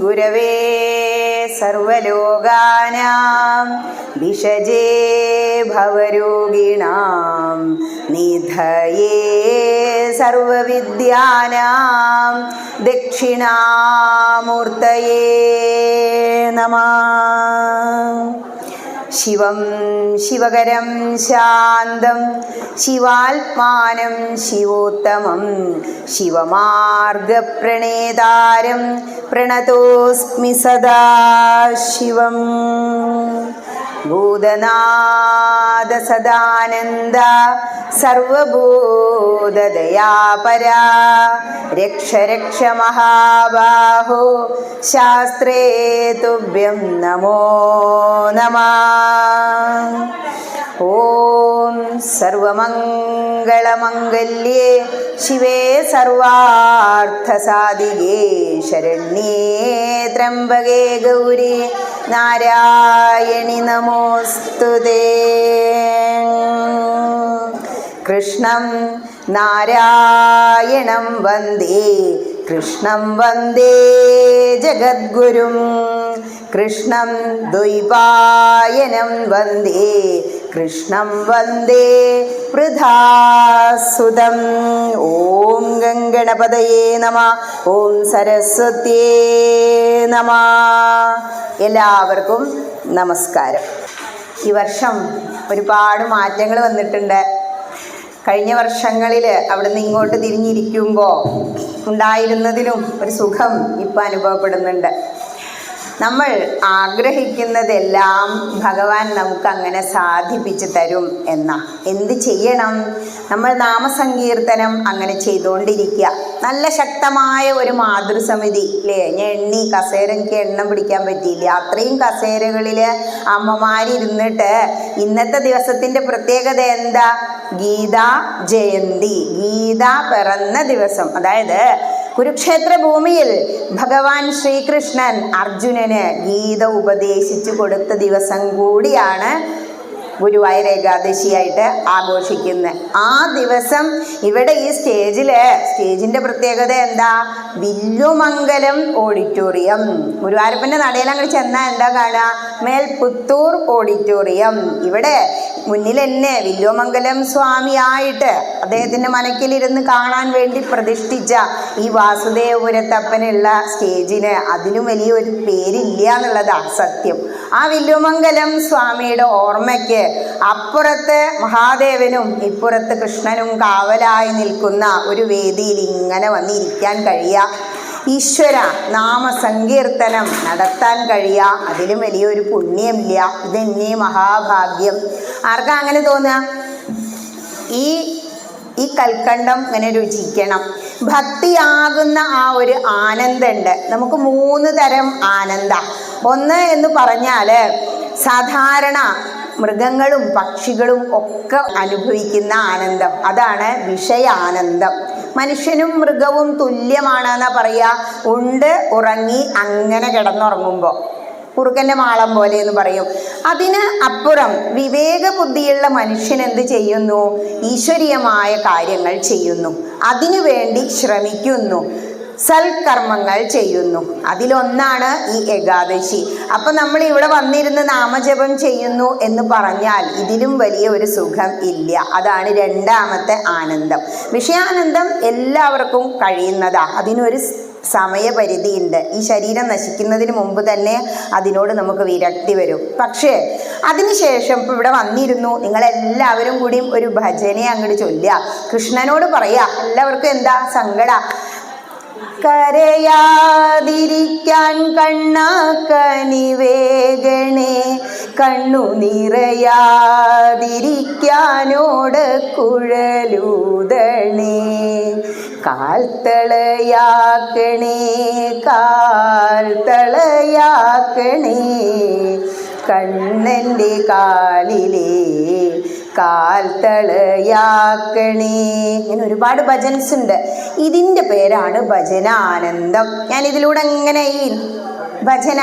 ഗുരവേ സർവലോകാനാം വിഷജേ ഭവരോഗിണാം നിധയേ സർവവിദ്യാനാം ദക്ഷിണാമൂർത്തയേ നമഃ. ശിവം ശിവകരം ശാന്തം ശിവാത്മാനം ശിവോത്തമം ശിവമാർഗപ്രണേതാരം പ്രണതോസ്മി സദാ ശിവം. ഭൂതനാഥ സദാനന്ദ സർവഭൂതദയാപരാ രക്ഷ രക്ഷ മഹാബാഹോ ശാസ്ത്രേ തുഭ്യം നമോ നമഃ. ഓം സർവമംഗളമംഗല്യേ ശിവേ സർവാർത്ഥസാധികേ ശരണ്യേ ത്രംബകേ ഗൗരി നാരായണി നമോസ്തുതേ. കൃഷ്ണം നാരായണം വന്ദേ കൃഷ്ണം വന്ദേ ജഗദ്ഗുരും കൃഷ്ണം ദ്വൈപായനം വന്ദേ കൃഷ്ണം വന്ദേ വൃഥാസുതം. ഓം ഗംഗണപതയേ നമഃ. ഓം സരസ്വത്യേ നമഃ. എല്ലാവർക്കും നമസ്കാരം. ഈ വർഷം ഒരുപാട് മാറ്റങ്ങൾ വന്നിട്ടുണ്ട്. കഴിഞ്ഞ വർഷങ്ങളിൽ അവിടുന്ന് ഇങ്ങോട്ട് തിരിഞ്ഞിരിക്കുമ്പോൾ ഉണ്ടായിരുന്നതിലും ഒരു സുഖം ഇപ്പം അനുഭവപ്പെടുന്നുണ്ട്. നമ്മൾ ആഗ്രഹിക്കുന്നതെല്ലാം ഭഗവാൻ നമുക്ക് അങ്ങനെ സാധിപ്പിച്ചു തരും എന്നാ. എന്ത് ചെയ്യണം? നമ്മൾ നാമസങ്കീർത്തനം അങ്ങനെ ചെയ്തുകൊണ്ടിരിക്കുക. നല്ല ശക്തമായ ഒരു മാതൃസമിതി അല്ലേ. ഞാൻ കസേര എനിക്ക് എണ്ണം പിടിക്കാൻ പറ്റിയില്ല. അത്രയും കസേരകളിൽ അമ്മമാരിരുന്നിട്ട് ഇന്നത്തെ ദിവസത്തിൻ്റെ പ്രത്യേകത എന്താ? ഗീതാ ജയന്തി, ഗീത പിറന്ന ദിവസം. അതായത് കുരുക്ഷേത്ര ഭൂമിയിൽ ഭഗവാൻ ശ്രീകൃഷ്ണൻ അർജുനന് ഗീത ഉപദേശിച്ചു കൊടുത്ത ദിവസം കൂടിയാണ് ഗുരുവായൂർ ഏകാദശിയായിട്ട് ആഘോഷിക്കുന്നത്. ആ ദിവസം ഇവിടെ ഈ സ്റ്റേജിൻ്റെ പ്രത്യേകത എന്താ? വില്ലുമംഗലം ഓഡിറ്റോറിയം. ഗുരുവായൂരപ്പൻ്റെ നടയിൽ അങ്ങോട്ട് ചെന്നാൽ എന്താ കാണുക? മേൽപുത്തൂർ ഓഡിറ്റോറിയം. ഇവിടെ മുന്നിൽ തന്നെ വില്ലുമംഗലം സ്വാമിയായിട്ട് അദ്ദേഹത്തിൻ്റെ മനക്കിലിരുന്ന് കാണാൻ വേണ്ടി പ്രതിഷ്ഠിച്ച ഈ വാസുദേവപുരത്തപ്പനുള്ള സ്റ്റേജിന് അതിലും വലിയൊരു പേരില്ല എന്നുള്ളതാണ് സത്യം. ആ വില്ലുമംഗലം സ്വാമിയുടെ ഓർമ്മയ്ക്ക് അപ്പുറത്ത് മഹാദേവനും ഇപ്പുറത്ത് കൃഷ്ണനും കാവലായി നിൽക്കുന്ന ഒരു വേദിയിൽ ഇങ്ങനെ വന്നിരിക്കാൻ കഴിയുക, ഈശ്വര നാമസങ്കീർത്തനം നടത്താൻ കഴിയുക, അതിലും വലിയൊരു പുണ്യമില്ല. ഇതെന്നെ മഹാഭാഗ്യം. ആർക്കാ അങ്ങനെ തോന്നുക? ഈ കൽക്കണ്ടം ഇങ്ങനെ രുചിക്കണം. ഭക്തിയാകുന്ന ആ ഒരു ആനന്ദമുണ്ട്. നമുക്ക് 3 തരം ആനന്ദ. ഒന്ന് എന്ന് പറഞ്ഞാൽ സാധാരണ മൃഗങ്ങളും പക്ഷികളും ഒക്കെ അനുഭവിക്കുന്ന ആനന്ദം, അതാണ് വിഷയാനന്ദം. മനുഷ്യനും മൃഗവും തുല്യമാണെന്നാ പറയുക. ഉണ്ട് ഉറങ്ങി അങ്ങനെ കിടന്നുറങ്ങുമ്പോൾ കുറുക്കൻ്റെ മാളം പോലെ എന്ന് പറയും. അതിന് അപ്പുറം വിവേക ബുദ്ധിയുള്ള മനുഷ്യൻ എന്ത് ചെയ്യുന്നു? ഈശ്വരീയമായ കാര്യങ്ങൾ ചെയ്യുന്നു, അതിനു വേണ്ടി ശ്രമിക്കുന്നു, സൽക്കർമ്മങ്ങൾ ചെയ്യുന്നു. അതിലൊന്നാണ് ഈ ഏകാദശി. അപ്പം നമ്മൾ ഇവിടെ വന്നിരുന്ന് നാമജപം ചെയ്യുന്നു എന്ന് പറഞ്ഞാൽ ഇതിലും വലിയ ഒരു സുഖം ഇല്ല. അതാണ് രണ്ടാമത്തെ ആനന്ദം. വിഷയാനന്ദം എല്ലാവർക്കും കഴിയുന്നതാണ്. അതിനൊരു സമയപരിധിയുണ്ട്. ഈ ശരീരം നശിക്കുന്നതിന് മുമ്പ് തന്നെ അതിനോട് നമുക്ക് വിരക്തി വരും. പക്ഷേ അതിനുശേഷം ഇപ്പോൾ ഇവിടെ വന്നിരുന്നു, നിങ്ങളെല്ലാവരും കൂടിയും ഒരു ഭജന അങ്ങോട്ട് ചൊല്ലുക, കൃഷ്ണനോട് പറയുക. എല്ലാവർക്കും എന്താ സങ്കട? കരയാതിരിക്കാൻ കണ്ണാക്കനിവേഗണേ, കണ്ണു നിറയാതിരിക്കാനോട് കുഴലൂതണേ, കാൽത്തളയാക്കണേ കാൽത്തളയാക്കണേ, കണ്ണൻ്റെ കാലിലേ കാൽത്തളയാക്കണേ. ഇങ്ങനെ ഒരുപാട് ഭജൻസ് ഉണ്ട്. ഇതിൻ്റെ പേരാണ് ഭജനാനന്ദം. ഞാൻ ഇതിലൂടെ എങ്ങനെ ഈ ഭജന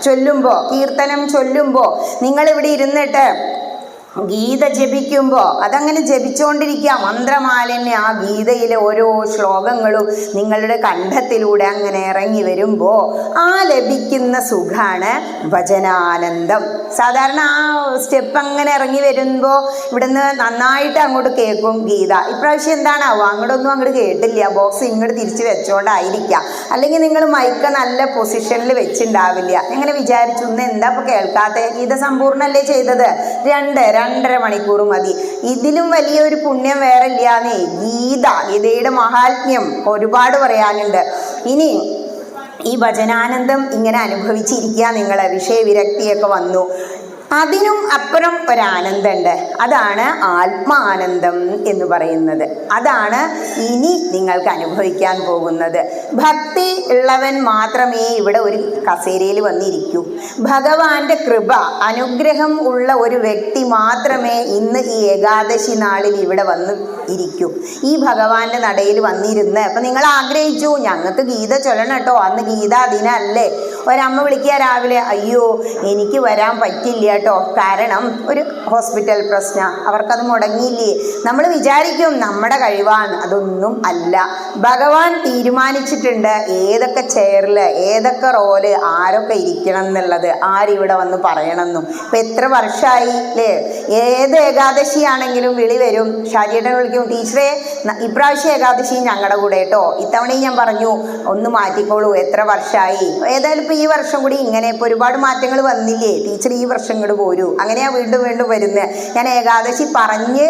ചൊല്ലുമ്പോൾ, കീർത്തനം ചൊല്ലുമ്പോൾ നിങ്ങളിവിടെ ഇരുന്നിട്ട് ഗീത ജപിക്കുമ്പോൾ അതങ്ങനെ ജപിച്ചുകൊണ്ടിരിക്കുക. മന്ത്രമാലിന്യ ആ ഗീതയിലെ ഓരോ ശ്ലോകങ്ങളും നിങ്ങളുടെ കണ്ഠത്തിലൂടെ അങ്ങനെ ഇറങ്ങി വരുമ്പോൾ ആ ലഭിക്കുന്ന സുഖാണ് ഭജനാനന്ദം. സാധാരണ ആ സ്റ്റെപ്പ് അങ്ങനെ ഇറങ്ങി വരുമ്പോൾ ഇവിടുന്ന് നന്നായിട്ട് അങ്ങോട്ട് കേൾക്കും ഗീത. ഇപ്രാവശ്യം എന്താണാവോ അങ്ങോട്ട് കേട്ടില്ല, ബോക്സ് ഇങ്ങോട്ട് തിരിച്ച് വെച്ചോണ്ടായിരിക്കാം. അല്ലെങ്കിൽ നിങ്ങൾ മൈക്ക് നല്ല പൊസിഷനിൽ വെച്ചിട്ടുണ്ടാവില്ല. അങ്ങനെ വിചാരിച്ചു ഇന്ന് എന്താ ഇപ്പോൾ കേൾക്കാത്ത, ഗീത സമ്പൂർണ്ണല്ലേ ചെയ്തത്, 2.5 മണിക്കൂർ മതി. ഇതിലും വലിയൊരു പുണ്യം വേറെ ഇല്ലാന്നേ. ഗീതയുടെ മഹാത്മ്യം ഒരുപാട് പറയാനുണ്ട്. ഇനി ഈ ഭജനാനന്ദം ഇങ്ങനെ അനുഭവിച്ചിരിക്കുക. നിങ്ങളെ വിഷയവിരക്തിയൊക്കെ വന്നു, അതിനും അപ്പുറം ഒരാനന്ദമുണ്ട്. അതാണ് ആത്മാനന്ദം എന്ന് പറയുന്നത്. അതാണ് ഇനി നിങ്ങൾക്ക് അനുഭവിക്കാൻ പോകുന്നത്. ഭക്തി ഉള്ളവൻ മാത്രമേ ഇവിടെ ഒരു കസേരയിൽ വന്നിരിക്കൂ. ഭഗവാന്റെ കൃപ, അനുഗ്രഹം ഉള്ള ഒരു വ്യക്തി മാത്രമേ ഇന്ന് ഈ ഏകാദശി നാളിൽ ഇവിടെ വന്ന് ഇരിക്കൂ. ഈ ഭഗവാന്റെ നടയിൽ വന്നിരുന്ന് അപ്പം നിങ്ങൾ ആഗ്രഹിച്ചു ഞങ്ങൾക്ക് ഗീത ചൊല്ലണം കേട്ടോ, അന്ന് ഗീതാ ദിനല്ലേ. ഒരമ്മ വിളിക്കുക രാവിലെ, അയ്യോ എനിക്ക് വരാൻ പറ്റില്ല കേട്ടോ, കാരണം ഒരു ഹോസ്പിറ്റൽ പ്രശ്നം, അവർക്കത് മുടങ്ങിയില്ലേ. നമ്മൾ വിചാരിക്കും നമ്മുടെ കഴിവാണ്. അതൊന്നും അല്ല. ഭഗവാൻ തീരുമാനിച്ചിട്ടുണ്ട് ഏതൊക്കെ ചെയറിൽ ഏതൊക്കെ റോല് ആരൊക്കെ ഇരിക്കണം എന്നുള്ളത്, ആരിവിടെ വന്ന് പറയണമെന്നും. ഇപ്പം എത്ര വർഷമായി അല്ലേ. ഏത് ഏകാദശിയാണെങ്കിലും വിളി വരും, ഷാജിയേട്ടൻ വിളിക്കും, ടീച്ചറെ ഇപ്രാവശ്യം ഏകാദശി ഞങ്ങളുടെ കൂടെ കേട്ടോ, ഇത്തവണയും ഞാൻ പറഞ്ഞു ഒന്ന് മാറ്റിക്കോളൂ, എത്ര വർഷമായി. ഏതായാലും ഇപ്പോൾ ഈ വർഷം കൂടി ഇങ്ങനെ ഇപ്പോൾ ഒരുപാട് മാറ്റങ്ങൾ വന്നില്ലേ, ടീച്ചർ ഈ വർഷം ഇങ്ങോട്ട് പോരൂ. അങ്ങനെയാ വീണ്ടും വീണ്ടും വരുന്നത്. ഞാൻ ഏകാദശി പറഞ്ഞ്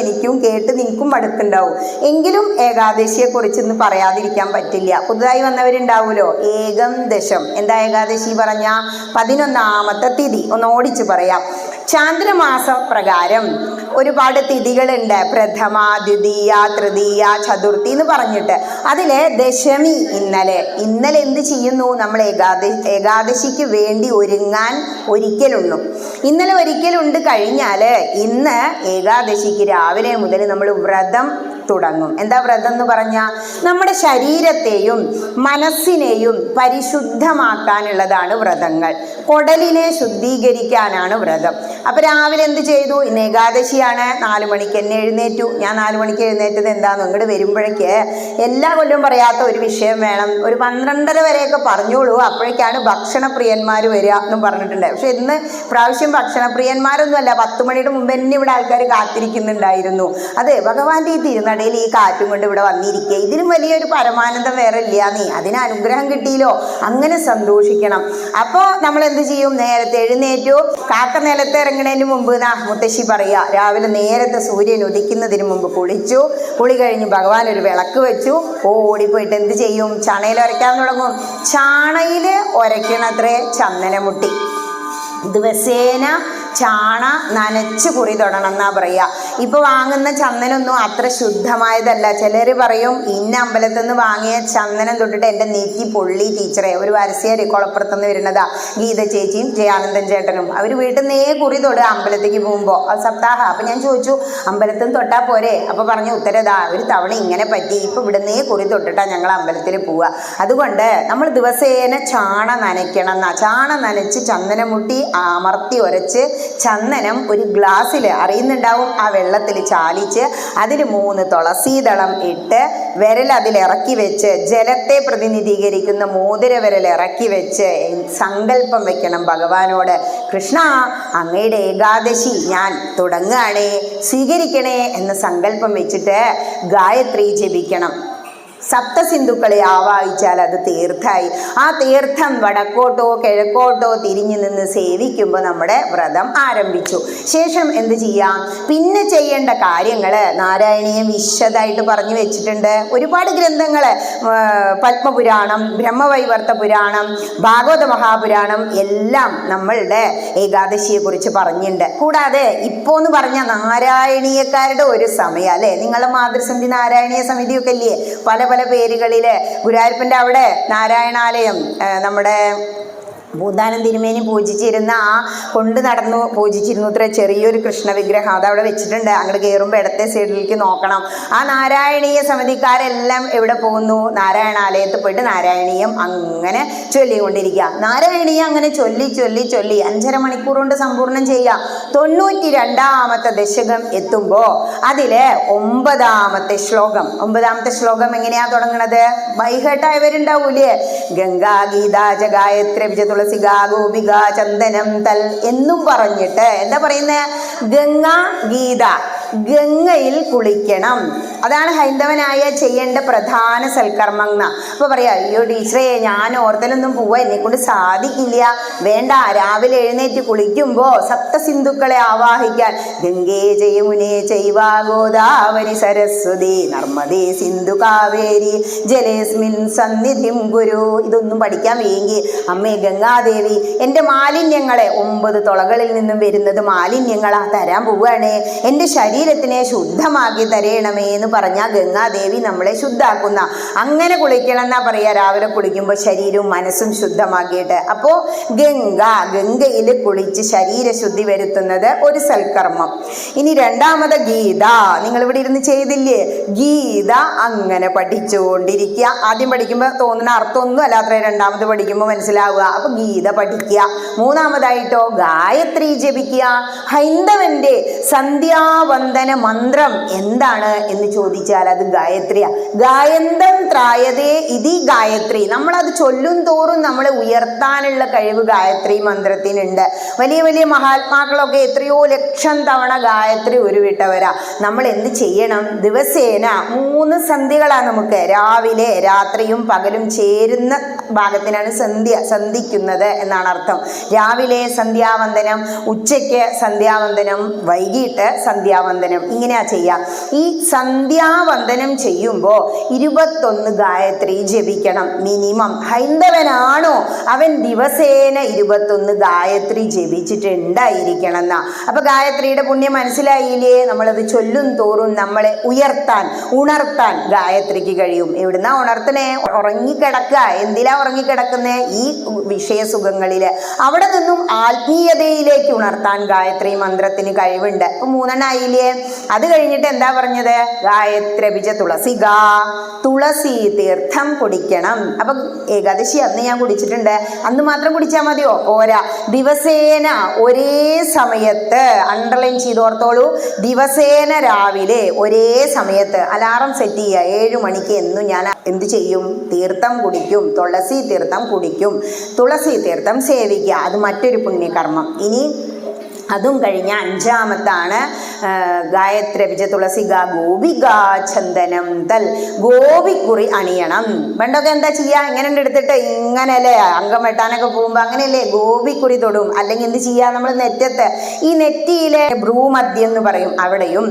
എനിക്കും കേട്ട് നിങ്ങൾക്കും മടുക്കുണ്ടാവും. എങ്കിലും ഏകാദശിയെക്കുറിച്ച് ഇന്ന് പറയാതിരിക്കാൻ പറ്റില്ല. പുതുതായി വന്നവരുണ്ടാവുമല്ലോ. ഏകം ദശം എന്താ ഏകാദശി പറഞ്ഞ 11ാമത്തെ തിഥി. ഒന്ന് ഓടിച്ച് പറയാം. ചാന്ദ്രമാസ പ്രകാരം ഒരുപാട് തിഥികളുണ്ട്. പ്രഥമ, ദ്വിതീയ, തൃതീയ, ചതുർത്ഥി എന്ന് പറഞ്ഞിട്ട് അതിലെ ദശമി ഇന്നലെ എന്ത് ചെയ്യുന്നു, നമ്മൾ ഏകാദശിക്ക് വേണ്ടി ഒരുങ്ങാൻ ഒരിക്കലുള്ളൂ. ഇന്നലെ ഒരിക്കലുണ്ട് കഴിഞ്ഞാൽ ഇന്ന് ഏകാദശിക്ക് രാവിലെ മുതൽ നമ്മൾ വ്രതം തുടങ്ങും. എന്താ വ്രതം എന്ന് പറഞ്ഞാൽ നമ്മുടെ ശരീരത്തെയും മനസ്സിനെയും പരിശുദ്ധമാക്കാനുള്ളതാണ് വ്രതങ്ങൾ. കുടലിനെ ശുദ്ധീകരിക്കാനാണ് വ്രതം. അപ്പം രാവിലെ എന്ത് ചെയ്തു, ഇന്ന് ഏകാദശിയാണ്, 4 മണിക്ക് തന്നെ എഴുന്നേറ്റു. ഞാൻ 4 മണിക്ക് എഴുന്നേറ്റത് എന്താണെന്ന് ഇങ്ങോട്ട് വരുമ്പോഴേക്ക് എല്ലാ കൊല്ലവും പറയാത്ത ഒരു വിഷയം വേണം, ഒരു 12:30 വരെയൊക്കെ പറഞ്ഞോളൂ, അപ്പോഴേക്കാണ് ഭക്ഷണപ്രിയന്മാർ വരിക എന്നും പറഞ്ഞിട്ടുണ്ട്. പക്ഷെ ഇന്ന് പ്രാവശ്യം ഭക്ഷണപ്രിയന്മാരൊന്നുമല്ല, 10 മണിയുടെ മുമ്പ് തന്നെ ഇവിടെ ആൾക്കാർ കാത്തിരിക്കുന്നുണ്ടായിരുന്നു. അതെ, ഭഗവാന്റെ ഈ തിരുനടയിൽ ഈ കാറ്റും കൊണ്ട് ഇവിടെ വന്നിരിക്കുക, ഇതിനും വലിയൊരു പരമാനന്ദം വേറെ ഇല്ല. നീ അതിന് അനുഗ്രഹം കിട്ടിയില്ലോ, അങ്ങനെ സന്തോഷിക്കണം. അപ്പോൾ നമ്മൾ എന്ത് ചെയ്യും, നേരത്തെ എഴുന്നേറ്റു. കാക്ക നിലത്ത് ഇറങ്ങുന്നതിന് മുമ്പ് മുത്തശ്ശി പറയുക, രാവിലെ നേരത്തെ സൂര്യൻ ഉദിക്കുന്നതിന് മുമ്പ് കുളിച്ചു. കുളി കഴിഞ്ഞ് ഭഗവാൻ ഒരു വിളക്ക് വെച്ചു. ഓടിപ്പോയിട്ട് എന്ത് ചെയ്യും, ചണയിൽ ഉരയ്ക്കാൻ തുടങ്ങും. ചാണയിൽ ഉരയ്ക്കണത്രേ ചന്ദനമുട്ടി. ദിവസേന ചാണ നനച്ച് കുറി തൊടണം എന്നാ പറയുക. ഇപ്പോൾ വാങ്ങുന്ന ചന്ദനൊന്നും അത്ര ശുദ്ധമായതല്ല. ചിലർ പറയും ഇന്ന അമ്പലത്തിൽ നിന്ന് വാങ്ങിയ ചന്ദനം തൊട്ടിട്ട് എൻ്റെ നെറ്റി പൊള്ളി ടീച്ചറെ. ഒരു വരശ്ശേരി കുളപ്പുറത്തുനിന്ന് വരുന്നതാ, ഗീത ചേച്ചിയും ജയാനന്ദൻ ചേട്ടനും. അവർ വീട്ടിൽ നിന്നേ കുറി തൊടുക അമ്പലത്തേക്ക് പോകുമ്പോൾ. അത് സപ്താഹ. അപ്പം ഞാൻ ചോദിച്ചു അമ്പലത്തിൽ നിന്ന് തൊട്ടാൽ പോരെ? അപ്പോൾ പറഞ്ഞു ഉത്തരതാ ഒരു തവണ ഇങ്ങനെ പറ്റി, ഇപ്പം ഇവിടുന്നേ കുറി തൊട്ടിട്ടാണ് ഞങ്ങൾ അമ്പലത്തിൽ പോവുക. അതുകൊണ്ട് നമ്മൾ ദിവസേന ചാണ നനയ്ക്കണം എന്നാ. ചാണ നനച്ച് ചന്ദനമുട്ടി അമർത്തി ഉരച്ച് ചന്ദനം ഒരു ഗ്ലാസ്സിൽ അറിയുന്നുണ്ടാവും ആ വെള്ളത്തിൽ ചാലിച്ച് അതിൽ 3 തുളസീദളം ഇട്ട് വിരൽ അതിൽ ഇറക്കി വെച്ച് ജലത്തെ പ്രതിനിധീകരിക്കുന്ന മോതിര വിരൽ ഇറക്കി വെച്ച് സങ്കല്പം വെക്കണം ഭഗവാനോട്, കൃഷ്ണ അങ്ങയുടെ ഏകാദശി ഞാൻ തുടങ്ങുകയാണേ, സ്വീകരിക്കണേ എന്ന് സങ്കല്പം വെച്ചിട്ട് ഗായത്രി ജപിക്കണം. സപ്തസിന്ധുക്കളെ ആവാഹിച്ചാൽ അത് തീർത്ഥായി. ആ തീർത്ഥം വടക്കോട്ടോ കിഴക്കോട്ടോ തിരിഞ്ഞു നിന്ന് സേവിക്കുമ്പോൾ നമ്മുടെ വ്രതം ആരംഭിച്ചു. ശേഷം എന്ത് ചെയ്യാം, പിന്നെ ചെയ്യേണ്ട കാര്യങ്ങൾ നാരായണീയം വിശദമായിട്ട് പറഞ്ഞു വെച്ചിട്ടുണ്ട്. ഒരുപാട് ഗ്രന്ഥങ്ങൾ, പത്മപുരാണം, ബ്രഹ്മവൈവർത്ത പുരാണം, ഭാഗവത മഹാപുരാണം എല്ലാം നമ്മളുടെ ഏകാദശിയെക്കുറിച്ച് പറഞ്ഞിട്ടുണ്ട്. കൂടാതെ ഇപ്പോൾ എന്ന് പറഞ്ഞാൽ നാരായണീയക്കാരുടെ ഒരു സമയം അല്ലേ. നിങ്ങളുടെ മാതൃസമിതി നാരായണീയ സമിതിയൊക്കെ ഇല്ലേ, പല പേരുകളിൽ. ഗുരുവായൂരപ്പൻ്റെ അവിടെ നാരായണാലയം, നമ്മുടെ ഭൂതാനം തിരുമേനി പൂജിച്ചിരുന്ന ആ കൊണ്ട് നടന്നു പൂജിച്ചിരുന്നു ഇത്ര ചെറിയൊരു കൃഷ്ണ വിഗ്രഹം അതവിടെ വെച്ചിട്ടുണ്ട്. അങ്ങോട്ട് കയറുമ്പോൾ ഇടത്തെ സൈഡിലേക്ക് നോക്കണം. ആ നാരായണീയ സമിതിക്കാരെല്ലാം എവിടെ പോകുന്നു? നാരായണാലയത്തിൽ പോയിട്ട് നാരായണീയം അങ്ങനെ ചൊല്ലിക്കൊണ്ടിരിക്കുക. നാരായണീയം അങ്ങനെ ചൊല്ലി 5.5 മണിക്കൂർ കൊണ്ട് സമ്പൂർണ്ണം ചെയ്യുക. 92ാമത്തെ ദശകം എത്തുമ്പോൾ അതില് 9ാമത്തെ ശ്ലോകം എങ്ങനെയാ തുടങ്ങണത്? ബൈഹേട്ടായവരുണ്ടാവൂലേ? ഗംഗാ ഗീതാ ഗായത്രി വിജയ തുളസിക ഗോപിക ചന്ദനം തൽ എന്നും പറഞ്ഞിട്ട് എന്താ പറയുന്നത്? ഗംഗാ ഗീത, ഗംഗയിൽ കുളിക്കണം. അതാണ് ഹൈന്ദവനായ ചെയ്യേണ്ട പ്രധാന സൽക്കർമ്മം. അപ്പൊ പറയാ, അയ്യോ ടീച്ചറേ ഞാൻ ഓർത്തലൊന്നും പോവാ, എന്നെ കൊണ്ട് സാധിക്കില്ല. വേണ്ട, രാവിലെ എഴുന്നേറ്റ് കുളിക്കുമ്പോ സപ്തസിന്ധുക്കളെ ആവാഹിക്കാൻ ഗംഗേ ജയമുനേ ചൈവ ഗോദാവരി സരസ്വതി നർമ്മദേ സിന്ധു കാവേരി ജലേസ്മിൻ സന്നിധിം ഗുരു. ഇതൊന്നും പഠിക്കാൻ വേണ്ടി അമ്മേ ഗംഗാദേവി എൻ്റെ മാലിന്യങ്ങളെ 9 തുളകളിൽ നിന്നും വരുന്നത് മാലിന്യങ്ങളാ തരാൻ പോവുകയാണേ, എൻ്റെ ശരീരത്തിനെ ശുദ്ധമാക്കി തരയണമേ എന്ന് പറഞ്ഞാൽ ഗംഗാദേവി നമ്മളെ ശുദ്ധാക്കുന്ന. അങ്ങനെ കുളിക്കണം എന്നാ പറയാ, രാവിലെ കുളിക്കുമ്പോൾ ശരീരവും മനസ്സും ശുദ്ധമാക്കിയിട്ട്. അപ്പോ ഗംഗയിൽ കുളിച്ച് ശരീരശുദ്ധി വരുത്തുന്നത് ഒരു സൽക്കർമ്മം. ഇനി രണ്ടാമത് ഗീത. നിങ്ങൾ ഇവിടെ ഇരുന്ന് ചെയ്തില്ലേ? ഗീത അങ്ങനെ പഠിച്ചുകൊണ്ടിരിക്കുക. ആദ്യം പഠിക്കുമ്പോൾ തോന്നുന്ന അർത്ഥമൊന്നും അല്ലാത്ര രണ്ടാമത് പഠിക്കുമ്പോൾ മനസ്സിലാവുക. അപ്പൊ ഗീത പഠിക്കുക. മൂന്നാമതായിട്ടോ ഗായത്രി ജപിക്കുക. ഹൈന്ദവന്റെ സന്ധ്യാവന്ദന മന്ത്രം എന്താണ് എന്ന് ചോദിച്ചാൽ അത് ഗായത്രിയാ. ഗായന്തം ത്രായതേ ഇതി ഗായത്രി. നമ്മളത് ചൊല്ലും തോറും നമ്മളെ ഉയർത്താനുള്ള കഴിവ് ഗായത്രി മന്ത്രത്തിനുണ്ട്. വലിയ വലിയ മഹാത്മാക്കളൊക്കെ എത്രയോ ലക്ഷം തവണ ഗായത്രി ഉരുവിട്ടവരാ. നമ്മൾ എന്ത് ചെയ്യണം? ദിവസേന 3 സന്ധ്യകളാണ് നമുക്ക്. രാവിലെ, രാത്രിയും പകലും ചേരുന്ന ഭാഗത്തിനാണ് സന്ധിക്കുന്നത് എന്നാണ് അർത്ഥം. രാവിലെ സന്ധ്യാവന്ദനം, ഉച്ചയ്ക്ക് സന്ധ്യാവന്ദനം, വൈകിട്ട് സന്ധ്യാവന്ദനം. ഇങ്ങനെയാ ചെയ്യാം. ഈ സന്ധ്യാവന്ദനം ചെയ്യുമ്പോൾ 21 ഗായത്രി ജപിക്കണം മിനിമം. ഹൈന്ദവനാണോ അവൻ ദിവസേന 21 ഗായത്രി ജപിച്ചിട്ടുണ്ടായിരിക്കണം എന്നാ. അപ്പൊ ഗായത്രിയുടെ പുണ്യം മനസ്സിലായില്ലേ? നമ്മളത് ചൊല്ലും തോറും നമ്മളെ ഉണർത്താൻ ഗായത്രിക്ക് കഴിയും. എവിടുന്നാ ഉണർത്തണേ? ഉറങ്ങിക്കിടക്കുക. എന്തിലാ ഉറങ്ങിക്കിടക്കുന്നേ? ഈ വിഷയസുഖങ്ങളില്. അവിടെ നിന്നും ആത്മീയതയിലേക്ക് ഉണർത്താൻ ഗായത്രി മന്ത്രത്തിന് കഴിവുണ്ട്. അപ്പൊ 3 ആയില്ലേ? അത് കഴിഞ്ഞിട്ട് എന്താ പറഞ്ഞത്? ഗായത്രി ബിജ തുളസിക, തുളസി തീർത്ഥം കുടിക്കണം. അപ്പൊ ഏകാദശി അന്ന് ഞാൻ കുടിച്ചിട്ടുണ്ട്. അന്ന് മാത്രം കുടിച്ചാൽ മതിയോ? പോരാ. ദിവസേന ഒരേ സമയത്ത്, അണ്ടർലൈൻ ചെയ്തോർത്തോളൂ, ദിവസേന രാവിലെ ഒരേ സമയത്ത് അലാറം സെറ്റ് ചെയ്യുക. 7 മണിക്ക് എന്നും ഞാൻ എന്ത് ചെയ്യും? തീർത്ഥം കുടിക്കും. തുളസി തീർത്ഥം കുടിക്കും. തുളസി തീർത്ഥം സേവിക്കുക. അത് മറ്റൊരു പുണ്യകർമ്മം. ഇനി അതും കഴിഞ്ഞ 5ാമത്താണ് ഗായത്രി വിജയ തുളസിക ഗോപിക ചന്ദനം തൽ. ഗോപിക്കുറി അണിയണം. പണ്ടൊക്കെ എന്താ ചെയ്യുക? ഇങ്ങനെ എടുത്തിട്ട് ഇങ്ങനെയല്ലേ അംഗം വെട്ടാനൊക്കെ പോകുമ്പോൾ അങ്ങനെയല്ലേ ഗോപിക്കുറി തൊടും. അല്ലെങ്കിൽ എന്ത് ചെയ്യുക? നമ്മൾ നെറ്റത്ത്, ഈ നെറ്റിയിലെ ഭ്രൂമധ്യം എന്ന് പറയും, അവിടെയും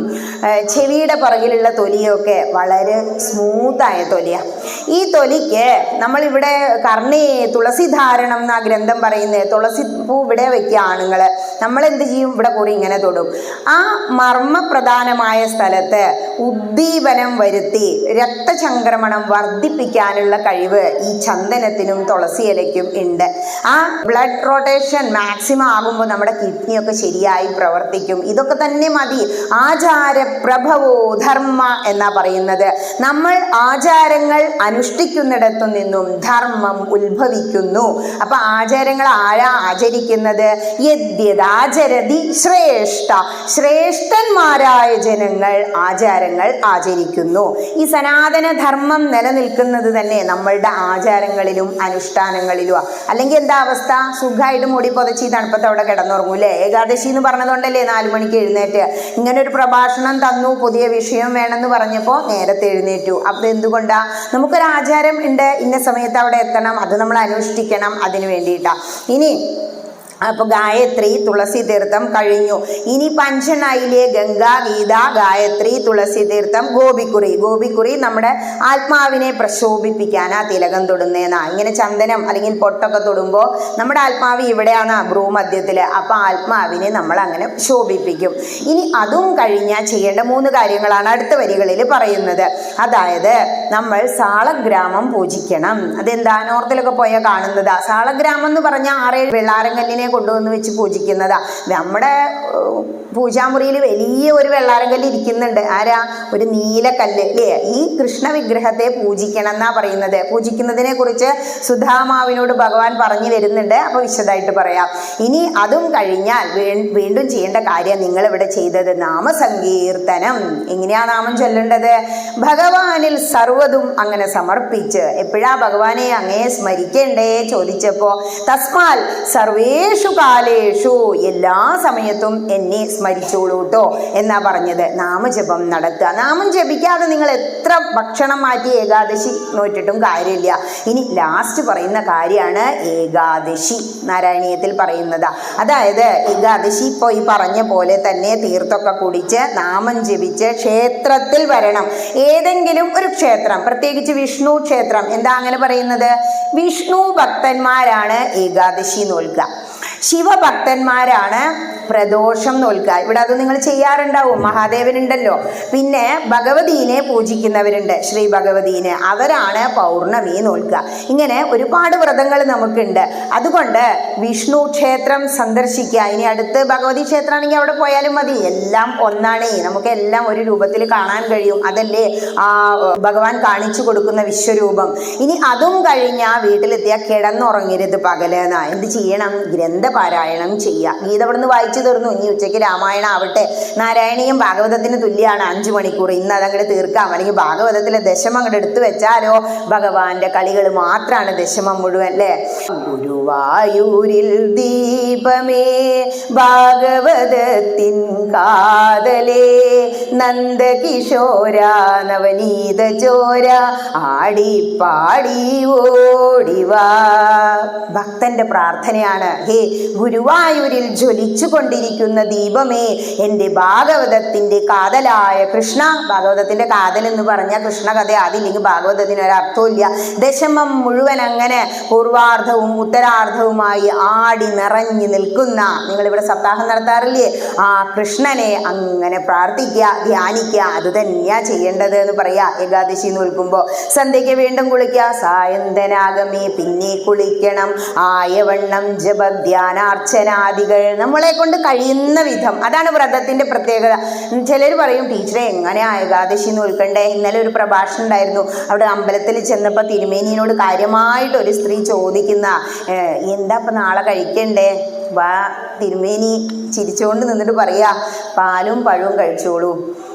ചെവിയുടെ പുറകിലുള്ള തൊലിയൊക്കെ വളരെ സ്മൂത്തായ തൊലിയാണ്. ഈ തൊലിക്ക് നമ്മളിവിടെ തുളസി ധാരണം എന്നാ ഗ്രന്ഥം പറയുന്നത്. തുളസി പൂ ഇവിടെ വെക്കുക ആണുങ്ങൾ. നമ്മളെന്ത് ചെയ്യും? ഇവിടെ കൂടി ഇങ്ങനെ തൊടും. ആ മർമ്മപ്രധാനമായ സ്ഥലത്ത് ഉദ്ദീപനം വരുത്തി രക്തചംക്രമണം വർദ്ധിപ്പിക്കാനുള്ള കഴിവ് ഈ ചന്ദനത്തിനും തുളസി ഇലയ്ക്കും ഉണ്ട്. ആ ബ്ലഡ് റൊട്ടേഷൻ മാക്സിമം ആകുമ്പോൾ നമ്മുടെ കിഡ്നിയൊക്കെ ശരിയായി പ്രവർത്തിക്കും. ഇതൊക്കെ തന്നെ മതി. ആചാര പ്രഭവോ ധർമ്മ എന്നാ പറയുന്നത്. നമ്മൾ ആചാരങ്ങൾ അനുഷ്ഠിക്കുന്നിടത്തു നിന്നും ധർമ്മം ഉത്ഭവിക്കുന്നു. അപ്പൊ ആചാരങ്ങൾ ആരാ ആചരിക്കുന്നത്? യദ്യദാചരതി ശ്രേഷ്ഠ. ശ്രേഷ്ഠന്മാരായ ജനങ്ങൾ ആചാരങ്ങൾ ആചരിക്കുന്നു. ഈ സനാതന ധർമ്മം നിലനിൽക്കുന്നത് തന്നെ നമ്മളുടെ ആചാരങ്ങളിലും അനുഷ്ഠാനങ്ങളിലും. അല്ലെങ്കിൽ എന്താ അവസ്ഥ? സുഖമായിട്ട് മൂടി പൊതച്ച് ഈ തണുപ്പത്ത് അവിടെ കിടന്നുറങ്ങൂല്ലേ? ഏകാദശി എന്ന് പറഞ്ഞതുകൊണ്ടല്ലേ 4 മണിക്ക് എഴുന്നേറ്റ്. ഇങ്ങനെ ഒരു പ്രഭാഷണം തന്നു, പുതിയ വിഷയം വേണമെന്ന് പറഞ്ഞപ്പോൾ നേരത്തെ എഴുന്നേറ്റു. അപ്പൊ എന്തുകൊണ്ടാ? നമുക്കൊരു ആചാരം ഉണ്ട്, ഇന്ന സമയത്ത് അവിടെ എത്തണം, അത് നമ്മൾ അനുഷ്ഠിക്കണം. അതിന് വേണ്ടിയിട്ടാ. ഇനി അപ്പൊ ഗായത്രി തുളസി തീർത്ഥം കഴിഞ്ഞു. ഇനി 5 ഗംഗാ ഗീത ഗായത്രി തുളസി തീർത്ഥം ഗോപിക്കുറി. ഗോപിക്കുറി നമ്മുടെ ആത്മാവിനെ പ്രശോഭിപ്പിക്കാനാ തിലകം തൊടുന്നേന്നാ. ഇങ്ങനെ ചന്ദനം അല്ലെങ്കിൽ പൊട്ടൊക്കെ തൊടുമ്പോൾ നമ്മുടെ ആത്മാവ് ഇവിടെയാണ് ഭ്രൂമധ്യത്തില്. അപ്പൊ ആത്മാവിനെ നമ്മൾ അങ്ങനെ ശോഭിപ്പിക്കും. ഇനി അതും കഴിഞ്ഞാൽ ചെയ്യേണ്ട 3 കാര്യങ്ങളാണ് അടുത്ത വരികളിൽ പറയുന്നത്. അതായത് നമ്മൾ സാളഗ്രാമം പൂജിക്കണം. അതെന്താ, നോർത്തിലൊക്കെ പോയാൽ കാണുന്നതാ. സാളഗ്രാമം എന്ന് പറഞ്ഞാൽ 6 വെള്ളാരങ്കല്ലിനെ കൊണ്ടുവന്ന് വെച്ച് പൂജിക്കുന്നതാ. നമ്മുടെ പൂജാമുറിയിൽ വലിയ ഒരു വെള്ളാരങ്കല്ല് ഇരിക്കുന്നുണ്ട്. ആരാ? ഒരു നീലക്കല്ല് അല്ലേ. ഈ കൃഷ്ണ വിഗ്രഹത്തെ പൂജിക്കണം എന്നാ പറയുന്നത്. പൂജിക്കുന്നതിനെ കുറിച്ച് സുധാമാവിനോട് ഭഗവാൻ പറഞ്ഞു വരുന്നുണ്ട്. അപ്പൊ വിശദമായിട്ട് പറയാം. ഇനി അതും കഴിഞ്ഞാൽ വീണ്ടും ചെയ്യേണ്ട കാര്യം നിങ്ങൾ ഇവിടെ ചെയ്തത് നാമസങ്കീർത്തനം. എങ്ങനെയാ നാമം ചൊല്ലേണ്ടത്? ഭഗവാനിൽ സർവ്വതും അങ്ങനെ സമർപ്പിച്ച്. എപ്പോഴാ ഭഗവാനെ അങ്ങേ സ്മരിക്കേണ്ടേ ചോദിച്ചപ്പോ, തസ്മാൽ സർവേഷു കാലേഷു, എല്ലാ സമയത്തും എന്നെ സ്മരിച്ചോളൂ കേട്ടോ എന്നാ പറഞ്ഞത്. നാമജപം നടത്തുക. നാമം ജപിക്കാതെ നിങ്ങൾ എത്ര ഭക്ഷണം മാറ്റി ഏകാദശി നോറ്റിട്ടും കാര്യമില്ല. ഇനി ലാസ്റ്റ് പറയുന്ന കാര്യമാണ് ഏകാദശി. നാരായണീയത്തിൽ പറയുന്നതാ. അതായത് ഏകാദശി ഇപ്പോൾ ഈ പറഞ്ഞ പോലെ തന്നെ തീർത്തൊക്കെ കുടിച്ച് നാമം ജപിച്ച് ക്ഷേത്രത്തിൽ വരണം. ഏതെങ്കിലും ഒരു ക്ഷേത്രം, പ്രത്യേകിച്ച് വിഷ്ണു ക്ഷേത്രം. എന്താ അങ്ങനെ പറയുന്നത്? വിഷ്ണു ഭക്തന്മാരാണ് ഏകാദശി നോൽക്കുക. ശിവഭക്തന്മാരാണ് പ്രദോഷം നോൽക്കുക. ഇവിടെ അത് നിങ്ങൾ ചെയ്യാറുണ്ടാവും. മഹാദേവനുണ്ടല്ലോ. പിന്നെ ഭഗവതീനെ പൂജിക്കുന്നവരുണ്ട്, ശ്രീ ഭഗവതീനെ. അവരാണ് പൗർണമി നോൽക്കുക. ഇങ്ങനെ ഒരുപാട് വ്രതങ്ങൾ നമുക്കുണ്ട്. അതുകൊണ്ട് വിഷ്ണു ക്ഷേത്രം സന്ദർശിക്കുക. ഇനി അടുത്ത് ഭഗവതി ക്ഷേത്രമാണെങ്കിൽ അവിടെ പോയാലും മതി. എല്ലാം ഒന്നാണേ. നമുക്ക് എല്ലാം ഒരു രൂപത്തിൽ കാണാൻ കഴിയും. അതല്ലേ ആ ഭഗവാൻ കാണിച്ചു കൊടുക്കുന്ന വിശ്വരൂപം. ഇനി അതും കഴിഞ്ഞാൽ വീട്ടിലെത്തിയാൽ കിടന്നുറങ്ങരുത് പകലെന്നാ. എന്ത് ചെയ്യണം? ഗ്രന്ഥപാരായണം ചെയ്യുക. ഗീത അവിടെ നിന്ന് വായിച്ചു തീർന്നു. ഇനി ഉച്ചയ്ക്ക് രാമായണം ആവട്ടെ. നാരായണീയം ഭാഗവതത്തിന് തുല്യമാണ് 5 മണിക്കൂർ. ഇന്ന് അതങ്ങോട്ട് തീർക്കാം. അല്ലെങ്കിൽ ഭാഗവതത്തിലെ ദശമം അങ്ങോട്ട് എടുത്തു വെച്ചാലോ ഭഗവാന്റെ കളികൾ മാത്രമാണ് ദശമം മുഴുവൻ അല്ലേ. ഗുരുവായൂരിൽ ദീപമേ ഭാഗവതത്തിൻ കാതലേ, നന്ദകിശോര നവനീത ചോര ആടി പാടി ഓടിവാ. ഭക്തന്റെ പ്രാർത്ഥനയാണ്. ഹേ ഗുരുവായൂരിൽ ജ്വലിച്ചു കൊണ്ടിരിക്കുന്ന ദീപമേ, എൻ്റെ ഭാഗവതത്തിൻ്റെ കാതലായ കൃഷ്ണ. ഭാഗവതത്തിൻ്റെ കാതൽ എന്ന് പറഞ്ഞാൽ കൃഷ്ണ കഥ. അതില്ലെങ്കിൽ ഭാഗവതത്തിന് ഒരർത്ഥമില്ല. ദശമം മുഴുവൻ അങ്ങനെ പൂർവാർദ്ധവും ഉത്തരാർദ്ധവുമായി ആടി നിറഞ്ഞു നിൽക്കുന്ന, നിങ്ങളിവിടെ സപ്താഹം നടത്താറില്ലേ, ആ കൃഷ്ണനെ അങ്ങനെ പ്രാർത്ഥിക്കുക, ധ്യാനിക്കുക. അത് തന്നെയാ ചെയ്യേണ്ടത് എന്ന് പറയാ. ഏകാദശി നോൽക്കുമ്പോൾ സന്ധ്യയ്ക്ക് വീണ്ടും കുളിക്കുക. സായന്തനാഗമേ പിന്നെ കുളിക്കണം. ആയവണ്ണം ജപധ്യാനാർച്ചനാദികൾ നമ്മളെ കൊണ്ട് കഴിയുന്ന വിധം. അതാണ് വ്രതത്തിന്റെ പ്രത്യേകത. ചിലർ പറയും, ടീച്ചറെ എങ്ങനെയാ ഏകാദശി നോൽക്കണ്ടേ? ഇന്നലെ ഒരു പ്രഭാഷണം ഉണ്ടായിരുന്നു. അവിടെ അമ്പലത്തിൽ ചെന്നപ്പോൾ തിരുമേനിയോട് കാര്യമായിട്ട് ഒരു സ്ത്രീ ചോദിക്കുന്ന, എന്താ ഇപ്പം നാളെ കഴിക്കണ്ടേ? വാ തിരുമേനി ചിരിച്ചുകൊണ്ട് നിന്നിട്ട് പറയാ, പാലും പഴവും കഴിച്ചോളൂ.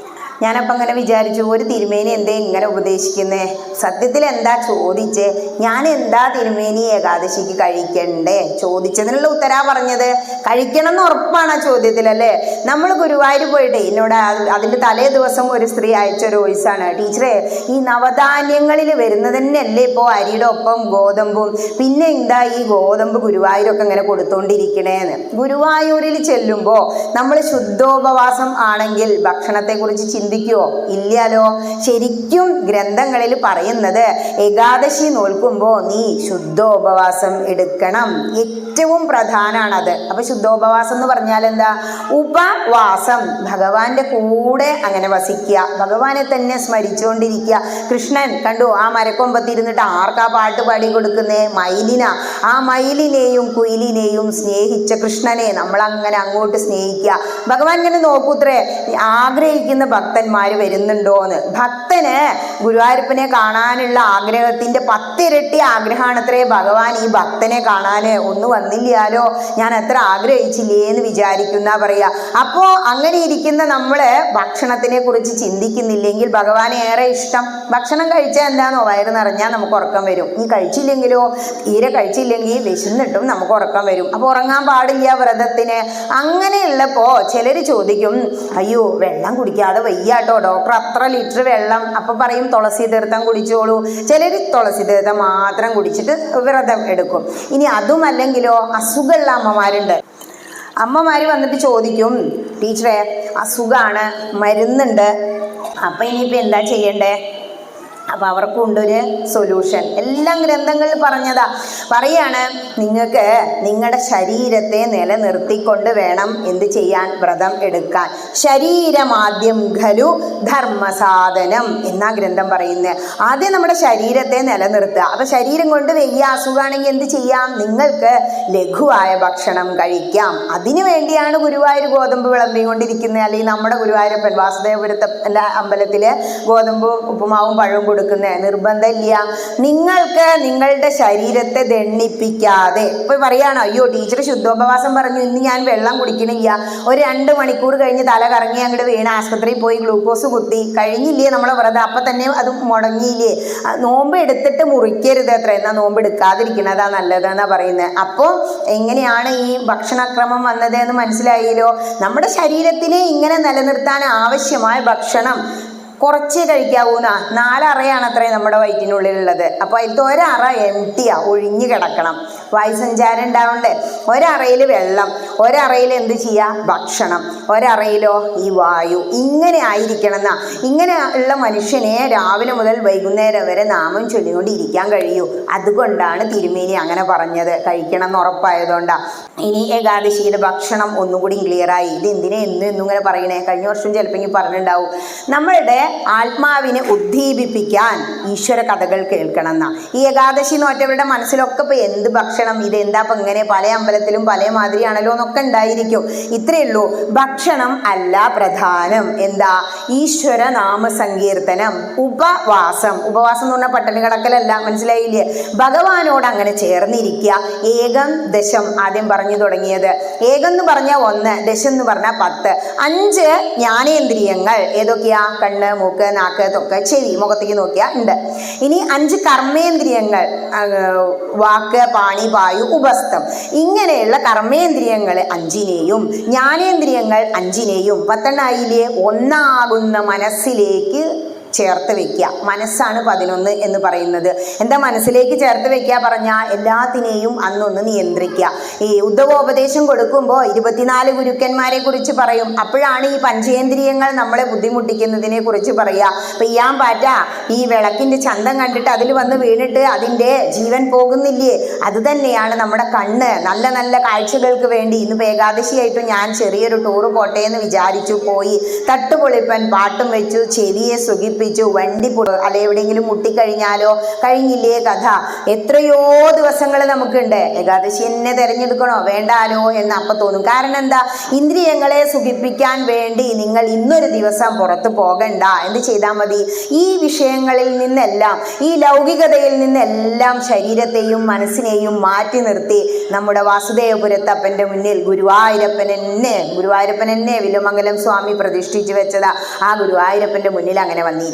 ഞാനപ്പം അങ്ങനെ വിചാരിച്ചു, ഒരു തിരുമേനി എന്തേ ഇങ്ങനെ ഉപദേശിക്കുന്നേ? സത്യത്തിൽ എന്താ ചോദിച്ചേ? ഞാൻ എന്താ തിരുമേനി ഏകാദശിക്ക് കഴിക്കണ്ടേ ചോദിച്ചതിനുള്ള ഉത്തരാ പറഞ്ഞത്. കഴിക്കണം എന്ന് ഉറപ്പാണ് ആ ചോദ്യത്തിലല്ലേ. നമ്മൾ ഗുരുവായൂർ പോയിട്ട് എന്നോട് അതിൻ്റെ തലേ ദിവസം ഒരു സ്ത്രീ അയച്ചൊരു വോയിസാണ്, ടീച്ചറെ ഈ നവധാന്യങ്ങളിൽ വരുന്നത് തന്നെയല്ലേ ഇപ്പോൾ അരിയുടെ ഒപ്പം ഗോതമ്പും, പിന്നെ എന്താ ഈ ഗോതമ്പ് ഗുരുവായൂരൊക്കെ ഇങ്ങനെ കൊടുത്തോണ്ടിരിക്കണേന്ന്. ഗുരുവായൂരിൽ ചെല്ലുമ്പോൾ നമ്മൾ ശുദ്ധോപവാസം ആണെങ്കിൽ ഭക്ഷണത്തെക്കുറിച്ച് ചിന്തിക്കുവോ? ഇല്ലാലോ. ശരിക്കും ഗ്രന്ഥങ്ങളിൽ പറയുന്നത് ഏകാദശി നോൽക്കുമ്പോൾ നീ ശുദ്ധോപവാസം എടുക്കണം. ഏറ്റവും പ്രധാനമാണത്. അപ്പൊ ശുദ്ധോപവാസം എന്ന് പറഞ്ഞാൽ എന്താ? ഉപവാസം. ഭഗവാന്റെ കൂടെ അങ്ങനെ വസിക്കുക, ഭഗവാനെ തന്നെ സ്മരിച്ചുകൊണ്ടിരിക്കുക. കൃഷ്ണൻ കണ്ടു ആ മരക്കൊമ്പത്തിരുന്നിട്ട് ആർക്കാ പാട്ട് പാടി കൊടുക്കുന്നേ? മയിലിനാ. ആ മയിലിനെയും കുയിലിനെയും സ്നേഹിച്ച കൃഷ്ണനെ നമ്മൾ അങ്ങനെ അങ്ങോട്ട് സ്നേഹിക്കുക. ഭഗവാൻ ഇങ്ങനെ നോക്കൂത്രേ, ആഗ്രഹിക്കുന്ന ഭക്തന്മാർ വരുന്നുണ്ടോന്ന്. ഭക്തന് ഗുരുവായൂരപ്പനെ കാണാനുള്ള ആഗ്രഹത്തിന്റെ 10 ഇരട്ടി ആഗ്രഹമാണത്രേ ഭഗവാൻ ഈ ഭക്തനെ കാണാന്. ഒന്ന് വന്നില്ലാലോ, ഞാൻ എത്ര ആഗ്രഹിച്ചില്ലേ എന്ന് വിചാരിക്കുന്ന പറയാ. അപ്പോ അങ്ങനെ ഇരിക്കുന്ന നമ്മള് ഭക്ഷണത്തിനെ കുറിച്ച് ചിന്തിക്കുന്നില്ലെങ്കിൽ ഭഗവാനെ ഏറെ ഇഷ്ടം. ഭക്ഷണം കഴിച്ചാൽ എന്താണോ, വയറ് നിറഞ്ഞാൽ നമുക്ക് ഉറക്കം വരും. ഈ കഴിച്ചില്ലെങ്കിലോ, തീരെ കഴിച്ചില്ലെങ്കിൽ വിശന്നിട്ടും നമുക്ക് ഉറക്കം വരും. അപ്പൊ ഉറങ്ങാൻ പാടില്ല വ്രതത്തിന്. അങ്ങനെയുള്ളപ്പോ ചിലര് ചോദിക്കും, അയ്യോ വെള്ളം കുടിക്കാതെ വയ്യാട്ടോ ഡോക്ടർ, അത്ര ലിറ്റർ വെള്ളം. അപ്പൊ പറയും തുളസി തീർത്ഥം കുടിച്ചോളൂ. ചിലർ തുളസി തീർത്ഥം മാത്രം കുടിച്ചിട്ട് വ്രതം എടുക്കും. ഇനി അതുമല്ലെങ്കിലോ അസുഖമുള്ള അമ്മമാരുണ്ട്. അമ്മമാര് വന്നിട്ട് ചോദിക്കും, ടീച്ചറെ അസുഖമാണ്, മരുന്നുണ്ട്, അപ്പൊ ഇനിയിപ്പോൾ എന്താ ചെയ്യണ്ടേ? അപ്പം അവർക്കുണ്ടൊരു സൊല്യൂഷൻ. എല്ലാം ഗ്രന്ഥങ്ങളിൽ പറഞ്ഞതാ. പറയാണ്, നിങ്ങൾക്ക് നിങ്ങളുടെ ശരീരത്തെ നിലനിർത്തിക്കൊണ്ട് വേണം എന്ത് ചെയ്യാൻ? വ്രതം എടുക്കാൻ. ശരീരമാദ്യം ഖലു ധർമ്മസാധനം എന്നാ ഗ്രന്ഥം പറയുന്നത്. ആദ്യം നമ്മുടെ ശരീരത്തെ നിലനിർത്തുക. അപ്പം ശരീരം കൊണ്ട് വലിയ അസുഖമാണെങ്കിൽ എന്ത് ചെയ്യാം? നിങ്ങൾക്ക് ലഘുവായ ഭക്ഷണം കഴിക്കാം. അതിനു വേണ്ടിയാണ് ഗുരുവായൂർ ഗോതമ്പ് വിളമ്പിക്കൊണ്ടിരിക്കുന്നത്. അല്ലെങ്കിൽ നമ്മുടെ ഗുരുവായൂരപ്പൻ വാസുദേവപുരത്തെ അമ്പലത്തിൽ ഗോതമ്പ് ഉപ്പുമാവും പഴവും കൊടുക്കുന്നത് നിർബന്ധമില്ല. നിങ്ങൾക്ക് നിങ്ങളുടെ ശരീരത്തെ ദണ്ണിപ്പിക്കാതെ ഇപ്പൊ പറയാണ്, അയ്യോ ടീച്ചർ ശുദ്ധോപവാസം പറഞ്ഞു, ഇന്ന് ഞാൻ വെള്ളം കുടിക്കണില്ല, ഒരു 2 മണിക്കൂർ കഴിഞ്ഞ് തല കറങ്ങി അങ്ങോട്ട് വീണ ആശുപത്രിയിൽ പോയി ഗ്ലൂക്കോസ് കുത്തി, കഴിഞ്ഞില്ലേ നമ്മളെ വ്രതം, അപ്പൊ തന്നെ അത് മുടങ്ങിയില്ലേ? നോമ്പ് എടുത്തിട്ട് മുറിക്കരുത് അത്ര, എന്നാൽ നോമ്പ് എടുക്കാതിരിക്കണതാ നല്ലതെന്നാ പറയുന്നത്. അപ്പോൾ എങ്ങനെയാണ് ഈ ഭക്ഷണക്രമം വന്നത് എന്ന് മനസ്സിലായല്ലോ. നമ്മുടെ ശരീരത്തിനെ ഇങ്ങനെ നിലനിർത്താൻ ആവശ്യമായ ഭക്ഷണം കുറച്ചേ കഴിക്കാവൂന്നാ. 4 അറയാണ് അത്രയും നമ്മുടെ വയറ്റിനുള്ളിലുള്ളത്. അപ്പോൾ അതിലത്തെ ഒരറ എംറ്റിയാ, ഒഴിഞ്ഞു കിടക്കണം, വായുസഞ്ചാരം ഉണ്ടാവണ്ടേ. ഒരറയിൽ വെള്ളം, ഒരറയിൽ എന്ത് ചെയ്യുക? ഭക്ഷണം, ഒരറയിലോ ഈ വായു. ഇങ്ങനെ ആയിരിക്കണം എന്നാ. ഇങ്ങനെ ഉള്ള മനുഷ്യനെ രാവിലെ മുതൽ വൈകുന്നേരം വരെ നാമം ചൊല്ലിക്കൊണ്ട് ഇരിക്കാൻ കഴിയൂ. അതുകൊണ്ടാണ് തിരുമേനി അങ്ങനെ പറഞ്ഞത്, കഴിക്കണം എന്ന് ഉറപ്പായതുകൊണ്ടാണ്. ഇനി ഏകാദശിയിലെ ഭക്ഷണം ഒന്നുകൂടി ക്ലിയറായി. ഇത് എന്തിനാ എന്നും ഇങ്ങനെ പറയണേ? കഴിഞ്ഞ വർഷം ചിലപ്പോൾ പറഞ്ഞിട്ടുണ്ടാവും. നമ്മളുടെ ആത്മാവിനെ ഉദ്ദീപിപ്പിക്കാൻ ഈശ്വര കഥകൾ കേൾക്കണം എന്നാ. ഈ ഏകാദശി നോറ്റവരുടെ മനസ്സിലൊക്കെ ഇപ്പൊ എന്ത് ഭക്ഷണം, ഇത് എന്താ ഇപ്പൊ ഇങ്ങനെ, പല അമ്പലത്തിലും പല മാതിരിയാണല്ലോ എന്നൊക്കെ ഉണ്ടായിരിക്കും. ഇത്രയേ ഉള്ളൂ. ഭക്ഷണം അല്ല പ്രധാനം. എന്താ? ഈശ്വര നാമസങ്കീർത്തനം, ഉപവാസം. ഉപവാസം എന്ന് പറഞ്ഞാൽ പട്ടിണി കിടക്കലല്ല, മനസ്സിലായില്ലേ? ഭഗവാനോട് അങ്ങനെ ചേർന്നിരിക്കുക. ഏകം ദശം ആദ്യം പറഞ്ഞു തുടങ്ങിയത്. ഏകം എന്ന് പറഞ്ഞാൽ 1, ദശം എന്ന് പറഞ്ഞാൽ 10. 5 ജ്ഞാനേന്ദ്രിയങ്ങൾ ഏതൊക്കെയാ? കണ്ണ്, മൂക്ക്, നാക്ക്, തൊക്ക്, ചെവി, മുഖത്തേക്ക് നോക്കിയാൽ ഉണ്ട്. ഇനി 5 കർമ്മേന്ദ്രിയങ്ങൾ, വാക്ക്, പാണി, പായു, ഉപസ്ഥം. ഇങ്ങനെയുള്ള കർമ്മേന്ദ്രിയങ്ങൾ 5നെയും ജ്ഞാനേന്ദ്രിയങ്ങൾ 5നെയും 10 ഒന്നാകുന്ന മനസ്സിലേക്ക് ചേർത്ത് വെക്കുക. മനസ്സാണ് 11 എന്ന് പറയുന്നത്. എന്താ മനസ്സിലേക്ക് ചേർത്ത് വെക്കുക പറഞ്ഞാൽ? എല്ലാത്തിനെയും അന്നൊന്ന് നിയന്ത്രിക്കുക. ഈ ഉദ്ധവോപദേശം കൊടുക്കുമ്പോൾ 24 ഗുരുക്കന്മാരെ കുറിച്ച് പറയും. അപ്പോഴാണ് ഈ പഞ്ചേന്ദ്രിയങ്ങൾ നമ്മളെ ബുദ്ധിമുട്ടിക്കുന്നതിനെ കുറിച്ച് പറയുക. പെയ്യാൻ പാറ്റ ഈ വിളക്കിൻ്റെ ചന്തം കണ്ടിട്ട് അതിൽ വന്ന് വീണിട്ട് അതിൻ്റെ ജീവൻ പോകുന്നില്ലേ? അത് തന്നെയാണ് നമ്മുടെ കണ്ണ്. നല്ല നല്ല കാഴ്ചകൾക്ക് വേണ്ടി ഇന്നിപ്പോൾ ഏകാദശിയായിട്ടും ഞാൻ ചെറിയൊരു ടൂറ് പോട്ടെ എന്ന് വിചാരിച്ചു, പോയി. തട്ടുപൊളിപ്പൻ പാട്ടും വെച്ചു, ചെവിയെ സുഖിപ്പിച്ചു, വണ്ടി അല്ലെ എവിടെയെങ്കിലും മുട്ടിക്കഴിഞ്ഞാലോ? കഴിഞ്ഞില്ലേ കഥ. എത്രയോ ദിവസങ്ങൾ നമുക്കുണ്ട്. ഏകാദശി എന്നെ തിരഞ്ഞെടുക്കണോ വേണ്ടാലോ എന്ന് അപ്പം തോന്നും. കാരണം എന്താ? ഇന്ദ്രിയങ്ങളെ സുഖിപ്പിക്കാൻ വേണ്ടി നിങ്ങൾ ഇന്നൊരു ദിവസം പുറത്തു പോകണ്ട. എന്ത് ചെയ്താൽ മതി? ഈ വിഷയങ്ങളിൽ നിന്നെല്ലാം, ഈ ലൗകികതയിൽ നിന്നെല്ലാം ശരീരത്തെയും മനസ്സിനെയും മാറ്റി നിർത്തി നമ്മുടെ വാസുദേവപുരത്തപ്പൻ്റെ മുന്നിൽ ഗുരുവായൂരപ്പൻ എന്നെ വില്ലുമംഗലം സ്വാമി പ്രതിഷ്ഠിച്ചു വെച്ചതാ. ആ ഗുരുവായൂരപ്പൻ്റെ മുന്നിൽ അങ്ങനെ വന്നിരിക്കുക.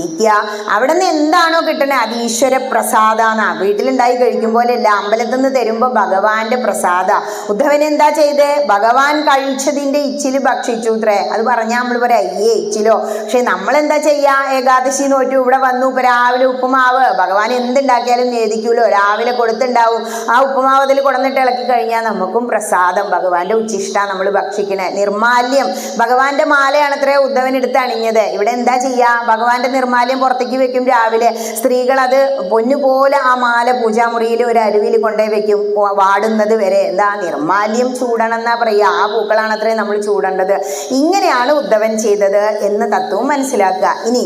അവിടെ നിന്ന് എന്താണോ കിട്ടണേ അത് ഈശ്വര പ്രസാദാന്നാ. വീട്ടിലുണ്ടായി കഴിക്കും പോലെയല്ല, അമ്പലത്തിൽ നിന്ന് തരുമ്പോൾ ഭഗവാന്റെ പ്രസാദ. ഉദ്ധവൻ എന്താ ചെയ്തേ? ഭഗവാൻ കഴിച്ചതിൻ്റെ ഇച്ചില് ഭക്ഷിച്ചു അത്രേ. അത് പറഞ്ഞാൽ നമ്മൾ പറയാം, അയ്യേ ഇച്ചിലോ. പക്ഷെ നമ്മളെന്താ ചെയ്യാ? ഏകാദശി നോറ്റു ഇവിടെ വന്നു, ഇപ്പൊ രാവിലെ ഉപ്പുമാവ്, ഭഗവാൻ എന്തുണ്ടാക്കിയാലും നേദിക്കൂലോ, രാവിലെ കൊടുത്തുണ്ടാവും. ആ ഉപ്പുമാവ് അതിൽ കൊടുന്നിട്ട് ഇളക്കി കഴിഞ്ഞാൽ നമുക്കും പ്രസാദം, ഭഗവാന്റെ ഉച്ചിഷ്ട നമ്മൾ ഭക്ഷിക്കണേ. നിർമാല്യം, ഭഗവാന്റെ മാലയാണ് അത്രേ ഉദ്ധവൻ എടുത്ത് അണിഞ്ഞത്. ഇവിടെ എന്താ ചെയ്യാ? ഭഗവാന്റെ നിർമാല്യം പുറത്തേക്ക് വെക്കും രാവിലെ. സ്ത്രീകൾ അത് പൊന്നുപോലെ ആ മാല പൂജാമുറിയിൽ ഒരു അരുവിൽ കൊണ്ടുപോയി വെക്കും, വാടുന്നത് വരെ. എന്താ? നിർമാല്യം ചൂടണം എന്നാ പറയുക. ആ പൂക്കളാണ് അത്രേ നമ്മൾ ചൂടേണ്ടത്. ഇങ്ങനെയാണ് ഉദ്ധവൻ ചെയ്തത് എന്ന് തത്വം മനസ്സിലാക്കുക. ഇനി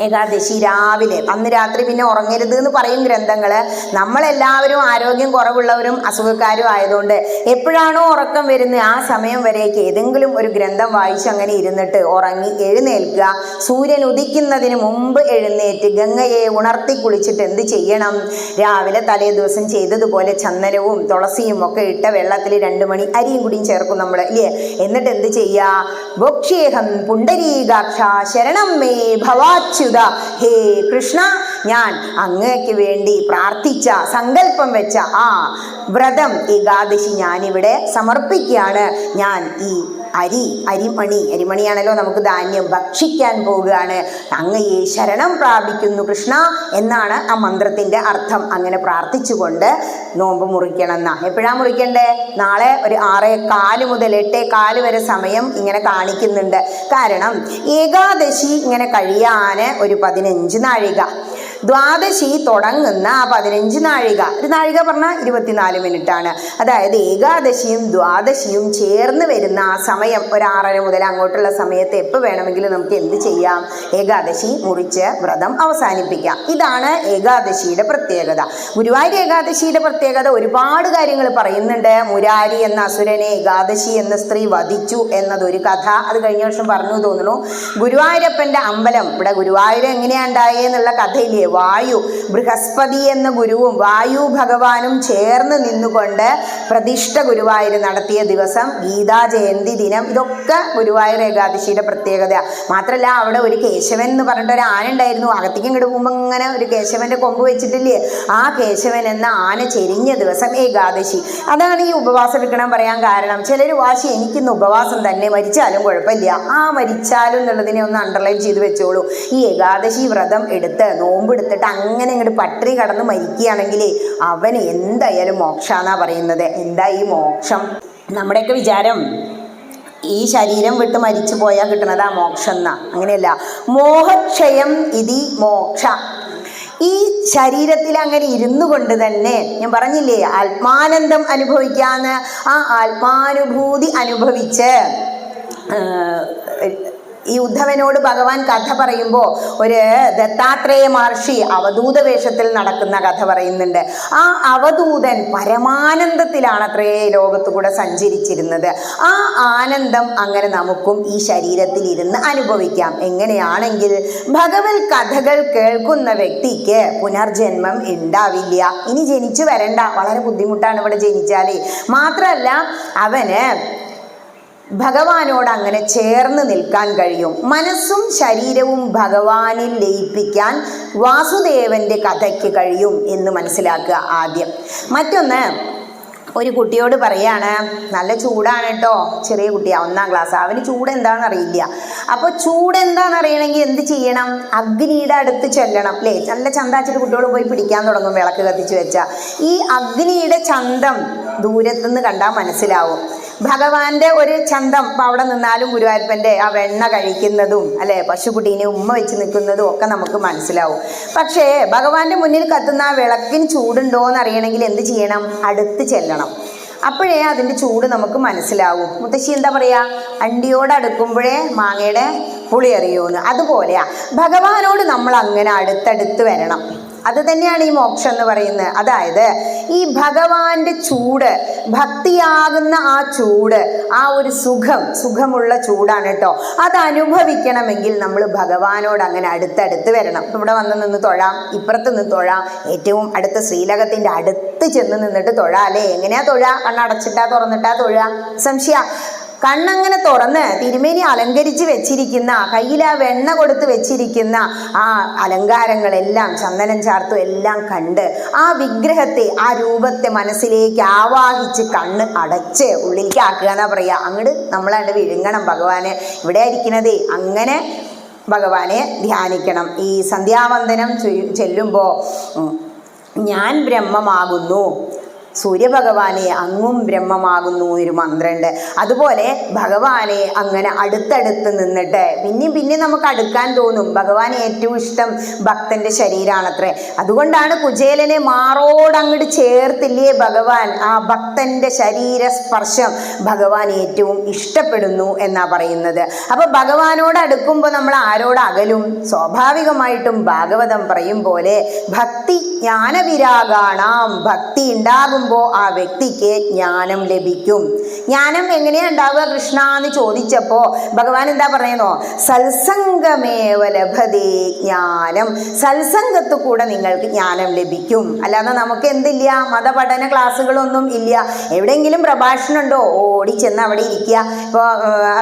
ഏകാദശി രാവിലെ, അന്ന് രാത്രി പിന്നെ ഉറങ്ങരുത് എന്ന് പറയും ഗ്രന്ഥങ്ങൾ. നമ്മളെല്ലാവരും ആരോഗ്യം കുറവുള്ളവരും അസുഖക്കാരും ആയതുകൊണ്ട് എപ്പോഴാണോ ഉറക്കം വരുന്നത് ആ സമയം വരേക്ക് ഏതെങ്കിലും ഒരു ഗ്രന്ഥം വായിച്ച് അങ്ങനെ ഇരുന്നിട്ട് ഉറങ്ങി എഴുന്നേൽക്കുക. സൂര്യൻ ഉദിക്കുന്നതിന് മുമ്പ് എഴുന്നേറ്റ് ഗംഗയെ ഉണർത്തി കുളിച്ചിട്ട് എന്ത് ചെയ്യണം? രാവിലെ തലേ ദിവസം ചെയ്തതുപോലെ ചന്ദനവും തുളസിയും ഒക്കെ ഇട്ട വെള്ളത്തിൽ 2 മണി അരിയും കൂടിയും ചേർക്കും നമ്മൾ, ഇല്ലേ? എന്നിട്ട് എന്ത് ചെയ്യുക? ഭോക്ഷ്യേഹം പുണ്ടരീകാക്ഷ ശരണം മേ ഭവാച്ചു. ഹേ കൃഷ്ണ, ഞാൻ അങ്ങയ്ക്ക് വേണ്ടി പ്രാർത്ഥിച്ച, സങ്കല്പം വെച്ച ആ വ്രതം ഏകാദശി ഞാനിവിടെ സമർപ്പിക്കുകയാണ്. ഞാൻ ഈ അരിമണിയാണല്ലോ നമുക്ക് ധാന്യം, ഭക്ഷിക്കാൻ പോവുകയാണ്. അങ്ങയെ ശരണം പ്രാപിക്കുന്നു കൃഷ്ണ എന്നാണ് ആ മന്ത്രത്തിൻ്റെ അർത്ഥം. അങ്ങനെ പ്രാർത്ഥിച്ചുകൊണ്ട് നോമ്പ് മുറിക്കണം എന്നാ. എപ്പോഴാണ് മുറിക്കണ്ടേ? നാളെ ഒരു 6:15 മുതൽ 8:15 വരെ സമയം ഇങ്ങനെ കാണിക്കുന്നുണ്ട്. കാരണം ഏകാദശി ഇങ്ങനെ കഴിയാൻ ഒരു 15 നാഴിക. ദ്വാദശി തുടങ്ങുന്ന ആ 15 നാഴിക, ഒരു നാഴിക പറഞ്ഞാൽ 24 മിനിറ്റാണ്. അതായത് ഏകാദശിയും ദ്വാദശിയും ചേർന്ന് വരുന്ന ആ സമയം, ഒരു 6:30 മുതൽ അങ്ങോട്ടുള്ള സമയത്ത് എപ്പോൾ വേണമെങ്കിലും നമുക്ക് എന്ത് ചെയ്യാം? ഏകാദശി മുറിച്ച് വ്രതം അവസാനിപ്പിക്കാം. ഇതാണ് ഏകാദശിയുടെ പ്രത്യേകത. ഗുരുവായൂർ ഏകാദശിയുടെ പ്രത്യേകത ഒരുപാട് കാര്യങ്ങൾ പറയുന്നുണ്ട്. മുരാരി എന്ന അസുരനെ ഏകാദശി എന്ന സ്ത്രീ വധിച്ചു എന്നതൊരു കഥ, അത് കഴിഞ്ഞ വർഷം പറഞ്ഞു തോന്നുന്നു. ഗുരുവായൂരപ്പന്റെ അമ്പലം, ഇവിടെ ഗുരുവായൂർ എങ്ങനെയാ ഉണ്ടായെന്നുള്ള കഥയില്ലേ? വായു, ബൃഹസ്പതി എന്ന ഗുരുവും വായു ഭഗവാനും ചേർന്ന് നിന്നുകൊണ്ട് പ്രതിഷ്ഠ ഗുരുവായൂർ നടത്തിയ ദിവസം, ഗീതാ ജയന്തി ദിനം, ഇതൊക്കെ ഗുരുവായൂർ ഏകാദശിയുടെ പ്രത്യേകത. മാത്രമല്ല അവിടെ ഒരു കേശവൻ എന്ന് പറഞ്ഞിട്ട് ഒരു ആന ഉണ്ടായിരുന്നു. അകത്തേക്ക് ഇങ്ങോട്ട് പോകുമ്പോൾ ഇങ്ങനെ ഒരു കേശവന്റെ കൊമ്പ് വെച്ചിട്ടില്ലേ? ആ കേശവൻ എന്ന ആന ചെരിഞ്ഞ ദിവസം ഏകാദശി. അതാണ് ഈ ഉപവാസം എടുക്കണം പറയാൻ കാരണം. ചിലർ വാശി, എനിക്കിന്ന് ഉപവാസം തന്നെ, മരിച്ചാലും കുഴപ്പമില്ല. ആ മരിച്ചാലും എന്നുള്ളതിനെ ഒന്ന് അണ്ടർലൈൻ ചെയ്ത് വെച്ചോളൂ. ഈ ഏകാദശി വ്രതം എടുത്ത് നോമ്പെടുത്തിട്ട് അങ്ങനെ ഇങ്ങോട്ട് പട്ടിണി കടന്ന് മരിക്കുകയാണെങ്കിൽ അവന് എന്തായാലും മോക്ഷാന്നാ പറയുന്നത്. എന്താ ഈ മോക്ഷം? നമ്മുടെയൊക്കെ വിചാരം ഈ ശരീരം വിട്ട് മരിച്ചു പോയാൽ കിട്ടുന്നതാ മോക്ഷം എന്നാ. അങ്ങനെയല്ല. മോഹക്ഷയം ഇതി മോക്ഷ. ഈ ശരീരത്തിൽ അങ്ങനെ ഇരുന്നു കൊണ്ട് തന്നെ ഞാൻ പറഞ്ഞില്ലേ ആത്മാനന്ദം അനുഭവിക്കാന്ന്. ആ ആത്മാനുഭൂതി അനുഭവിച്ച് ഈ ഉദ്ധവനോട് ഭഗവാൻ കഥ പറയുമ്പോൾ ഒരു ദത്താത്രേയ മഹർഷി അവധൂത വേഷത്തിൽ നടക്കുന്ന കഥ പറയുന്നുണ്ട്. ആ അവധൂതൻ പരമാനന്ദത്തിലാണത്രേ ലോകത്തു കൂടെ സഞ്ചരിച്ചിരുന്നത്. ആ ആനന്ദം അങ്ങനെ നമുക്കും ഈ ശരീരത്തിൽ ഇരുന്ന് അനുഭവിക്കാം. എങ്ങനെയാണെങ്കിൽ ഭഗവത് കഥകൾ കേൾക്കുന്ന വ്യക്തിക്ക് പുനർജന്മം ഉണ്ടാവില്ല. ഇനി ജനിച്ചു വരണ്ട, വളരെ ബുദ്ധിമുട്ടാണ് ഇവിടെ ജനിച്ചാലേ. മാത്രമല്ല അവന് ഭഗവാനോട് അങ്ങനെ ചേർന്ന് നിൽക്കാൻ കഴിയും. മനസ്സും ശരീരവും ഭഗവാനിൽ ലയിപ്പിക്കാൻ വാസുദേവന്റെ കഥയ്ക്ക് കഴിയും എന്ന് മനസ്സിലാക്കുക ആദ്യം. മറ്റൊന്ന്, ഒരു കുട്ടിയോട് പറയാണ്, നല്ല ചൂടാണ് കേട്ടോ, ചെറിയ കുട്ടിയാ, 1ാം ക്ലാസ്, അവന് ചൂട് എന്താണെന്ന് അറിയില്ല. അപ്പോൾ ചൂട് എന്താണെന്ന് അറിയണമെങ്കിൽ എന്ത് ചെയ്യണം? അഗ്നിയുടെ അടുത്ത് ചെല്ലണം അല്ലേ? നല്ല ചന്താച്ചിട്ട് കുട്ടിയോട് പോയി പിടിക്കാൻ തുടങ്ങും വിളക്ക് കത്തിച്ച് വെച്ചാൽ. ഈ അഗ്നിയുടെ ചന്തം ദൂരത്തുനിന്ന് കണ്ടാൽ മനസ്സിലാവും. ഭഗവാന്റെ ഒരു ചന്തം ഇപ്പം അവിടെ നിന്നാലും ഗുരുവായൂരപ്പൻ്റെ ആ വെണ്ണ കഴിക്കുന്നതും അല്ലെ പശുക്കുട്ടീനെ ഉമ്മ വെച്ച് നിൽക്കുന്നതും ഒക്കെ നമുക്ക് മനസ്സിലാവും. പക്ഷേ ഭഗവാന്റെ മുന്നിൽ കത്തുന്ന ആ വിളക്കിന് ചൂടുണ്ടോ എന്ന് അറിയണമെങ്കിൽ എന്ത് ചെയ്യണം? അടുത്ത് ചെല്ലണം. അപ്പോഴേ അതിൻ്റെ ചൂട് നമുക്ക് മനസ്സിലാവും. മുത്തശ്ശി എന്താ പറയാ? അണ്ടിയോട് അടുക്കുമ്പോഴേ മാങ്ങയുടെ പുളി അറിയൂന്ന്. അതുപോലെയാ ഭഗവാനോട് നമ്മൾ അങ്ങനെ അടുത്തടുത്ത് വരണം. അത് തന്നെയാണ് ഈ മോക്ഷം എന്ന് പറയുന്നത്. അതായത് ഈ ഭഗവാന്റെ ചൂട്, ഭക്തിയാകുന്ന ആ ചൂട്, ആ ഒരു സുഖമുള്ള ചൂടാണ് കേട്ടോ. അത് അനുഭവിക്കണമെങ്കിൽ നമ്മൾ ഭഗവാനോട് അങ്ങനെ അടുത്തടുത്ത് വരണം. ഇപ്പം ഇവിടെ വന്ന് നിന്ന് തൊഴാം, ഇപ്പുറത്ത് നിന്ന് തൊഴാം, ഏറ്റവും അടുത്ത ശ്രീലകത്തിൻ്റെ അടുത്ത് ചെന്ന് നിന്നിട്ട് തൊഴാം അല്ലേ? എങ്ങനെയാ തൊഴാ? കണ്ണടച്ചിട്ടാ തുറന്നിട്ടാ തൊഴാ? സംശയ കണ്ണങ്ങനെ തുറന്ന് തിരുമേനി അലങ്കരിച്ച് വെച്ചിരിക്കുന്ന, കയ്യിൽ ആ വെണ്ണ കൊടുത്ത് വെച്ചിരിക്കുന്ന ആ അലങ്കാരങ്ങളെല്ലാം, ചന്ദനം ചാർത്തും എല്ലാം കണ്ട് ആ വിഗ്രഹത്തെ, ആ രൂപത്തെ മനസ്സിലേക്ക് ആവാഹിച്ച് കണ്ണ് അടച്ച് ഉള്ളിലേക്ക് ആക്കുക എന്നാ പറയുക. അങ്ങോട്ട് നമ്മളാണ്ട് വിഴുങ്ങണം ഭഗവാനെ. ഇവിടെ ഇരിക്കണതേ അങ്ങനെ ഭഗവാനെ ധ്യാനിക്കണം. ഈ സന്ധ്യാവന്ദനം ചെല്ലുമ്പോൾ ഞാൻ ബ്രഹ്മമാകുന്നു, സൂര്യഭഗവാനെ അങ്ങും ബ്രഹ്മമാകുന്നു ഒരു മന്ത്രമുണ്ട്. അതുപോലെ ഭഗവാനെ അങ്ങനെ അടുത്തടുത്ത് നിന്നിട്ട് പിന്നെ നമുക്ക് അടുക്കാൻ തോന്നും. ഭഗവാന് ഏറ്റവും ഇഷ്ടം ഭക്തന്റെ ശരീരമാണത്രേ. അതുകൊണ്ടാണ് കുചേലനെ മാറോടങ്ങോട്ട് ചേർത്തില്ലേ ഭഗവാൻ. ആ ഭക്തന്റെ ശരീര സ്പർശം ഭഗവാൻ ഏറ്റവും ഇഷ്ടപ്പെടുന്നു എന്നാ പറയുന്നത്. അപ്പൊ ഭഗവാനോട് അടുക്കുമ്പോൾ നമ്മൾ ആരോട് അകലും? സ്വാഭാവികമായിട്ടും ഭാഗവതം പറയും പോലെ ഭക്തി ജ്ഞാനവിരാഗാണാം. ഭക്തി ഉണ്ടാകുമ്പോൾ ആ വ്യക്തിക്ക് ജ്ഞാനം ലഭിക്കും. ജ്ഞാനം എങ്ങനെയാ ഉണ്ടാവുക കൃഷ്ണ എന്ന് ചോദിച്ചപ്പോ ഭഗവാൻ എന്താ പറയുന്നോ? സത്സംഗമേവ ലഭതേ ജ്ഞാനം. സത്സംഗത്തു കൂടെ നിങ്ങൾക്ക് ജ്ഞാനം ലഭിക്കും. അല്ലാതെ നമുക്ക് എന്തില്ല, മതപഠന ക്ലാസ്സുകളൊന്നും ഇല്ല. എവിടെയെങ്കിലും പ്രഭാഷണം ഉണ്ടോ? ഓടി ചെന്ന് അവിടെ ഇരിക്കുക. ഇപ്പോൾ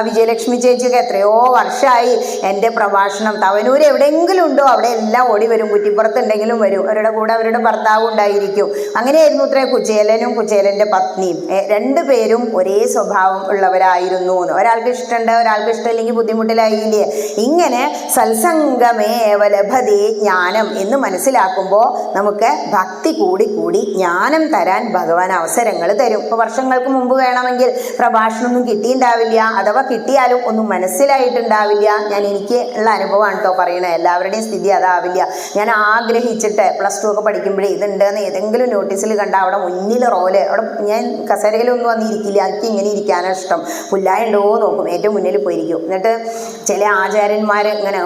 വിജയലക്ഷ്മി ചേച്ചിയൊക്കെ എത്രയോ വർഷമായി എൻ്റെ പ്രഭാഷണം തവനൂർ എവിടെയെങ്കിലും ഉണ്ടോ അവിടെ എല്ലാം ഓടി വരും. കുറ്റിപ്പുറത്തുണ്ടെങ്കിലും വരും. അവരുടെ കൂടെ അവരുടെ ഭർത്താവ് ഉണ്ടായിരിക്കും. അങ്ങനെയായിരുന്നു ഇത്രേ കുച്ചേ കുചേലനും കുചേലൻ്റെ പത്നിയും രണ്ടുപേരും ഒരേ സ്വഭാവം ഉള്ളവരായിരുന്നു എന്ന്. ഒരാൾക്ക് ഇഷ്ടമുണ്ട്, ഒരാൾക്ക് ഇഷ്ടമില്ലെങ്കിൽ ബുദ്ധിമുട്ടിലായില്ലേ. ഇങ്ങനെ സത്സംഗമേവ ലഭതേ ജ്ഞാനം എന്ന് മനസ്സിലാക്കുമ്പോൾ നമുക്ക് ഭക്തി കൂടി കൂടി ജ്ഞാനം തരാൻ ഭഗവാൻ അവസരങ്ങൾ തരും. ഇപ്പോൾ വർഷങ്ങൾക്ക് മുമ്പ് വേണമെങ്കിൽ പ്രഭാഷണമൊന്നും കിട്ടിയിട്ടുണ്ടാവില്ല, അഥവാ കിട്ടിയാലും ഒന്നും മനസ്സിലായിട്ടുണ്ടാവില്ല. എനിക്ക് ഉള്ള അനുഭവമാണ് കേട്ടോ പറയണത്, എല്ലാവരുടെയും സ്ഥിതി അതാവില്ല. ഞാൻ ആഗ്രഹിച്ചിട്ട് +2 ഒക്കെ പഠിക്കുമ്പോഴേ ഇതുണ്ടെന്ന് ഏതെങ്കിലും നോട്ടീസിൽ കണ്ട അവിടെ മുന്നിൽ റോല്, അവിടെ ഞാൻ കസേരയിലൊന്നും വന്നിരിക്കില്ല, എനിക്ക് ഇങ്ങനെ ഇരിക്കാനാണ് ഇഷ്ടം. പുല്ലായുണ്ടോ നോക്കും, ഏറ്റവും മുന്നിൽ പോയിരിക്കും. എന്നിട്ട് ചില ആചാര്യന്മാർ ഇങ്ങനെ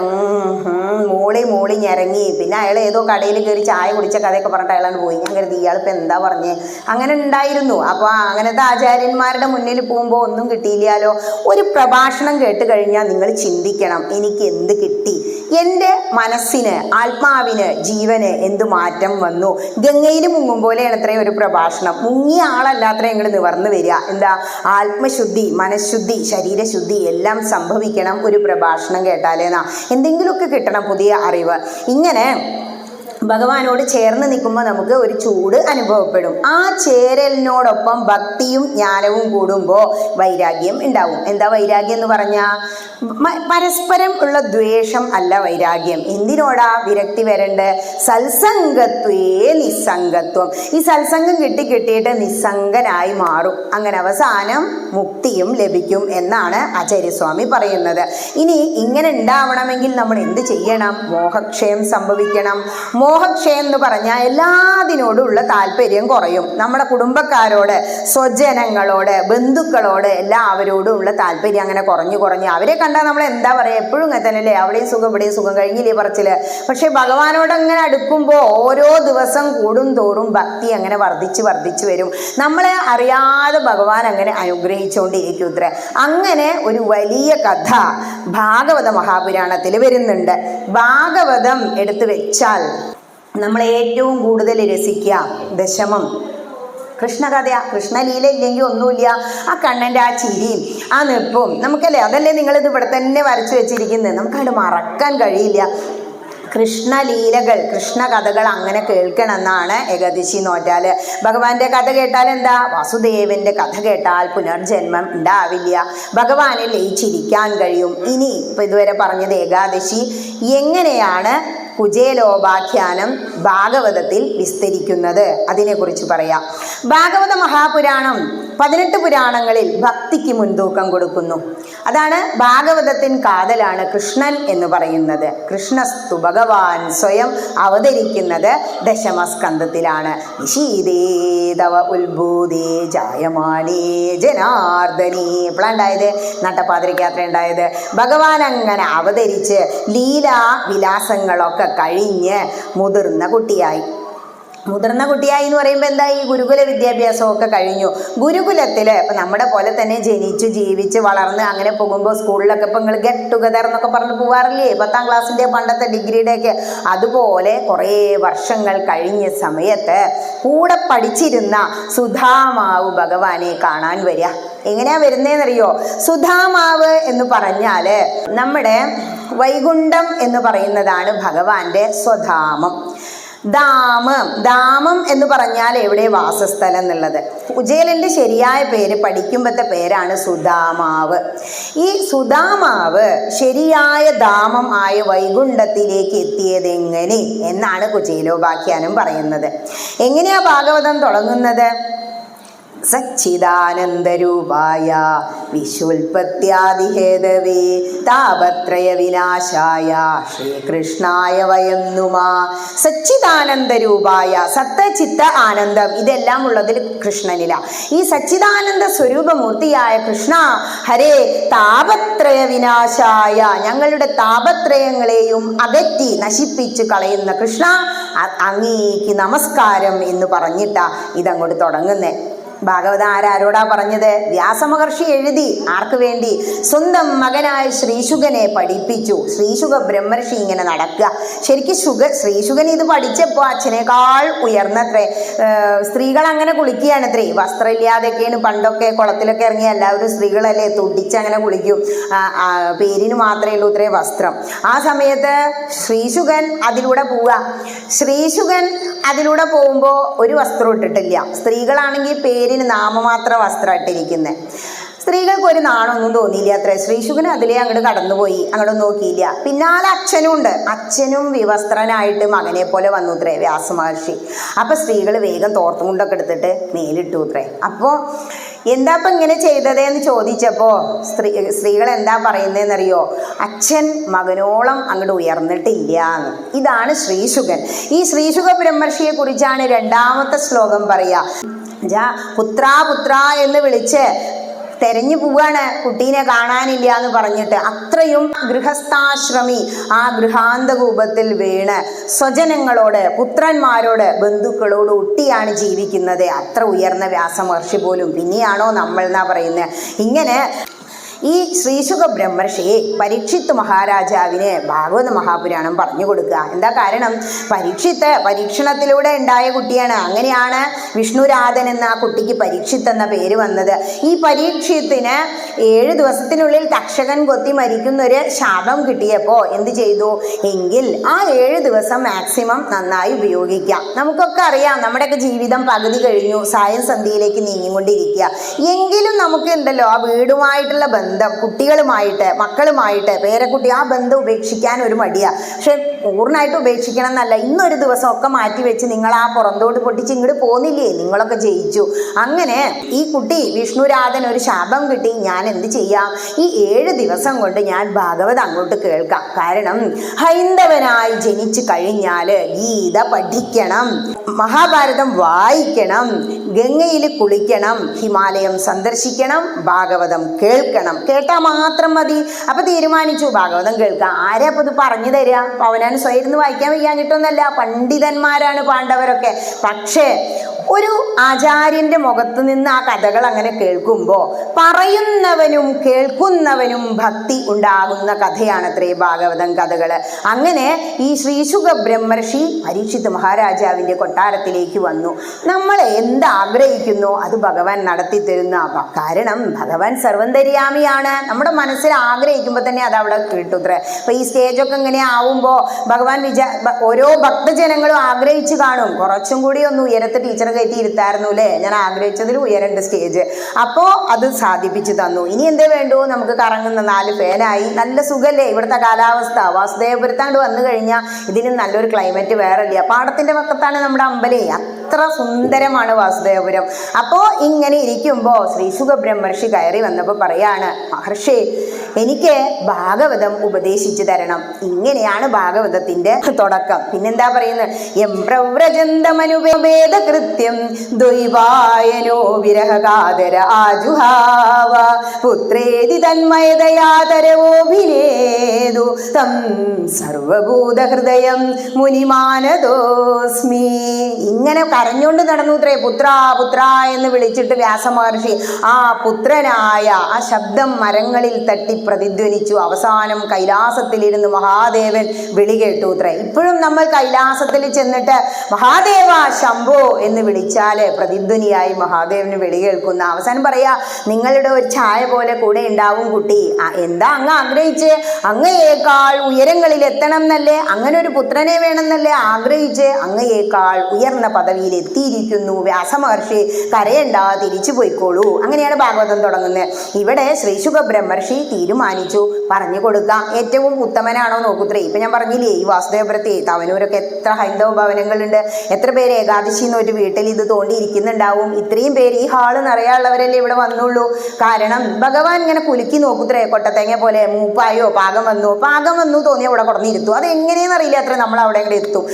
മൂളി ഞെരങ്ങി, പിന്നെ അയാൾ ഏതോ കടയിൽ കയറി ചായ കുടിച്ച കഥയൊക്കെ പറഞ്ഞിട്ട് അയാളാണ് പോയി. ഞാൻ കരുതി ഇയാളിപ്പോൾ എന്താ പറഞ്ഞേ, അങ്ങനെ ഉണ്ടായിരുന്നു. അപ്പോൾ അങ്ങനത്തെ ആചാര്യന്മാരുടെ മുന്നിൽ പോകുമ്പോൾ ഒന്നും കിട്ടിയില്ലല്ലോ. ഒരു പ്രഭാഷണം കേട്ട് കഴിഞ്ഞാൽ നിങ്ങൾ ചിന്തിക്കണം, എനിക്ക് എന്ത് കിട്ടി, എൻ്റെ മനസ്സിന്, ആത്മാവിന്, ജീവന് എന്ത് മാറ്റം വന്നു. ഗംഗയിൽ മുങ്ങും പോലെയാണ് അത്രയും ഒരു പ്രഭാഷണം. മുങ്ങിയ ആളല്ലാത്ര ഇങ്ങോട്ട് നിവർന്നു വരിക. എന്താ, ആത്മശുദ്ധി, മനഃശുദ്ധി, ശരീരശുദ്ധി എല്ലാം സംഭവിക്കണം ഒരു പ്രഭാഷണം കേട്ടാലേന്നാ. എന്തെങ്കിലുമൊക്കെ കിട്ടണം, പുതിയ അറിവ്. ഇങ്ങനെ ഭഗവാനോട് ചേർന്ന് നിൽക്കുമ്പോൾ നമുക്ക് ഒരു ചൂട് അനുഭവപ്പെടും. ആ ചേരലിനോടൊപ്പം ഭക്തിയും ജ്ഞാനവും കൂടുമ്പോൾ വൈരാഗ്യം ഉണ്ടാവും. എന്താ വൈരാഗ്യം എന്ന് പറഞ്ഞാൽ പരസ്പരം ഉള്ള ദ്വേഷം അല്ല വൈരാഗ്യം. എന്തിനോടാ വിരക്തി വരണ്ട്? സത്സംഗത്വേ നിസ്സംഗത്വം. ഈ സത്സംഗം കിട്ടിയിട്ട് നിസ്സംഗനായി മാറും. അങ്ങനെ അവസാനം മുക്തിയും ലഭിക്കും എന്നാണ് ആചാര്യസ്വാമി പറയുന്നത്. ഇനി ഇങ്ങനെ ഉണ്ടാവണമെങ്കിൽ നമ്മൾ എന്ത് ചെയ്യണം? മോഹക്ഷയം സംഭവിക്കണം. മോഹക്ഷയം എന്ന് പറഞ്ഞാൽ എല്ലാത്തിനോടുള്ള താല്പര്യം കുറയും. നമ്മുടെ കുടുംബക്കാരോട്, സ്വജനങ്ങളോട്, ബന്ധുക്കളോട് എല്ലാവരോടും ഉള്ള താല്പര്യം അങ്ങനെ കുറഞ്ഞ് അവരെ കണ്ടാൽ നമ്മൾ എന്താ പറയുക, എപ്പോഴും ഇങ്ങനെ തന്നെയല്ലേ, അവിടെയും സുഖം ഇവിടെയും സുഖം, കഴിഞ്ഞില്ലേ പറച്ചില്. പക്ഷെ ഭഗവാനോട് അങ്ങനെ അടുക്കുമ്പോൾ ഓരോ ദിവസം കൂടും തോറും ഭക്തി അങ്ങനെ വർദ്ധിച്ച് വരും. നമ്മളെ അറിയാതെ ഭഗവാൻ അങ്ങനെ അനുഗ്രഹിച്ചുകൊണ്ടിരിക്കും ഇത്ര. അങ്ങനെ ഒരു വലിയ കഥ ഭാഗവത മഹാപുരാണത്തിൽ വരുന്നുണ്ട്. ഭാഗവതം എടുത്തു വെച്ചാൽ നമ്മൾ ഏറ്റവും കൂടുതൽ രസിക്കുക ദശമം കൃഷ്ണകഥയാ. കൃഷ്ണലീല ഇല്ലെങ്കിൽ ഒന്നുമില്ല. ആ കണ്ണൻ്റെ ആ ചിരിയും ആ നിൽപ്പും നമുക്കല്ലേ, അതല്ലേ നിങ്ങളിത് ഇവിടെ തന്നെ വരച്ചു വെച്ചിരിക്കുന്നത്, നമുക്കത് മറക്കാൻ കഴിയില്ല. കൃഷ്ണലീലകൾ, കൃഷ്ണകഥകൾ അങ്ങനെ കേൾക്കണമെന്നാണ് ഏകാദശി നോറ്റാൽ. ഭഗവാന്റെ കഥ കേട്ടാൽ എന്താ? വാസുദേവന്റെ കഥ കേട്ടാൽ പുനർജന്മം ഉണ്ടാവില്ല, ഭഗവാനെ ലയിച്ചിരിക്കാൻ കഴിയും. ഇനി ഇപ്പം ഇതുവരെ പറഞ്ഞത് ഏകാദശി എങ്ങനെയാണ് കുചേലോപാഖ്യാനം ഭാഗവതത്തിൽ വിസ്തരിക്കുന്നത് അതിനെക്കുറിച്ച് പറയാം. ഭാഗവത മഹാപുരാണം 18 പുരാണങ്ങളിൽ ഭക്തിക്ക് മുൻതൂക്കം കൊടുക്കുന്നു. അതാണ് ഭാഗവതത്തിൻ കാതലാണ് കൃഷ്ണൻ എന്ന് പറയുന്നത്. കൃഷ്ണസ്തു ഭഗവാൻ സ്വയം അവതരിക്കുന്നത് ദശമസ്കന്ധത്തിലാണ്. നിശീതേതവ ഉത്ഭൂതേ ജായമാനേ ജനാർദ്ദനീ. എപ്പോഴാണ്ടായത്? നട്ടപ്പാതിരിക്കാത്ര ഉണ്ടായത്. ഭഗവാൻ അങ്ങനെ അവതരിച്ച് ലീലാ വിലാസങ്ങളൊക്കെ കഴിഞ്ഞ് മുതിർന്ന കുട്ടിയായി എന്ന് പറയുമ്പോൾ എന്താ, ഈ ഗുരുകുല വിദ്യാഭ്യാസമൊക്കെ കഴിഞ്ഞു. ഗുരുകുലത്തിൽ ഇപ്പം നമ്മുടെ പോലെ തന്നെ ജനിച്ചു ജീവിച്ച് വളർന്ന് അങ്ങനെ പോകുമ്പോൾ സ്കൂളിലൊക്കെ ഇപ്പം നിങ്ങൾ ഗെറ്റ് ടുഗദർ എന്നൊക്കെ പറഞ്ഞ് പോകാറില്ലേ, 10ാം ക്ലാസ്സിൻ്റെ പണ്ടത്തെ ഡിഗ്രിയുടെയൊക്കെ. അതുപോലെ കുറേ വർഷങ്ങൾ കഴിഞ്ഞ സമയത്ത് കൂടെ പഠിച്ചിരുന്ന സുധാമാവ് ഭഗവാനെ കാണാൻ വരിക. എങ്ങനെയാ വരുന്നതെന്നറിയോ? സുധാമാവ് എന്ന് പറഞ്ഞാൽ നമ്മുടെ വൈകുണ്ഠം എന്ന് പറയുന്നതാണ് ഭഗവാന്റെ സ്വധാമം. ധാമം എന്ന് പറഞ്ഞാൽ എവിടെ വാസസ്ഥലം എന്നുള്ളത്. കുചേലന്റെ ശരിയായ പേര്, പഠിക്കുമ്പോഴത്തെ പേരാണ് സുധാമാവ്. ഈ സുധാമാവ് ശരിയായ ധാമം ആയ വൈകുണ്ഠത്തിലേക്ക് എത്തിയത് എങ്ങനെ എന്നാണ് കുചേലോപാഖ്യാനം പറയുന്നത്. എങ്ങനെയാ ഭാഗവതം തുടങ്ങുന്നത്? സച്ചിദാനന്ദരൂപായ വിശ്വോൽപത്യാദിഹേതവേ താപത്രയ വിനാശായ ശ്രീകൃഷ്ണായ വയം നുമാ. സച്ചിദാനന്ദരൂപായ, സത്ത് ചിത്ത ആനന്ദം ഇതെല്ലാം ഉള്ളതിൽ കൃഷ്ണനില. ഈ സച്ചിദാനന്ദ സ്വരൂപമൂർത്തിയായ കൃഷ്ണ, ഹരേ താപത്രയ വിനാശായ, ഞങ്ങളുടെ താപത്രയങ്ങളെയും അകറ്റി നശിപ്പിച്ച് കളയുന്ന കൃഷ്ണ, അങ്ങേക്ക് നമസ്കാരം എന്ന് പറഞ്ഞിട്ടാ ഇതങ്ങോട്ട് തുടങ്ങുന്നേ. ഭാഗവതം ആരോടാ പറഞ്ഞത്? വ്യാസമഹർഷി എഴുതി. ആർക്ക് വേണ്ടി? സ്വന്തം മകനായ ശ്രീശുകനെ പഠിപ്പിച്ചു. ശ്രീശുക ബ്രഹ്മർഷി ഇങ്ങനെ നടക്കുക. ശരിക്കും ശ്രീശുകൻ ഇത് പഠിച്ചപ്പോൾ അച്ഛനേക്കാൾ ഉയർന്നത്രേ. സ്ത്രീകൾ അങ്ങനെ കുളിക്കുകയാണത്രേ. വസ്ത്രമില്ലാതെയൊക്കെയാണ് പണ്ടൊക്കെ കുളത്തിലൊക്കെ ഇറങ്ങി എല്ലാവരും സ്ത്രീകളല്ലേ തുടിച്ചങ്ങനെ കുളിക്കും. പേരിന് മാത്രമേ ഉള്ളൂ ഇത്രേ വസ്ത്രം. ആ സമയത്ത് ശ്രീശുകൻ അതിലൂടെ പോവുക. ശ്രീശുകൻ അതിലൂടെ പോകുമ്പോൾ ഒരു വസ്ത്രം ഇട്ടിട്ടില്ല. സ്ത്രീകളാണെങ്കിൽ പേരിന് നാമമാത്ര വസ്ത്രം ഇട്ടിരിക്കുന്നത്. സ്ത്രീകൾക്ക് ഒരു നാണൊന്നും തോന്നിയില്ല അത്രേ. ശ്രീശുകൻ അതിലേ അങ്ങോട്ട് കടന്നുപോയി, അങ്ങോട്ട് നോക്കിയില്ല. പിന്നാലെ അച്ഛനും ഉണ്ട്. അച്ഛനും വിവസ്ത്രനായിട്ട് മകനെ പോലെ വന്നു അത്രേ വ്യാസമഹർഷി. അപ്പൊ സ്ത്രീകൾ വേഗം തോർത്തും കൊണ്ടൊക്കെ എടുത്തിട്ട് മേലിട്ടു അത്രേ. അപ്പോൾ എന്താ ഇപ്പം ഇങ്ങനെ ചെയ്തത് എന്ന് ചോദിച്ചപ്പോൾ സ്ത്രീകൾ എന്താ പറയുന്നതെന്നറിയോ? അച്ഛൻ മകനോളം അങ്ങോട്ട് ഉയർന്നിട്ടില്ല എന്ന്. ഇതാണ് ശ്രീശുകൻ. ഈ ശ്രീശുക ബ്രഹ്മർഷിയെ കുറിച്ചാണ് രണ്ടാമത്തെ ശ്ലോകം പറയുക. പുത്രാ പുത്ര എന്ന് വിളിച്ച് തെരഞ്ഞു പോവാണ് കുട്ടീനെ കാണാനില്ല എന്ന് പറഞ്ഞിട്ട്. അത്രയും ഗൃഹസ്ഥാശ്രമി ആ ഗൃഹാന്തകൂപത്തിൽ വീണ് സ്വജനങ്ങളോട്, പുത്രന്മാരോട്, ബന്ധുക്കളോട് ഒട്ടിയാണ് ജീവിക്കുന്നത്. അത്ര ഉയർന്ന വ്യാസമഹർഷി പോലും പിന്നെയാണോ നമ്മൾ എന്നാ പറയുന്നത്. ഇങ്ങനെ ഈ ശ്രീശുക ബ്രഹ്മർഷി പരീക്ഷിത്ത് മഹാരാജാവിന് ഭാഗവത മഹാപുരാണം പറഞ്ഞു കൊടുക്കുക. എന്താ കാരണം? പരീക്ഷണത്തിലൂടെ ഉണ്ടായ കുട്ടിയാണ്. അങ്ങനെയാണ് വിഷ്ണുരാധൻ എന്ന ആ കുട്ടിക്ക് പരീക്ഷിത്ത് എന്ന പേര് വന്നത്. ഈ പരീക്ഷത്തിന് 7 ദിവസത്തിനുള്ളിൽ തക്ഷകൻ കൊത്തി മരിക്കുന്നൊരു ശാപം കിട്ടിയപ്പോൾ എന്ത് ചെയ്തു എങ്കിൽ ആ 7 ദിവസം മാക്സിമം നന്നായി ഉപയോഗിക്കാം. നമുക്കൊക്കെ അറിയാം, നമ്മുടെയൊക്കെ ജീവിതം പകുതി കഴിഞ്ഞു, സായം സന്ധ്യയിലേക്ക് നീങ്ങിക്കൊണ്ടിരിക്കുക. എങ്കിലും നമുക്ക് ഉണ്ടല്ലോ ആ വീടുമായിട്ടുള്ള ബന്ധം, കുട്ടികളുമായിട്ട്, മക്കളുമായിട്ട്, പേരക്കുട്ടി, ആ ബന്ധം ഉപേക്ഷിക്കാൻ ഒരു മടിയാണ്. പക്ഷെ പൂർണ്ണമായിട്ട് ഉപേക്ഷിക്കണം എന്നല്ല. ഇന്നൊരു ദിവസം ഒക്കെ മാറ്റി വെച്ച് നിങ്ങൾ ആ പുറന്തോട്ട് പൊട്ടിച്ച് ഇങ്ങോട്ട് പോന്നില്ലേ, നിങ്ങളൊക്കെ ജയിച്ചു. അങ്ങനെ ഈ കുട്ടി വിഷ്ണുരാധൻ ഒരു ശാപം കിട്ടി. ഞാൻ എന്ത് ചെയ്യാം? ഈ 7 ദിവസം കൊണ്ട് ഞാൻ ഭാഗവതം അങ്ങോട്ട് കേൾക്കാം. കാരണം ഹൈന്ദവനായി ജനിച്ചു കഴിഞ്ഞാൽ ഗീത പഠിക്കണം, മഹാഭാരതം വായിക്കണം, ഗംഗയിൽ കുളിക്കണം, ഹിമാലയം സന്ദർശിക്കണം, ഭാഗവതം കേൾക്കണം. കേട്ടാൽ മാത്രം മതി. അപ്പൊ തീരുമാനിച്ചു ഭാഗവതം കേൾക്കാം. ആരാ അപ്പൊ ഇത് പറഞ്ഞു തരിക? പവനാൻ സ്വയം ഇരുന്ന് വായിക്കാൻ വയ്യാഞ്ഞിട്ടൊന്നല്ല, പണ്ഡിതന്മാരാണ് പാണ്ഡവരൊക്കെ. പക്ഷേ ഒരു ആചാര്യന്റെ മുഖത്ത് നിന്ന് ആ കഥകൾ അങ്ങനെ കേൾക്കുമ്പോൾ പറയുന്നവനും കേൾക്കുന്നവനും ഭക്തി ഉണ്ടാകുന്ന കഥയാണത്രേ ഭാഗവതം കഥകൾ. അങ്ങനെ ഈ ശ്രീശുക ബ്രഹ്മർഷി പരീക്ഷിത്ത് മഹാരാജാവിന്റെ കൊട്ടാരത്തിലേക്ക് വന്നു. നമ്മൾ എന്താഗ്രഹിക്കുന്നു അത് ഭഗവാൻ നടത്തി തരുന്ന. കാരണം ഭഗവാൻ സർവന്തര്യാമിയാണ്. നമ്മുടെ മനസ്സിൽ ആഗ്രഹിക്കുമ്പോൾ തന്നെ അത് അവിടെ കിട്ടുത്രേ. അപ്പൊ ഈ സ്റ്റേജൊക്കെ ഇങ്ങനെ ആവുമ്പോൾ ഭഗവാൻ ഓരോ ഭക്തജനങ്ങളും ആഗ്രഹിച്ചു കാണും, കുറച്ചും കൂടി ഒന്ന് ഉയരത്തെ ടീച്ചർ കയറ്റി ഇരുത്തായിരുന്നു അല്ലേ, ഞാൻ ആഗ്രഹിച്ചതിൽ ഉയരേണ്ട സ്റ്റേജ്. അപ്പോൾ അത് സാധിപ്പിച്ചു തന്നു. ഇനി എന്തേ വേണ്ടു? നമുക്ക് കറങ്ങുന്ന 4 ഫാനായി. നല്ല സുഖല്ലേ ഇവിടുത്തെ കാലാവസ്ഥ. വാസുദേവപുരത്താണ്ട് വന്നു കഴിഞ്ഞാൽ ഇതിന് നല്ലൊരു ക്ലൈമറ്റ് വേറെ ഇല്ല. പാടത്തിന്റെ പക്കത്താണ് നമ്മുടെ അമ്പലേ. അത്ര സുന്ദരമാണ് വാസുദേവപുരം. അപ്പോൾ ഇങ്ങനെ ഇരിക്കുമ്പോൾ ശ്രീശുക ബ്രഹ്മർഷി കയറി വന്നപ്പോൾ പറയാണ്, മഹർഷി എനിക്ക് ഭാഗവതം ഉപദേശിച്ചു തരണം. ഇങ്ങനെയാണ് ഭാഗവതത്തിന്റെ തുടക്കം. പിന്നെന്താ പറയുന്നത്? എം പ്രവ്രജന്തമനുപേദ കൃത്യം ദ്വൈവായനോ വിരഹകാതര ആജുഹാവ പുത്രേതി തന്മയതയാതരവോഭിനേതു തം സർവഭൂതഹൃദയം മുനിമാനദോസ്മി. ഇങ്ങനെ കരഞ്ഞുകൊണ്ട് നടന്നു ത്രേ. പുത്ര പുത്ര എന്ന് വിളിച്ചിട്ട് വ്യാസമഹർഷി ആ പുത്രനായ ആ ശബ്ദം മരങ്ങളിൽ തട്ടി പ്രതിധ്വനിച്ചു. അവസാനം കൈലാസത്തിലിരുന്ന് മഹാദേവൻ വിളി കേട്ടു ത്രേ. ഇപ്പോഴും നമ്മൾ കൈലാസത്തിൽ ചെന്നിട്ട് മഹാദേവ ശംഭോ എന്ന് വിളിച്ചാല് പ്രതിധ്വനിയായി മഹാദേവന് വിളി കേൾക്കുന്ന. അവസാനം പറയാ, നിങ്ങളുടെ ഒരു ഛായ പോലെ കൂടെ ഉണ്ടാവും കുട്ടി. എന്താ അങ്ങ് ആഗ്രഹിച്ച്? അങ്ങയേക്കാൾ ഉയരങ്ങളിൽ എത്തണം എന്നല്ലേ, അങ്ങനെ ഒരു പുത്രനെ വേണമെന്നല്ലേ ആഗ്രഹിച്ച് അങ്ങയേക്കാൾ ഉയർന്ന പദവിയിൽ എത്തിയിരിക്കുന്നു വ്യാസമഹർഷി. കരയണ്ട, തിരിച്ചു പോയിക്കോളൂ. അങ്ങനെയാണ് ഭാഗവതം തുടങ്ങുന്നത്. ഇവിടെ ശ്രീശുക ബ്രഹ്മർഷി തീരുമാനിച്ചു പറഞ്ഞു കൊടുക്കാം. ഏറ്റവും ഉത്തമനാണോ നോക്കൂത്രേ. ഇപ്പൊ ഞാൻ പറഞ്ഞില്ലേ, ഈ വാസുദേവപുരത്തെ തവനൂരൊക്കെ എത്ര ഹൈന്ദവ ഭവനങ്ങളുണ്ട്. എത്ര പേര് ഏകാദശി എന്നൊരു വീട്ടിൽ ഇത് തോണ്ടിയിരിക്കുന്നുണ്ടാവും. ഇത്രയും പേര് ഈ ഹാള് നിറയാനുള്ളവരല്ലേ ഇവിടെ വന്നുള്ളൂ. കാരണം ഭഗവാൻ ഇങ്ങനെ കുലുക്കി നോക്കൂത്രേ. കൊട്ടത്തേങ്ങ പോലെ മൂപ്പായോ പാകം വന്നു തോന്നി അവിടെ കുറഞ്ഞിരുത്തു. അത് എങ്ങനെയെന്ന് അറിയില്ല അത്ര നമ്മൾ അവിടെ ഇങ്ങനെ എത്തും.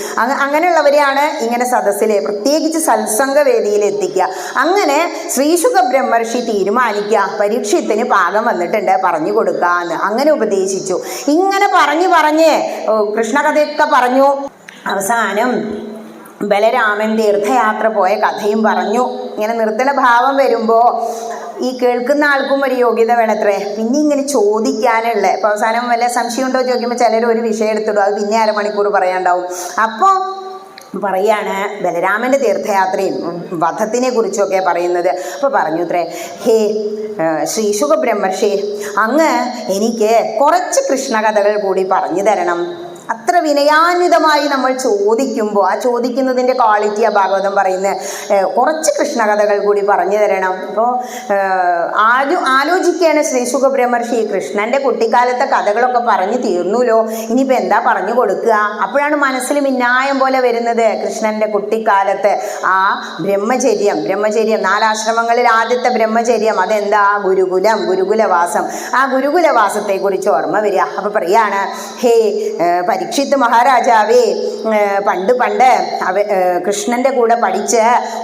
അങ്ങനെയുള്ളവരെയാണ് ഇങ്ങനെ സദസ്സിലെ പ്രത്യേകിച്ച് സത്സംഗവേദിയിൽ എത്തിക്കുക. അങ്ങനെ ശ്രീശുക ബ്രഹ്മർഷി തീരുമാനിക്കുക, പരീക്ഷത്തിന് പാകം വന്നിട്ടുണ്ട്, പറഞ്ഞു കൊടുക്കാന്ന്. അങ്ങനെ ഉപദേശിച്ചു. ഇങ്ങനെ പറഞ്ഞ് കൃഷ്ണകഥയൊക്കെ പറഞ്ഞു. അവസാനം ബലരാമൻ തീർത്ഥയാത്ര പോയ കഥയും പറഞ്ഞു. ഇങ്ങനെ നിർത്തണ ഭാവം വരുമ്പോൾ ഈ കേൾക്കുന്ന ആൾക്കും ഒരു യോഗ്യത വേണത്രേ. പിന്നെ ഇങ്ങനെ ചോദിക്കാനുള്ള ഇപ്പം അവസാനം വല്ല സംശയം ഉണ്ടോ ചോദിക്കുമ്പോൾ ചിലർ ഒരു വിഷയം എടുത്തിടും, അത് പിന്നെ അരമണിക്കൂർ പറയാണ്ടാവും. അപ്പോൾ പറയാണ് ബലരാമൻ്റെ തീർത്ഥയാത്രയും വധത്തിനെ കുറിച്ചൊക്കെ പറയുന്നത്. അപ്പോൾ പറഞ്ഞു അത്രേ, ഹേ ശ്രീ ശുഖബ്രഹ്മർഷി, അങ്ങ് എനിക്ക് കുറച്ച് കൃഷ്ണകഥകൾ കൂടി പറഞ്ഞു തരണം. അത്ര വിനയാന്വിതമായി നമ്മൾ ചോദിക്കുമ്പോൾ ആ ചോദിക്കുന്നതിൻ്റെ ക്വാളിറ്റിയാണ് ഭാഗവതം പറയുന്നത്. കുറച്ച് കൃഷ്ണകഥകൾ കൂടി പറഞ്ഞു തരണം. അപ്പോൾ ആലോചിക്കുകയാണ് ശ്രീ ശുഖബ്രഹ്മർഷി, കൃഷ്ണൻ്റെ കുട്ടിക്കാലത്തെ കഥകളൊക്കെ പറഞ്ഞു തീർന്നുല്ലോ, ഇനിയിപ്പോൾ എന്താ പറഞ്ഞു കൊടുക്കുക? അപ്പോഴാണ് മനസ്സിൽ മിന്നായം പോലെ വരുന്നത് കൃഷ്ണൻ്റെ കുട്ടിക്കാലത്ത് ആ ബ്രഹ്മചര്യം 4 ആശ്രമങ്ങളിൽ ആദ്യത്തെ ബ്രഹ്മചര്യം അതെന്താ? ഗുരുകുലവാസം. ആ ഗുരുകുലവാസത്തെക്കുറിച്ച് ഓർമ്മ വരിക. അപ്പോൾ പറയാണ്, ഹേ പരീക്ഷിത് മഹാരാജാവേ, പണ്ട് കൃഷ്ണന്റെ കൂടെ പഠിച്ച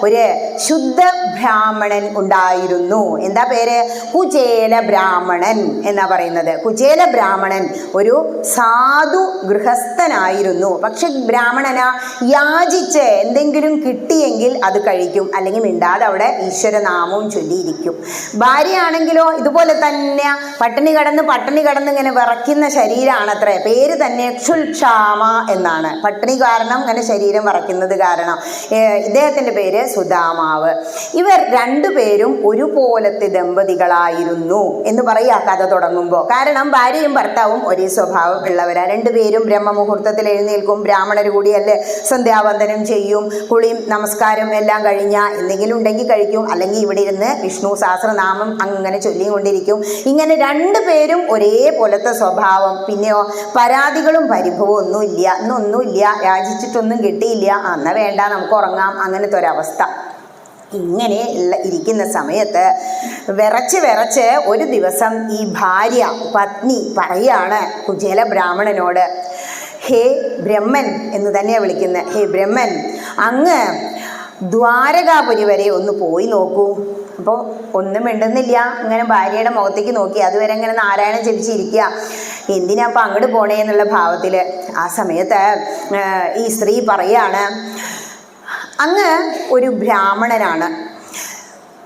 ഒരു ശുദ്ധ ബ്രാഹ്മണൻ ഉണ്ടായിരുന്നു. എന്താ പേര്? കുചേല ബ്രാഹ്മണൻ എന്നാ പറയുന്നത്. കുചേല ബ്രാഹ്മണൻ ഒരു സാധു ഗൃഹസ്ഥനായിരുന്നു. പക്ഷെ ബ്രാഹ്മണനാ യാചിച്ച് എന്തെങ്കിലും കിട്ടിയെങ്കിൽ അത് കഴിക്കും, അല്ലെങ്കിൽ മിണ്ടാതെ അവിടെ ഈശ്വരനാമവും ചൊല്ലിയിരിക്കും. ഭാര്യയാണെങ്കിലോ ഇതുപോലെ തന്നെ പട്ടിണി കിടന്ന് ഇങ്ങനെ വിറയ്ക്കുന്ന ശരീരമാണത്രേ. പേര് തന്നെ ക്ഷാമ എന്നാണ്. പട്ടിണി കാരണം ഇങ്ങനെ ശരീരം വറയ്ക്കുന്നത് കാരണം. ഇദ്ദേഹത്തിൻ്റെ പേര് സുദാമാവ്. ഇവർ രണ്ടുപേരും ഒരുപോലത്തെ ദമ്പതികളായിരുന്നു എന്ന് പറയാ കഥ തുടങ്ങുമ്പോൾ. കാരണം ഭാര്യയും ഭർത്താവും ഒരേ സ്വഭാവം ഉള്ളവരാ. രണ്ടുപേരും ബ്രഹ്മമുഹൂർത്തത്തിൽ എഴുന്നേൽക്കും, ബ്രാഹ്മണർ കൂടിയല്ലേ സന്ധ്യാവന്ദനം ചെയ്യും, കുളിയും നമസ്കാരം എല്ലാം കഴിഞ്ഞാൽ എന്തെങ്കിലും ഉണ്ടെങ്കിൽ കഴിക്കും, അല്ലെങ്കിൽ ഇവിടെ ഇരുന്ന് വിഷ്ണു സഹസ്രനാമം അങ്ങനെ ചൊല്ലിക്കൊണ്ടിരിക്കും. ഇങ്ങനെ രണ്ടുപേരും ഒരേപോലത്തെ സ്വഭാവം. പിന്നെയോ പരാതികളും പരിഭവവും ഒന്നുമില്ല, യാചിച്ചിട്ടൊന്നും കിട്ടിയില്ല, എന്നാ വേണ്ട നമുക്ക് ഉറങ്ങാം, അങ്ങനത്തെ ഒരവസ്ഥ. ഇങ്ങനെ ഇരിക്കുന്ന സമയത്ത് വിറച്ച് ഒരു ദിവസം ഈ പത്നി പറയാണ് കുചേല ബ്രാഹ്മണനോട്, ഹേ ബ്രഹ്മൻ എന്ന് തന്നെയാണ് വിളിക്കുന്നത്, ഹേ ബ്രഹ്മൻ, അങ്ങ് ദ്വാരകാപുരി വരെ ഒന്ന് പോയി നോക്കൂ. അപ്പോൾ ഒന്നും മിണ്ടുന്നില്ല, ഇങ്ങനെ ഭാര്യയുടെ മുഖത്തേക്ക് നോക്കി. അതുവരെ ഇങ്ങനെ നാരായണൻ ജപിച്ചിരിക്കുക. എന്തിനാ അപ്പം അങ്ങോട്ട് പോണേ എന്നുള്ള ഭാവത്തിൽ. ആ സമയത്ത് ഈ സ്ത്രീ പറയാണ്, അങ്ങ് ഒരു ബ്രാഹ്മണനാണ്,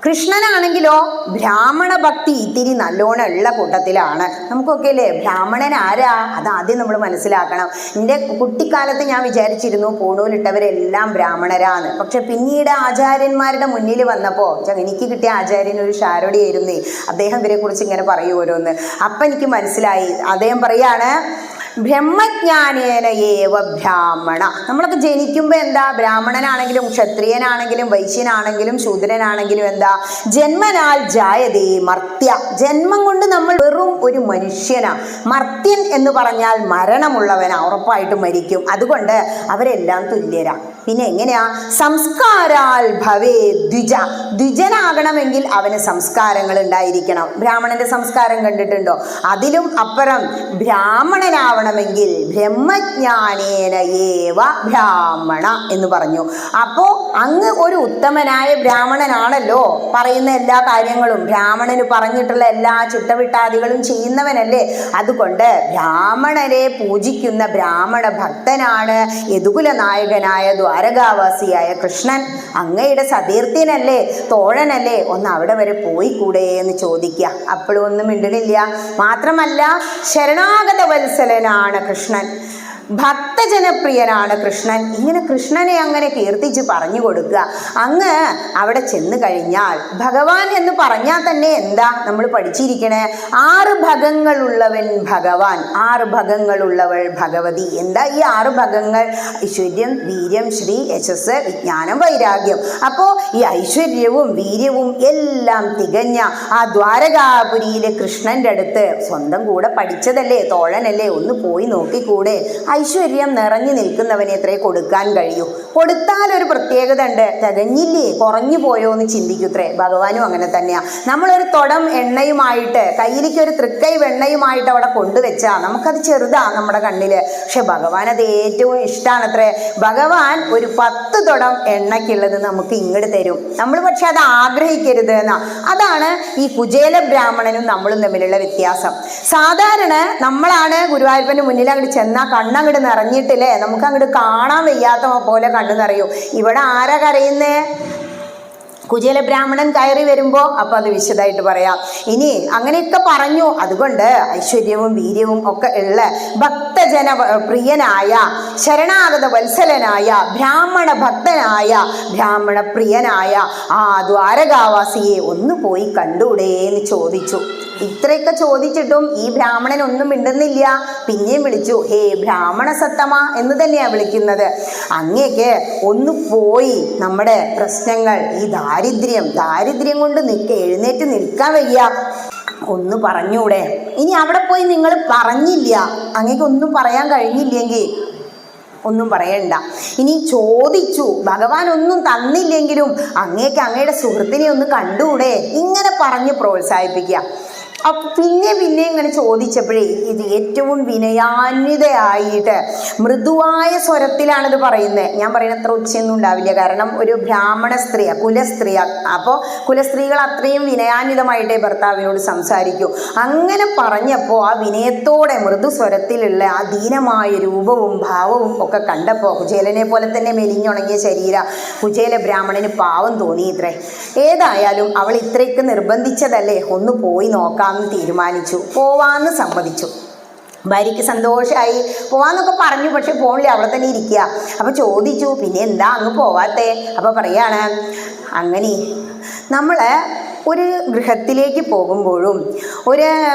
കൃഷ്ണനാണെങ്കിലോ ബ്രാഹ്മണ ഭക്തി ഇത്തിരി നല്ലോണം ഉള്ള കൂട്ടത്തിലാണ്. നമുക്കൊക്കെ അല്ലേ ബ്രാഹ്മണൻ ആരാ അതാദ്യം നമ്മൾ മനസ്സിലാക്കണം. എൻ്റെ കുട്ടിക്കാലത്ത് ഞാൻ വിചാരിച്ചിരുന്നു പൂണൂലിട്ടവരെല്ലാം ബ്രാഹ്മണരാണ്. പക്ഷെ പിന്നീട് ആചാര്യന്മാരുടെ മുന്നിൽ വന്നപ്പോൾ എനിക്ക് കിട്ടിയ ആചാര്യൻ ഒരു ശാരടിയായിരുന്നേ. അദ്ദേഹം ഇവരെ കുറിച്ച് ഇങ്ങനെ പറയൂ ഓരോന്ന്. അപ്പം എനിക്ക് മനസ്സിലായി. അദ്ദേഹം പറയാണ്, ബ്രഹ്മജ്ഞാനേന ഏവ ബ്രാഹ്മണ. നമ്മളൊക്കെ ജനിക്കുമ്പോൾ എന്താ, ബ്രാഹ്മണനാണെങ്കിലും ക്ഷത്രിയനാണെങ്കിലും വൈശ്യനാണെങ്കിലും ശൂദ്രനാണെങ്കിലും എന്താ, ജന്മനാൽ ജായതേ മർത്യ. ജന്മം കൊണ്ട് നമ്മൾ വെറും ഒരു മനുഷ്യനാ. മർത്യൻ എന്ന് പറഞ്ഞാൽ മരണമുള്ളവനാ, ഉറപ്പായിട്ടും മരിക്കും. അതുകൊണ്ട് അവരെല്ലാം തുല്യരാ. പിന്നെ എങ്ങനെയാ? സംസ്കാരാൽ ഭവേ ദ്വിജ. ദ്വിജനാകണമെങ്കിൽ അവന് സംസ്കാരങ്ങൾ ഉണ്ടായിരിക്കണം. ബ്രാഹ്മണന്റെ സംസ്കാരം കണ്ടിട്ടുണ്ടോ? അതിലും അപ്പുറം ബ്രാഹ്മണനാവണമെങ്കിൽ ബ്രഹ്മജ്ഞാനേന ഏവ ബ്രാഹ്മണ എന്ന് പറഞ്ഞു. അപ്പോ അങ്ങ് ഒരു ഉത്തമനായ ബ്രാഹ്മണനാണല്ലോ, പറയുന്ന എല്ലാ കാര്യങ്ങളും ബ്രാഹ്മണന് പറഞ്ഞിട്ടുള്ള എല്ലാ ചിട്ടവിട്ടാദികളും ചെയ്യുന്നവനല്ലേ. അതുകൊണ്ട് ബ്രാഹ്മണരെ പൂജിക്കുന്ന ബ്രാഹ്മണ ഭക്തനാണ് യദുകുല നായകനായ ദ്വാരകാവാസിയായ കൃഷ്ണൻ. അങ്ങയുടെ സതീർത്ഥ്യനല്ലേ, തോഴനല്ലേ, ഒന്ന് അവിടെ വരെ പോയി കൂടെ എന്ന് ചോദിക്കുക. അപ്പോഴും ഒന്നും മിണ്ടണില്ല. മാത്രമല്ല ശരണാഗത വത്സലനാണ് കൃഷ്ണൻ, ഭക്തജനപ്രിയനാണ് കൃഷ്ണൻ. ഇങ്ങനെ കൃഷ്ണനെ അങ്ങനെ കീർത്തിച്ച് പറഞ്ഞു കൊടുക്കുക. അങ്ങ് അവിടെ ചെന്ന് കഴിഞ്ഞാൽ ഭഗവാൻ എന്ന് പറഞ്ഞാൽ തന്നെ എന്താ നമ്മൾ പഠിച്ചിരിക്കണേ? 6 ഭഗങ്ങളുള്ളവൻ ഭഗവാൻ, 6 ഭഗങ്ങളുള്ളവൾ ഭഗവതി. എന്താ ഈ 6 ഭഗങ്ങൾ? ഐശ്വര്യം, വീര്യം, ശ്രീ, യശസ്, വിജ്ഞാനം, വൈരാഗ്യം. അപ്പോൾ ഈ ഐശ്വര്യവും വീര്യവും എല്ലാം തികഞ്ഞ ആ ദ്വാരകാപുരിയിലെ കൃഷ്ണന്റെ അടുത്ത് സ്വന്തം കൂടെ പഠിച്ചതല്ലേ, തോഴനല്ലേ, ഒന്ന് പോയി നോക്കിക്കൂടെ? ഐശ്വര്യം നിറഞ്ഞു നിൽക്കുന്നവനെ എത്രേ കൊടുക്കാൻ കഴിയൂ. കൊടുത്താൽ ഒരു പ്രത്യേകത ഉണ്ട്, തികഞ്ഞില്ലേ, കുറഞ്ഞു പോയോ എന്ന് ചിന്തിക്കൂത്രേ. ഭഗവാനും അങ്ങനെ തന്നെയാ. നമ്മളൊരു തുടം എണ്ണയുമായിട്ട്, കയ്യിലേക്ക് ഒരു തൃക്കൈ വെണ്ണയുമായിട്ട് അവിടെ കൊണ്ടുവച്ചാൽ നമുക്കത് ചെറുതാ നമ്മുടെ കണ്ണില്. പക്ഷെ ഭഗവാൻ അത് ഏറ്റവും ഇഷ്ടമാണത്രേ. ഭഗവാൻ ഒരു 10 തുടം എണ്ണയ്ക്കുള്ളത് നമുക്ക് ഇങ്ങോട്ട് തരും. നമ്മൾ പക്ഷെ അത് ആഗ്രഹിക്കരുത് എന്നാ. അതാണ് ഈ കുചേല ബ്രാഹ്മണനും നമ്മളും തമ്മിലുള്ള വ്യത്യാസം. സാധാരണ നമ്മളാണ് ഗുരുവായൂരപ്പൻ്റെ മുന്നിൽ അങ്ങോട്ട് ചെന്നാൽ കണ്ണങ്ങോട്ട് നിറഞ്ഞിട്ടില്ലേ, നമുക്ക് അങ്ങോട്ട് കാണാൻ വയ്യാത്ത പോലെ കണ്ണു നിറയും. ഇവിടെ ആരാ കരയുന്നേ? കുചേല ബ്രാഹ്മണൻ കയറി വരുമ്പോൾ അപ്പം അത് വിശദമായിട്ട് പറയാം. ഇനി അങ്ങനെയൊക്കെ പറഞ്ഞു. അതുകൊണ്ട് ഐശ്വര്യവും വീര്യവും ഒക്കെ ഉള്ള ഭക്തജന പ്രിയനായ ശരണാഗത വത്സലനായ ബ്രാഹ്മണ ഭക്തനായ ബ്രാഹ്മണ പ്രിയനായ ആ ദ്വാരകാവാസിയെ ഒന്ന് പോയി കണ്ടൂടെ എന്ന് ചോദിച്ചു. ഇത്രയൊക്കെ ചോദിച്ചിട്ടും ഈ ബ്രാഹ്മണൻ ഒന്നും മിണ്ടുന്നില്ല. പിന്നെയും വിളിച്ചു, ഹേ ബ്രാഹ്മണ സത്തമ എന്ന് തന്നെയാണ് വിളിക്കുന്നത്. അങ്ങേക്ക് ഒന്ന് പോയി നമ്മുടെ പ്രശ്നങ്ങൾ, ഈ ദാരിദ്ര്യം കൊണ്ട് എഴുന്നേറ്റ് നിൽക്കാൻ വയ്യ, ഒന്ന് പറഞ്ഞൂടെ? ഇനി അവിടെ പോയി നിങ്ങൾ പറഞ്ഞില്ല, അങ്ങേക്ക് ഒന്നും പറയാൻ കഴിഞ്ഞില്ലെങ്കിൽ ഒന്നും പറയണ്ട. ഇനി ചോദിച്ചു, ഭഗവാൻ ഒന്നും തന്നില്ലെങ്കിലും അങ്ങേക്ക് അങ്ങയുടെ സുഹൃത്തിനെ ഒന്ന് കണ്ടൂടെ? ഇങ്ങനെ പറഞ്ഞ് പ്രോത്സാഹിപ്പിക്കുക. അപ്പം പിന്നെ ഇങ്ങനെ ചോദിച്ചപ്പോഴേ ഇത് ഏറ്റവും വിനയാന്വിതയായിട്ട് മൃദുവായ സ്വരത്തിലാണിത് പറയുന്നത്. ഞാൻ പറയുന്ന അത്ര ഉച്ചയൊന്നും ഉണ്ടാവില്ല, കാരണം ഒരു ബ്രാഹ്മണ സ്ത്രീ, കുലസ്ത്രീ. അപ്പോൾ കുലസ്ത്രീകൾ അത്രയും വിനയാന്വിതമായിട്ടേ ഭർത്താവിനോട് സംസാരിക്കൂ. അങ്ങനെ പറഞ്ഞപ്പോൾ ആ വിനയത്തോടെ മൃദുസ്വരത്തിലുള്ള ആ ദീനമായ രൂപവും ഭാവവും ഒക്കെ കണ്ടപ്പോൾ കുചേലനെ പോലെ തന്നെ മെലിഞ്ഞുണങ്ങിയ ശരീരം കുചേല ബ്രാഹ്മണന് പാവം തോന്നിയിത്രേ. ഏതായാലും അവൾ ഇത്രയ്ക്ക് നിർബന്ധിച്ചതല്ലേ, ഒന്ന് പോയി നോക്കാം തീരുമാനിച്ചു. പോവാന്ന് സമ്മതിച്ചു. ഭാര്യയ്ക്ക് സന്തോഷമായി. പോവാന്നൊക്കെ പറഞ്ഞു, പക്ഷെ പോണില്ല, അവിടെ തന്നെ ഇരിക്കുക. അപ്പൊ ചോദിച്ചു, പിന്നെ എന്താ അങ്ങ് പോവാത്തേ? അപ്പൊ പറയാണ്, അങ്ങനെ നമ്മള് ഒരു ഗൃഹത്തിലേക്ക് പോകുമ്പോഴും ഒരു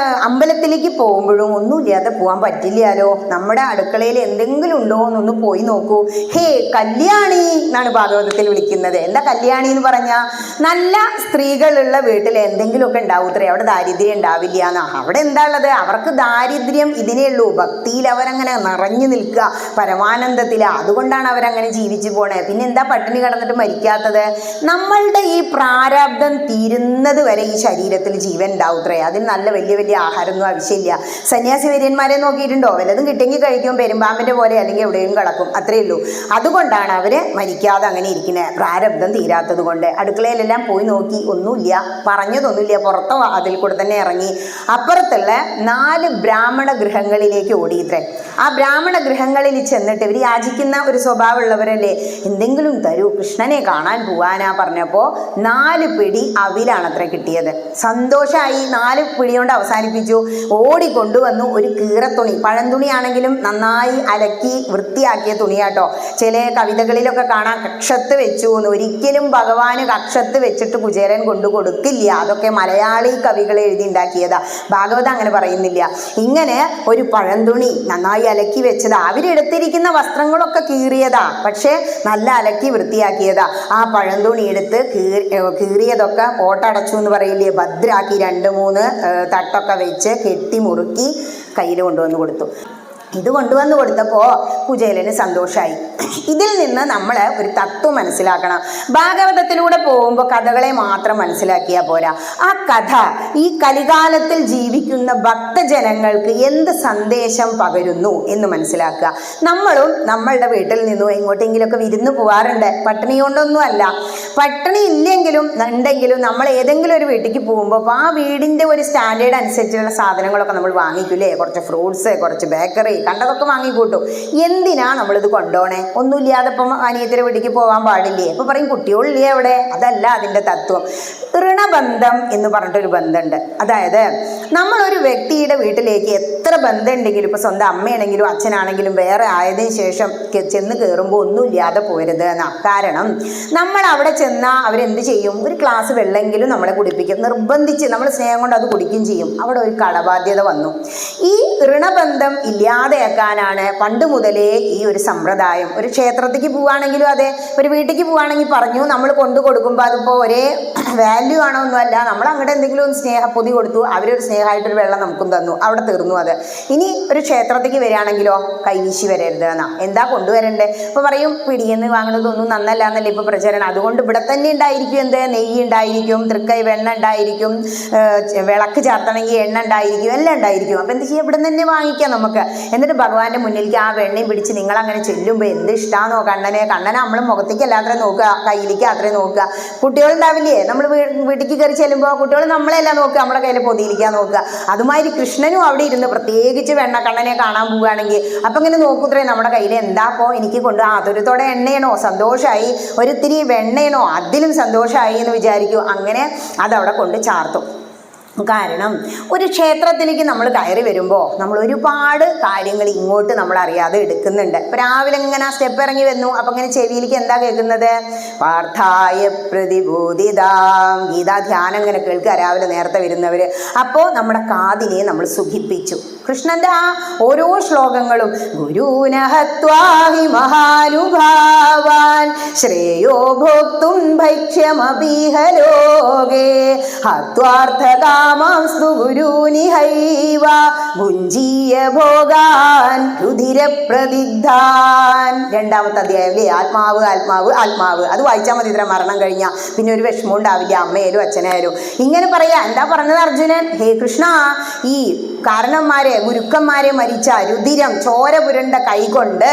അമ്പലത്തിലേക്ക് പോകുമ്പോഴും ഒന്നുമില്ലാതെ പോകാൻ പറ്റില്ലല്ലോ. നമ്മുടെ അടുക്കളയിൽ എന്തെങ്കിലും ഉണ്ടോ എന്നൊന്ന് പോയി നോക്കൂ. ഹേ കല്യാണി എന്നാണ് ഭാഗവതത്തിൽ വിളിക്കുന്നത്. എന്താ കല്യാണി എന്ന് പറഞ്ഞാൽ നല്ല സ്ത്രീകളുള്ള വീട്ടിൽ എന്തെങ്കിലുമൊക്കെ ഉണ്ടാവൂത്രേ, അവിടെ ദാരിദ്ര്യം ഉണ്ടാവില്ല എന്നാ. അവിടെ എന്താ ഉള്ളത്? അവർക്ക് ദാരിദ്ര്യം ഇതിനേ ഉള്ളൂ. ഭക്തിയിൽ അവരങ്ങനെ നിറഞ്ഞു നിൽക്കുക, പരമാനന്ദത്തില. അതുകൊണ്ടാണ് അവരങ്ങനെ ജീവിച്ചു പോണേ. പിന്നെ എന്താ പട്ടിണി കിടന്നിട്ട് മരിക്കാത്തത്? നമ്മളുടെ ഈ പ്രാരാബ്ദം തീരുന്നത് വരെ ഈ ശരീരത്തിൽ ജീവൻ ഉണ്ടാവൂത്രേ. അതിന് നല്ല വലിയ ആഹാരമൊന്നും ആവശ്യമില്ല. സന്യാസി വര്യന്മാരെ നോക്കിയിട്ടുണ്ടോ? വല്ലതും കിട്ടിയെങ്കിൽ കഴിക്കും, പെരുമ്പാമ്പിന്റെ പോലെ, അല്ലെങ്കിൽ എവിടെയും കിടക്കും, അത്രയേ ഉള്ളൂ. അതുകൊണ്ടാണ് അവര് മരിക്കാതെ അങ്ങനെ ഇരിക്കുന്നത്, പ്രാരബ്ധം തീരാത്തത് കൊണ്ട്. അടുക്കളയിലെല്ലാം പോയി നോക്കി, ഒന്നുമില്ല, പറഞ്ഞതൊന്നുമില്ല. പുറത്തോ അതിൽ കൂടെ തന്നെ ഇറങ്ങി അപ്പുറത്തുള്ള 4 ബ്രാഹ്മണ ഗൃഹങ്ങളിലേക്ക് ഓടിയിത്രേ. ആ ബ്രാഹ്മണ ഗൃഹങ്ങളിൽ ചെന്നിട്ട് ഇവർ യാചിക്കുന്ന ഒരു സ്വഭാവമുള്ളവരല്ലേ, എന്തെങ്കിലും തരൂ, കൃഷ്ണനെ കാണാൻ പോവാനാ പറഞ്ഞപ്പോൾ 4 പിടി അവിലാണ് അത്ര കിട്ടിയത്. സന്തോഷമായി. 4 പിടി കൊണ്ട് അവസാനിപ്പിച്ചു. ഓടിക്കൊണ്ടുവന്നു ഒരു കീറത്തുണി, പഴംതുണിയാണെങ്കിലും നന്നായി അലക്കി വൃത്തിയാക്കിയ തുണിയാട്ടോ. ചില കവിതകളിലൊക്കെ കാണാം കക്ഷത്ത് വെച്ചു എന്ന്. ഒരിക്കലും ഭഗവാന് കക്ഷത്ത് വെച്ചിട്ട് കുചേലൻ കൊണ്ടു കൊടുക്കില്ല. അതൊക്കെ മലയാളി കവികൾ എഴുതി ഉണ്ടാക്കിയതാ, ഭാഗവതം അങ്ങനെ പറയുന്നില്ല. ഇങ്ങനെ ഒരു പഴംതുണി നന്നായി അലക്കി വെച്ചതാ. അവരെടുത്തിരിക്കുന്ന വസ്ത്രങ്ങളൊക്കെ കീറിയതാ, പക്ഷെ നല്ല അലക്കി വൃത്തിയാക്കിയതാ. ആ പഴംതുണി എടുത്ത് കീറിയതൊക്കെ ഓട്ടടച്ചു എന്ന് പറയില്ലേ, ഭദ്രാക്കി 2-3 തട്ടൊക്കെ വെച്ച് കെട്ടി മുറുക്കി കയ്യിൽ കൊണ്ടുവന്ന് കൊടുത്തു. ഇത് കൊണ്ടുവന്ന് കൊടുത്തപ്പോൾ കുചേലന് സന്തോഷമായി. ഇതിൽ നിന്ന് നമ്മൾ ഒരു തത്വം മനസ്സിലാക്കണം. ഭാഗവതത്തിലൂടെ പോകുമ്പോൾ കഥകളെ മാത്രം മനസ്സിലാക്കിയാൽ പോരാ. ആ കഥ ഈ കലികാലത്തിൽ ജീവിക്കുന്ന ഭക്തജനങ്ങൾക്ക് എന്ത് സന്ദേശം പകരുന്നു എന്ന് മനസ്സിലാക്കുക. നമ്മളും നമ്മളുടെ വീട്ടിൽ നിന്നും എങ്ങോട്ടെങ്കിലുമൊക്കെ വിരുന്ന് പോകാറുണ്ട്. പട്ടിണി കൊണ്ടൊന്നും അല്ല, പട്ടിണി ഇല്ലെങ്കിലും ഉണ്ടെങ്കിലും നമ്മൾ ഏതെങ്കിലും ഒരു വീട്ടിലേക്ക് പോകുമ്പോൾ ആ വീടിൻ്റെ ഒരു സ്റ്റാൻഡേർഡ് അനുസരിച്ചുള്ള സാധനങ്ങളൊക്കെ നമ്മൾ വാങ്ങിക്കൂലേ. കുറച്ച് ഫ്രൂട്ട്സ്, കുറച്ച് ബേക്കറി, കണ്ടതൊക്കെ വാങ്ങിക്കൂട്ടും. എന്തിനാ നമ്മളിത് കൊണ്ടോണേ? ഒന്നുമില്ലാതെ ഇപ്പം അനിയത്തിൻ്റെ വീട്ടിലേക്ക് പോകാൻ പാടില്ലേ? അപ്പോൾ പറയും കുട്ടികളില്ലേ അവിടെ. അതല്ല അതിൻ്റെ തത്വം. ഋണബന്ധം എന്ന് പറഞ്ഞിട്ടൊരു ബന്ധമുണ്ട്. അതായത് നമ്മളൊരു വ്യക്തിയുടെ വീട്ടിലേക്ക് എത്ര ബന്ധം ഉണ്ടെങ്കിലും, ഇപ്പോൾ സ്വന്തം അമ്മയാണെങ്കിലും അച്ഛനാണെങ്കിലും വേറെ ആയതിനു ശേഷം ചെന്ന് കയറുമ്പോൾ ഒന്നുമില്ലാതെ പോരുത് എന്നാ. കാരണം നമ്മൾ അവിടെ ചെന്നാൽ അവരെന്ത് ചെയ്യും? ഒരു ഗ്ലാസ് വെള്ളമെങ്കിലും നമ്മളെ കുടിപ്പിക്കും, നിർബന്ധിച്ച്. നമ്മൾ സ്നേഹം കൊണ്ട് അത് കുടിക്കുകയും ചെയ്യും. അവിടെ ഒരു കടബാധ്യത വന്നു. ഈ ഋണബന്ധം ഇല്ലാതെയാക്കാനാണ് പണ്ട് മുതലേ ഈ ഒരു സമ്പ്രദായം. ഒരു ക്ഷേത്രത്തിലേക്ക് പോവുകയാണെങ്കിലും അതെ, ഒരു വീട്ടിലേക്ക് പോവുകയാണെങ്കിൽ പറഞ്ഞു നമ്മൾ കൊണ്ടു കൊടുക്കുമ്പോൾ അതിപ്പോൾ ഒരേ വാല്യൂ ആണോ ഒന്നുമല്ല. നമ്മൾ അങ്ങോട്ട് എന്തെങ്കിലും ഒന്ന് സ്നേഹപ്പൊതി കൊടുത്തു, അവരൊരു സ്നേഹമായിട്ടൊരു വെള്ളം നമുക്കും തന്നു, അവിടെ തീർന്നു അത്. ഇനി ഒരു ക്ഷേത്രത്തിലേക്ക് വരികയാണെങ്കിലോ കൈവീശി വരരുത് എന്നാ. എന്താ കൊണ്ടുവരണ്ടേ? ഇപ്പോൾ പറയും പിടിയെന്ന് വാങ്ങുന്നതൊന്നും നന്നല്ല എന്നല്ലേ ഇപ്പോൾ പ്രചരണം. അതുകൊണ്ട് ഇവിടെ തന്നെ ഉണ്ടായിരിക്കും എന്ത്, നെയ്യ് ഉണ്ടായിരിക്കും, തൃക്കൈ വെണ്ണ ഉണ്ടായിരിക്കും, വിളക്ക് ചേർത്തണമെങ്കിൽ എണ്ണ ഉണ്ടായിരിക്കും, എല്ലാം ഉണ്ടായിരിക്കും. അപ്പം എന്ത് ചെയ്യാം? ഇവിടെ തന്നെ വാങ്ങിക്കാം നമുക്ക്. എന്നിട്ട് ഭഗവാന്റെ മുന്നിലേക്ക് ആ വെണ്ണയും പിടിച്ച് നിങ്ങൾ അങ്ങനെ ചെല്ലുമ്പോൾ എന്ത് ഇഷ്ടമാണോ കണ്ണനെ നമ്മൾ മുഖത്തേക്ക് അല്ലാതെ നോക്കുക, കയ്യിലേക്ക് അത്രേ നോക്കുക. കുട്ടികളുണ്ടാവില്ലേ, നമ്മൾ വീട്ടിലേക്ക് കയറി ചെല്ലുമ്പോൾ കുട്ടികൾ നമ്മളെല്ലാം നോക്കുക, നമ്മുടെ കയ്യിൽ പൊതിയിരിക്കാൻ നോക്കുക. അതുമാതിരി കൃഷ്ണനും അവിടെ ഇരുന്ന് പ്രത്യേകിച്ച് വെണ്ണക്കണ്ണനെ കാണാൻ പോവുകയാണെങ്കിൽ അപ്പം ഇങ്ങനെ നോക്കൂത്രേ നമ്മുടെ കയ്യിൽ എന്താപ്പോ എനിക്ക് കൊണ്ട് അതൊരു തോടെ എണ്ണയാണോ സന്തോഷമായി, ഒരിത്തിരി വെണ്ണയാണോ അതിലും സന്തോഷമായി എന്ന് വിചാരിക്കൂ. അങ്ങനെ അതവിടെ കൊണ്ട് ചാർത്തും. കാരണം ഒരു ക്ഷേത്രത്തിലേക്ക് നമ്മൾ കയറി വരുമ്പോൾ നമ്മൾ ഒരുപാട് കാര്യങ്ങൾ ഇങ്ങോട്ട് നമ്മൾ അറിയാതെ എടുക്കുന്നുണ്ട്. ഇപ്പം രാവിലെ ഇങ്ങനെ സ്റ്റെപ്പ് ഇറങ്ങി വന്നു, അപ്പം ഇങ്ങനെ ചെവിയിലേക്ക് എന്താ കേൾക്കുന്നത്? പാർത്ഥായ പ്രതിബോധിതാം, ഗീതാ ധ്യാനം ഇങ്ങനെ കേൾക്കുക രാവിലെ നേരത്തെ വരുന്നവർ. അപ്പോൾ നമ്മുടെ കാതിനെ നമ്മൾ സുഖിപ്പിച്ചു. കൃഷ്ണന്റെ ആ ഓരോ ശ്ലോകങ്ങളും ഗുരുനഹത്വാഹി മഹാനുഭാവാൻ ശ്രേയോ ഭോക്തും ഭൈക്ഷ്യമപീഹ ലോകേ ഹത്വാർത്ഥകാമാംസ്തു ഗുരുനിഹൈവ ഭുഞ്ജീയ ഭോഗാൻ രുധിരപ്രദിഗ്ധാൻ. രണ്ടാമത്തെ അധ്യായം അല്ലേ, ആത്മാവ് ആത്മാവ് ആത്മാവ്. അത് വായിച്ചാൽ മതി. ഇത്ര മരണം കഴിഞ്ഞാൽ പിന്നെ ഒരു വിഷമം ഉണ്ടാവില്ല, അമ്മയായാലും അച്ഛനായാലും. ഇങ്ങനെ പറയാ. എന്താ പറഞ്ഞത് അർജുനൻ? ഹേ കൃഷ്ണ, ഈ കാരണന്മാരെ ഗുരുക്കന്മാരെ മരിച്ച രുധിരം ചോര പുരണ്ട കൈകൊണ്ട്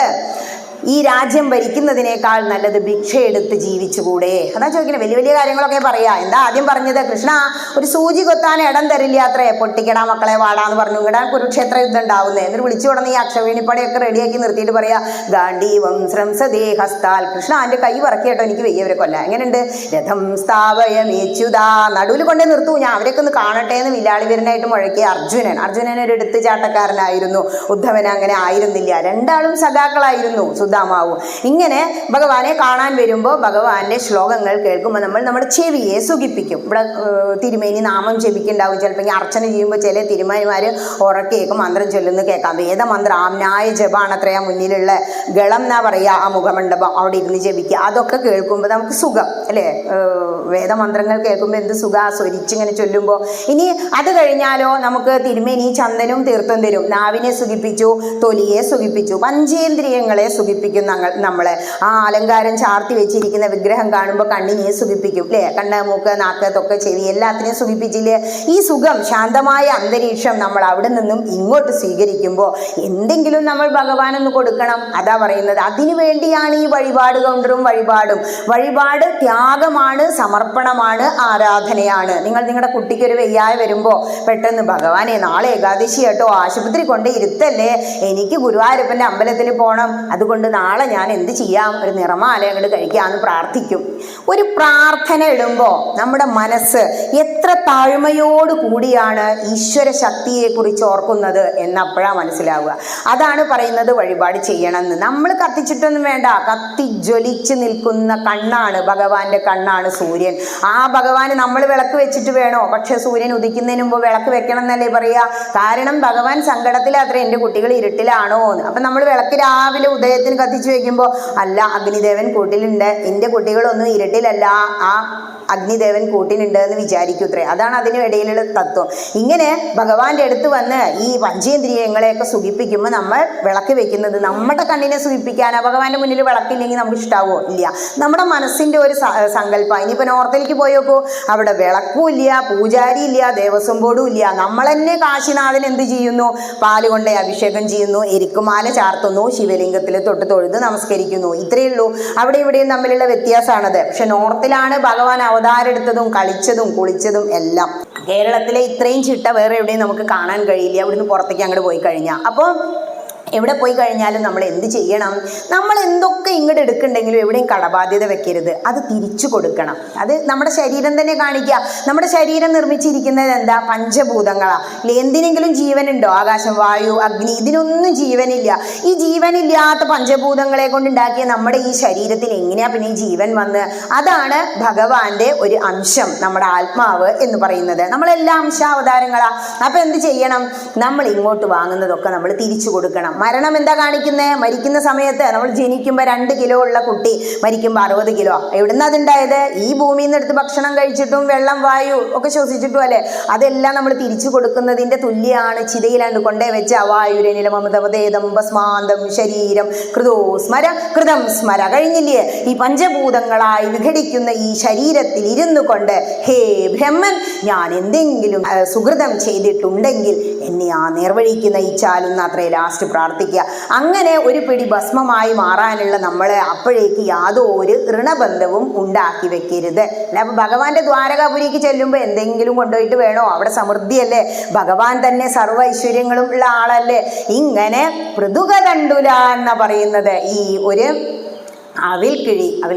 ഈ രാജ്യം ഭരിക്കുന്നതിനേക്കാൾ നല്ലത് ഭിക്ഷ എടുത്ത് ജീവിച്ചുകൂടെ? അതാ ചോദിക്കുന്നത്. വലിയ വലിയ കാര്യങ്ങളൊക്കെ പറയാ. എന്താ ആദ്യം പറഞ്ഞത്? കൃഷ്ണ ഒരു സൂചി കൊത്താൻ ഇടം തരില്ല അത്രേ, പൊട്ടിക്കടാ മക്കളെ വാടാന്ന് പറഞ്ഞു. ഇവിടെ കുരുക്ഷേത്ര യുദ്ധം ഉണ്ടാവുന്നേ. എന്നിട്ട് വിളിച്ചു തുടങ്ങി ഈ അക്ഷവേണിപ്പടയൊക്കെ റെഡിയാക്കി നിർത്തിയിട്ട് പറയാ ഗാന്ധീവം ശ്രംസദേ ഹസ്താൽ. കൃഷ്ണ എൻ്റെ കൈ പറക്കി കേട്ടോ, എനിക്ക് വെയ്യവരെ കൊല്ല. എങ്ങനെയുണ്ട്? രഥം സ്ഥാപയമേച്ചുതാ, നടുവിൽ കൊണ്ടേ നിർത്തൂ, ഞാൻ അവരൊക്കെ ഒന്ന് കാണട്ടെ എന്ന് വില്ലാളി വീരനായിട്ട് മുഴക്കിയ അർജുനൻ ഒരു എടുത്ത് ചാട്ടക്കാരനായിരുന്നു. ഉദ്ധവൻ അങ്ങനെ ആയിരുന്നില്ല. രണ്ടാളും സഖാക്കളായിരുന്നു, സുധാമാവും. ഇങ്ങനെ ഭഗവാനെ കാണാൻ വരുമ്പോൾ ഭഗവാന്റെ ശ്ലോകങ്ങൾ കേൾക്കുമ്പോൾ നമ്മൾ നമ്മുടെ ചെവിയെ സുഖിപ്പിക്കും. ഇവിടെ തിരുമേനി നാമം ജപിക്കുന്നുണ്ടാവും. ചിലപ്പോൾ അർച്ചന ചെയ്യുമ്പോൾ ചില തിരുമേനിമാർ ഉറക്കേക്കും മന്ത്രം ചൊല്ലുന്നു കേൾക്കാം. വേദമന്ത്രം ആംനായ ജപാണ് അത്രയാ മുന്നിലുള്ള ഗളം എന്നാ പറയുക, ആ മുഖമണ്ഡപം അവിടെ ഇരുന്ന് ജപിക്കുക. അതൊക്കെ കേൾക്കുമ്പോൾ നമുക്ക് സുഖം അല്ലേ? വേദമന്ത്രങ്ങൾ കേൾക്കുമ്പോൾ എന്ത് സുഖ, സ്വരിച്ചിങ്ങനെ ചൊല്ലുമ്പോൾ. ഇനി അത് കഴിഞ്ഞാലോ നമുക്ക് തിരുമേനി ചന്ദനും തീർത്ഥം തരും. നാവിനെ സുഖിപ്പിച്ചു, തൊലിയെ സുഖിപ്പിച്ചു, പഞ്ചേന്ദ്രിയങ്ങളെ സുഖിപ്പിക്കും. നമ്മളെ ആ അലങ്കാരം ചാർത്തി വെച്ചിരിക്കുന്ന വിഗ്രഹം കാണുമ്പോൾ കണ്ണിനെ സുഖിപ്പിക്കും അല്ലേ? കണ്ണ്, മൂക്ക്, നാക്ക്, തൊക്കെ, ചെവി എല്ലാത്തിനെയും സുഖിപ്പിച്ചില്ലേ? ഈ സുഖം, ശാന്തമായ അന്തരീക്ഷം നമ്മൾ അവിടെ നിന്നും ഇങ്ങോട്ട് സ്വീകരിക്കുമ്പോൾ എന്തെങ്കിലും നമ്മൾ ഭഗവാനൊന്ന് കൊടുക്കണം. അതാ പറയുന്നത്. അതിനു വേണ്ടിയാണ് ഈ വഴിപാട് കൗണ്ടറും വഴിപാടും. വഴിപാട് ത്യാഗമാണ്, സമർപ്പണമാണ്, ആരാധനയാണ്. നിങ്ങൾ നിങ്ങളുടെ കുട്ടിക്ക് ഒരു വയ്യായ വരുമ്പോൾ പെട്ടെന്ന് ഭഗവാനെ നാളെ ഏകാദശി കേട്ടോ, ആശുപത്രി കൊണ്ട് ഇരുത്തല്ലേ, എനിക്ക് ഗുരുവായൂരപ്പൻ്റെ അമ്പലത്തിൽ പോകണം, അതുകൊണ്ട് നാളെ ഞാൻ എന്ത് ചെയ്യാം, ഒരു നിറമാല അങ്ങോട്ട് കഴിക്കാമെന്ന് പ്രാർത്ഥിക്കും. ഒരു പ്രാർത്ഥന ഇടുമ്പോൾ നമ്മുടെ മനസ്സ് എത്ര താഴ്മയോട് കൂടിയാണ് ഈശ്വര ശക്തിയെക്കുറിച്ച് ഓർക്കുന്നത് എന്നപ്പോഴാണ് മനസ്സിലാവുക. അതാണ് പറയുന്നത് വഴിപാട് ചെയ്യണമെന്ന്. നമ്മൾ കത്തിച്ചിട്ടൊന്നും വേണ്ട, കത്തി ജ്വലിച്ച് നിൽക്കുന്ന കണ്ണാണ് ഭഗവാന്റെ കണ്ണാണ് സൂര്യൻ. ആ ഭഗവാന് നമ്മൾ വിളക്ക് വെച്ചിട്ട് വേണോ? പക്ഷെ സൂര്യൻ ഉദിക്കുന്നതിന് മുമ്പ് വിളക്ക് വെക്കണം എന്നല്ലേ പറയുക? കാരണം ഭഗവാൻ സങ്കടത്തിലത്ര എൻ്റെ കുട്ടികൾ ഇരുട്ടിലാണോ എന്ന്. അപ്പം നമ്മൾ വിളക്ക് രാവിലെ ഉദയത്തിന് കത്തിച്ചു വെക്കുമ്പോൾ അല്ല, അഗ്നിദേവൻ കൂട്ടിലുണ്ട്, എൻ്റെ കുട്ടികളൊന്നും ഇരുട്ടിലല്ല, ആ അഗ്നിദേവൻ കൂട്ടിനുണ്ട് എന്ന് വിചാരിക്കൂത്രേ. അതാണ് അതിന് ഇടയിലുള്ള തത്വം. ഇങ്ങനെ ഭഗവാന്റെ അടുത്ത് വന്ന് ഈ പഞ്ചേന്ദ്രിയങ്ങളെയൊക്കെ സുഖിപ്പിക്കുമ്പോൾ നമ്മൾ വിളക്ക് വെക്കുന്നത് നമ്മുടെ കണ്ണിനെ സുഖിപ്പിക്കാനാ. ഭഗവാന്റെ മുന്നിൽ വിളക്കില്ലെങ്കിൽ നമുക്ക് ഇഷ്ടാവോ? ഇല്ല. നമ്മുടെ മനസ്സിന്റെ ഒരു സങ്കല്പം. ഇനിയിപ്പോൾ നോർത്തിലേക്ക് പോയി നോക്കൂ, അവിടെ വിളക്കും ഇല്ല, പൂജാരി ഇല്ല, ദേവസ്വം ബോർഡും ഇല്ല. നമ്മൾ തന്നെ കാശിനാഥൻ എന്ത് ചെയ്യുന്നു? പാല് കൊണ്ട് അഭിഷേകം ചെയ്യുന്നു, എരിക്കുമാല ചാർത്തുന്നു, ശിവലിംഗത്തിൽ തൊട്ട് തൊഴുത് നമസ്കരിക്കുന്നു. ഇത്രയേ ഉള്ളൂ. അവിടെ ഇവിടെയും തമ്മിലുള്ള വ്യത്യാസമാണത്. പക്ഷെ നോർത്തിലാണ് ഭഗവാൻ അവതാരെടുത്തതും കളിച്ചതും കുളിച്ചതും എല്ലാം. കേരളത്തിലെ ഇത്രയും ചിട്ട വേറെ എവിടെയും നമുക്ക് കാണാൻ കഴിയില്ല, അവിടുന്ന് പുറത്തേക്ക് അങ്ങോട്ട് പോയി കഴിഞ്ഞാൽ. അപ്പോൾ എവിടെ പോയി കഴിഞ്ഞാലും നമ്മൾ എന്ത് ചെയ്യണം? നമ്മൾ എന്തൊക്കെ ഇങ്ങോട്ട് എടുക്കുന്നുണ്ടെങ്കിലും എവിടെയും കടബാധ്യത വെക്കരുത്, അത് തിരിച്ചു കൊടുക്കണം. അത് നമ്മുടെ ശരീരം തന്നെ കാണിക്കുക. നമ്മുടെ ശരീരം നിർമ്മിച്ചിരിക്കുന്നത് എന്താ? പഞ്ചഭൂതങ്ങളാണ്. എന്തിനെങ്കിലും ജീവനുണ്ടോ? ആകാശം, വായു, അഗ്നി, ഇതിനൊന്നും ജീവനില്ല. ഈ ജീവനില്ലാത്ത പഞ്ചഭൂതങ്ങളെ കൊണ്ടുണ്ടാക്കിയ നമ്മുടെ ഈ ശരീരത്തിൽ എങ്ങനെയാ പിന്നെ ഈ ജീവൻ വന്ന്? അതാണ് ഭഗവാന്റെ ഒരു അംശം, നമ്മുടെ ആത്മാവ് എന്ന് പറയുന്നത്. നമ്മളെല്ലാം അംശാവതാരങ്ങളാ. അപ്പൊ എന്ത് ചെയ്യണം? നമ്മൾ ഇങ്ങോട്ട് വാങ്ങുന്നതൊക്കെ നമ്മൾ തിരിച്ചു കൊടുക്കണം. മരണം എന്താ കാണിക്കുന്നത്? മരിക്കുന്ന സമയത്ത് നമ്മൾ ജനിക്കുമ്പോൾ 2 കിലോ ഉള്ള കുട്ടി മരിക്കുമ്പോൾ 60 കിലോ. എവിടുന്ന അതുണ്ടായത്? ഈ ഭൂമിയിൽ നിന്ന് എടുത്ത് ഭക്ഷണം കഴിച്ചിട്ടും വെള്ളം, വായു ഒക്കെ ശ്വസിച്ചിട്ടും അല്ലേ? അതെല്ലാം നമ്മൾ തിരിച്ചു കൊടുക്കുന്നതിന്റെ തുല്യമാണ്. ചിതയിലാണ്ട് കൊണ്ടേ വെച്ച വായുരനിലമമതവതേദം ഭസ്മാന്തം ശരീരം കൃതോ സ്മര കൃതം സ്മര. കഴിഞ്ഞില്ലേ? ഈ പഞ്ചഭൂതങ്ങളായി വിഘടിക്കുന്ന ഈ ശരീരത്തിൽ ഇരുന്നു കൊണ്ട് ഹേ ബ്രഹ്മൻ, ഞാൻ എന്തെങ്കിലും സുഹൃതം ചെയ്തിട്ടുണ്ടെങ്കിൽ എന്നെ ആ നേർവഴിക്ക് നയിച്ചാലും അത്രേ ലാസ്റ്റ് പ്രാർത്ഥിക്കുക. അങ്ങനെ ഒരു പിടി ഭസ്മമായി മാറാനുള്ള നമ്മൾ അപ്പോഴേക്ക് യാതൊരു ഋണബന്ധവും ഉണ്ടാക്കി വെക്കരുത്. അല്ല, അപ്പൊ ഭഗവാന്റെ ദ്വാരകാപുരിക്ക് ചെല്ലുമ്പോൾ എന്തെങ്കിലും കൊണ്ടുപോയിട്ട് വേണോ? അവിടെ സമൃദ്ധിയല്ലേ, ഭഗവാൻ തന്നെ സർവ്വ ഐശ്വര്യങ്ങളും ഉള്ള ആളല്ലേ. ഇങ്ങനെ പൃഥുകതണ്ടുല എന്നാ പറയുന്നത് ഈ ഒരു അവിൽക്കിഴി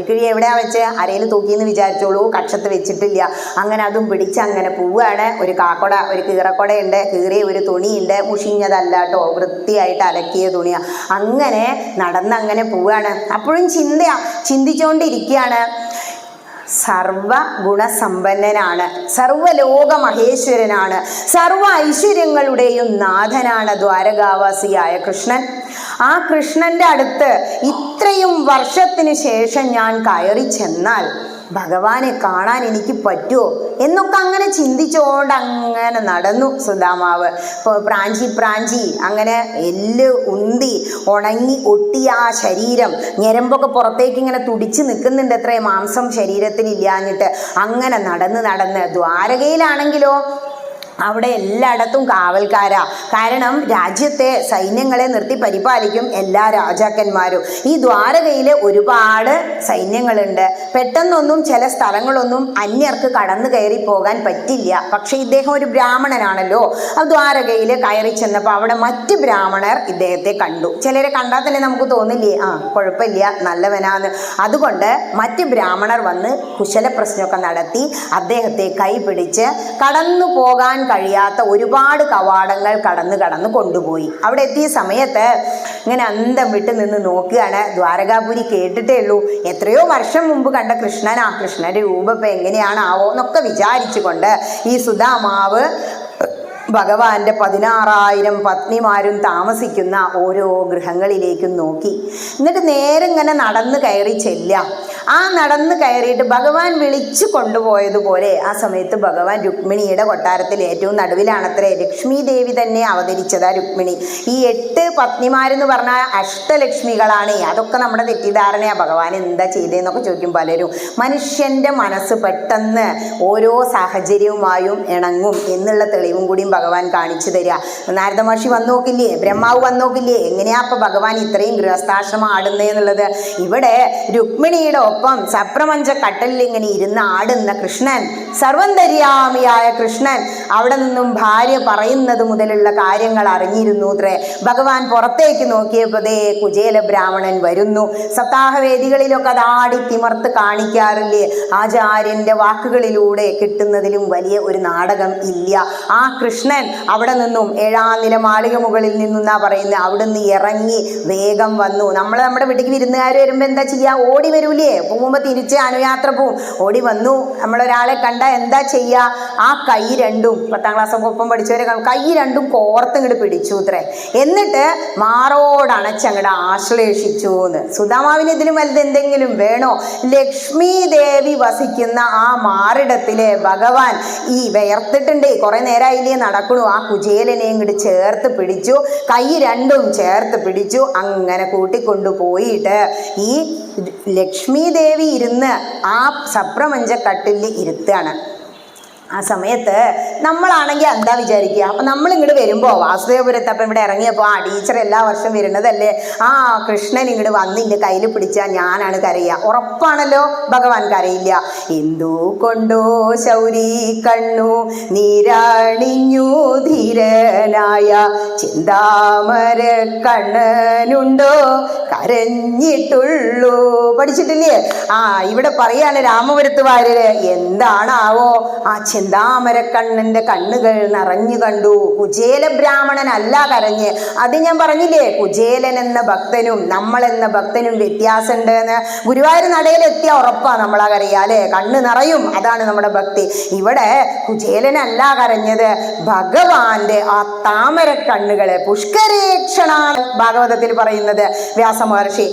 എവിടെയാ വെച്ച് അരയിൽ തൂക്കിയെന്ന് വിചാരിച്ചോളൂ, കക്ഷത്ത് വെച്ചിട്ടില്ല. അങ്ങനെ അതും പിടിച്ച് അങ്ങനെ പോവുകയാണ്. ഒരു കാക്കൊട, ഒരു കീറക്കൊടയുണ്ട്, കീറിയ ഒരു തുണിയുണ്ട്, മുഷിഞ്ഞതല്ല കേട്ടോ, വൃത്തിയായിട്ട് അലക്കിയ തുണിയാ. അങ്ങനെ നടന്നങ്ങനെ പോവുകയാണ്. അപ്പോഴും ചിന്തിച്ചുകൊണ്ടിരിക്കുകയാണ്. സർവ ഗുണസമ്പന്നനാണ്, സർവലോക മഹേശ്വരനാണ്, സർവ ഐശ്വര്യങ്ങളുടെയും നാഥനാണ് ദ്വാരകാവാസിയായ കൃഷ്ണൻ. ആ കൃഷ്ണന്റെ അടുത്ത് ഇത്രയും വർഷത്തിന് ശേഷം ഞാൻ കയറി ചെന്നാൽ ഭഗവാനെ കാണാൻ എനിക്ക് പറ്റുമോ എന്നൊക്കെ അങ്ങനെ ചിന്തിച്ചുകൊണ്ട് അങ്ങനെ നടന്നു സുദാമാവ്. ഇപ്പോൾ പ്രാഞ്ചി അങ്ങനെ എല്ല് ഉന്തി ഉണങ്ങി ഒട്ടിയ ആ ശരീരം, ഞരമ്പൊക്കെ പുറത്തേക്ക് ഇങ്ങനെ തുടിച്ച് നിൽക്കുന്നുണ്ട്, എത്രയും മാംസം ശരീരത്തിൽ ഇല്ലാഞ്ഞിട്ട്. അങ്ങനെ നടന്ന് ദ്വാരകയിലാണെങ്കിലോ അവിടെ എല്ലായിടത്തും കാവൽക്കാരാ. കാരണം രാജ്യത്തെ സൈന്യങ്ങളെ നിർത്തി പരിപാലിക്കും എല്ലാ രാജാക്കന്മാരും. ഈ ദ്വാരകയിൽ ഒരുപാട് സൈന്യങ്ങളുണ്ട്. പെട്ടെന്നൊന്നും ചില സ്ഥലങ്ങളൊന്നും അന്യർക്ക് കടന്നു കയറി പോകാൻ പറ്റില്ല. പക്ഷെ ഇദ്ദേഹം ഒരു ബ്രാഹ്മണനാണല്ലോ. ആ ദ്വാരകയിൽ കയറി ചെന്നപ്പോൾ അവിടെ മറ്റ് ബ്രാഹ്മണർ ഇദ്ദേഹത്തെ കണ്ടു. ചിലരെ കണ്ടാൽ തന്നെ നമുക്ക് തോന്നില്ലേ, കുഴപ്പമില്ല, നല്ലവനാന്ന്. അതുകൊണ്ട് മറ്റ് ബ്രാഹ്മണർ വന്ന് കുശല പ്രശ്നമൊക്കെ നടത്തി അദ്ദേഹത്തെ കൈപിടിച്ച് കടന്നു പോകാൻ കഴിയാത്ത ഒരുപാട് കവാടങ്ങൾ കടന്ന് കൊണ്ടുപോയി. അവിടെ എത്തിയ സമയത്ത് ഇങ്ങനെ അന്തം വിട്ട് നിന്ന് നോക്കുകയാണ്. ദ്വാരകാപുരി കേട്ടിട്ടേ ഉള്ളൂ, എത്രയോ വർഷം മുമ്പ് കണ്ട കൃഷ്ണനാ, കൃഷ്ണന്റെ രൂപം ഇപ്പം എങ്ങനെയാണാവോ എന്നൊക്കെ വിചാരിച്ചുകൊണ്ട് ഈ സുദാമാവ് ഭഗവാന്റെ 16,000 പത്നിമാരും താമസിക്കുന്ന ഓരോ ഗൃഹങ്ങളിലേക്കും നോക്കി. എന്നിട്ട് നേരെ ഇങ്ങനെ നടന്ന് കയറി ചെല്ലാം. ആ നടന്ന് കയറിയിട്ട് ഭഗവാൻ വിളിച്ചു കൊണ്ടുപോയതുപോലെ ആ സമയത്ത് ഭഗവാൻ രുക്മിണിയുടെ കൊട്ടാരത്തിൽ ഏറ്റവും നടുവിലാണത്രേ. ലക്ഷ്മി ദേവി തന്നെ അവതരിച്ചതാ രുക്മിണി. ഈ 8 പത്നിമാരെന്ന് പറഞ്ഞാൽ അഷ്ടലക്ഷ്മികളാണ്. അതൊക്കെ നമ്മുടെ തെറ്റിദ്ധാരണയാ. ഭഗവാൻ എന്താ ചെയ്തതെന്നൊക്കെ ചോദിക്കും പലരും. മനുഷ്യന്റെ മനസ്സ് പെട്ടെന്ന് ഓരോ സാഹചര്യവുമായും ഇണങ്ങും എന്നുള്ള തെളിവും കൂടിയും ഭഗവാൻ കാണിച്ചു തരിക. നാരദ മഹർഷി വന്നു നോക്കില്ലേ, ബ്രഹ്മാവ് വന്നു നോക്കില്ലേ, എങ്ങനെയാ അപ്പൊ ഭഗവാൻ ഇത്രയും ഗൃഹസ്ഥാശ്രമം ആടുന്നതെന്നുള്ളത്. ഇവിടെ രുക്മിണിയുടെ ഒപ്പം സപ്രപഞ്ച കട്ടലിൽ ഇങ്ങനെ ഇരുന്ന് ആടുന്ന കൃഷ്ണൻ, സർവന്തര്യാമിയായ കൃഷ്ണൻ അവിടെ നിന്നും ഭാര്യ പറയുന്നത് മുതലുള്ള കാര്യങ്ങൾ അറിഞ്ഞിരുന്നു അത്രേ. ഭഗവാൻ പുറത്തേക്ക് നോക്കിയപ്പോൾ ദേ കുചേല ബ്രാഹ്മണൻ വരുന്നു. സപ്താഹവേദികളിലൊക്കെ അത് ആടി തിമർത്ത് കാണിക്കാറില്ലേ. ആചാര്യന്റെ വാക്കുകളിലൂടെ കിട്ടുന്നതിലും വലിയ ഒരു നാടകം ഇല്ല. ആ കൃഷ്ണൻ അവിടെ നിന്നും 7-ാം നില മാളിക മുകളിൽ നിന്നാ പറയുന്നത്, അവിടുന്ന് ഇറങ്ങി വേഗം വന്നു. നമ്മുടെ വീട്ടിലേക്ക് വിരുന്നുകാർ വരുമ്പോൾ എന്താ ചെയ്യുക? ഓടി വരൂലേ, പോകുമ്പോൾ തിരിച്ച് അനുയാത്ര പോവും. ഓടി വന്നു. നമ്മളൊരാളെ കണ്ട എന്താ ചെയ്യുക? ആ കൈ രണ്ടും 10ാം ക്ലാസ് ഒപ്പം പഠിച്ചവരെ കൈ രണ്ടും കോർത്തിങ്ങോട്ട് പിടിച്ചു അത്രേ. എന്നിട്ട് മാറോടണച്ചങ്ങോട്ട് ആശ്ലേഷിച്ചു എന്ന്. സുദാമാവിന് ഇതിലും വലുത് എന്തെങ്കിലും വേണോ? ലക്ഷ്മി ദേവി വസിക്കുന്ന ആ മാറിടത്തിലെ ഭഗവാൻ ഈ വിയർത്തിട്ടുണ്ട്, കുറെ നേരമായില്ലേ നടക്കണു. ആ കുചേലനെ ഇങ്ങോട്ട് ചേർത്ത് പിടിച്ചു, കൈ രണ്ടും ചേർത്ത് പിടിച്ചു. അങ്ങനെ കൂട്ടിക്കൊണ്ടുപോയിട്ട് ഈ ലക്ഷ്മി ദേവി ഇരുന്ന് ആ സപ്രപഞ്ചക്കട്ടിൽ ഇരുത്താണ്. ആ സമയത്ത് നമ്മളാണെങ്കിൽ എന്താ വിചാരിക്കുക? അപ്പം നമ്മളിങ്ങോട്ട് വരുമ്പോൾ വാസുദേവപുരത്ത് അപ്പം ഇവിടെ ഇറങ്ങിയപ്പോൾ ടീച്ചർ എല്ലാ വർഷവും വരുന്നതല്ലേ, കൃഷ്ണൻ ഇങ്ങോട്ട് വന്നിൻ്റെ കയ്യിൽ പിടിച്ചാൽ ഞാനാണ് കരയുക. ഉറപ്പാണല്ലോ ഭഗവാൻ കരയില്ല. എന്തു കൊണ്ടോ ശൗരി കണ്ണു നീരാണിഞ്ഞു ധീരനായ ചിന്താമര കണ്ണനുണ്ടോ കരഞ്ഞിട്ടുള്ളൂ. പഠിച്ചിട്ടില്ലേ? ഇവിടെ പറയാണ് രാമപുരത്ത് വാര്യര്, എന്താണാവോ ആ ചിന്താമരക്കണ്ണന്റെ കണ്ണുകൾ നിറഞ്ഞു കണ്ടു. കുചേല ബ്രാഹ്മണൻ അല്ല കരഞ്ഞ്. അത് ഞാൻ പറഞ്ഞില്ലേ, കുചേലൻ എന്ന ഭക്തനും നമ്മൾ എന്ന ഭക്തനും വ്യത്യാസമുണ്ട് എന്ന്. ഗുരുവായൂർ നടയിലെത്തിയ ഉറപ്പാ നമ്മളാ കരയുക അല്ലേ, കണ്ണ് നിറയും. അതാണ് നമ്മുടെ ഭക്തി. ഇവിടെ കുചേലനല്ല കരഞ്ഞത്, ഭഗവാന്റെ ആ താമര കണ്ണുകളെ. പുഷ്കരീക്ഷണാണ് ഭാഗവതത്തിൽ പറയുന്നത് വ്യാസമഹർഷി.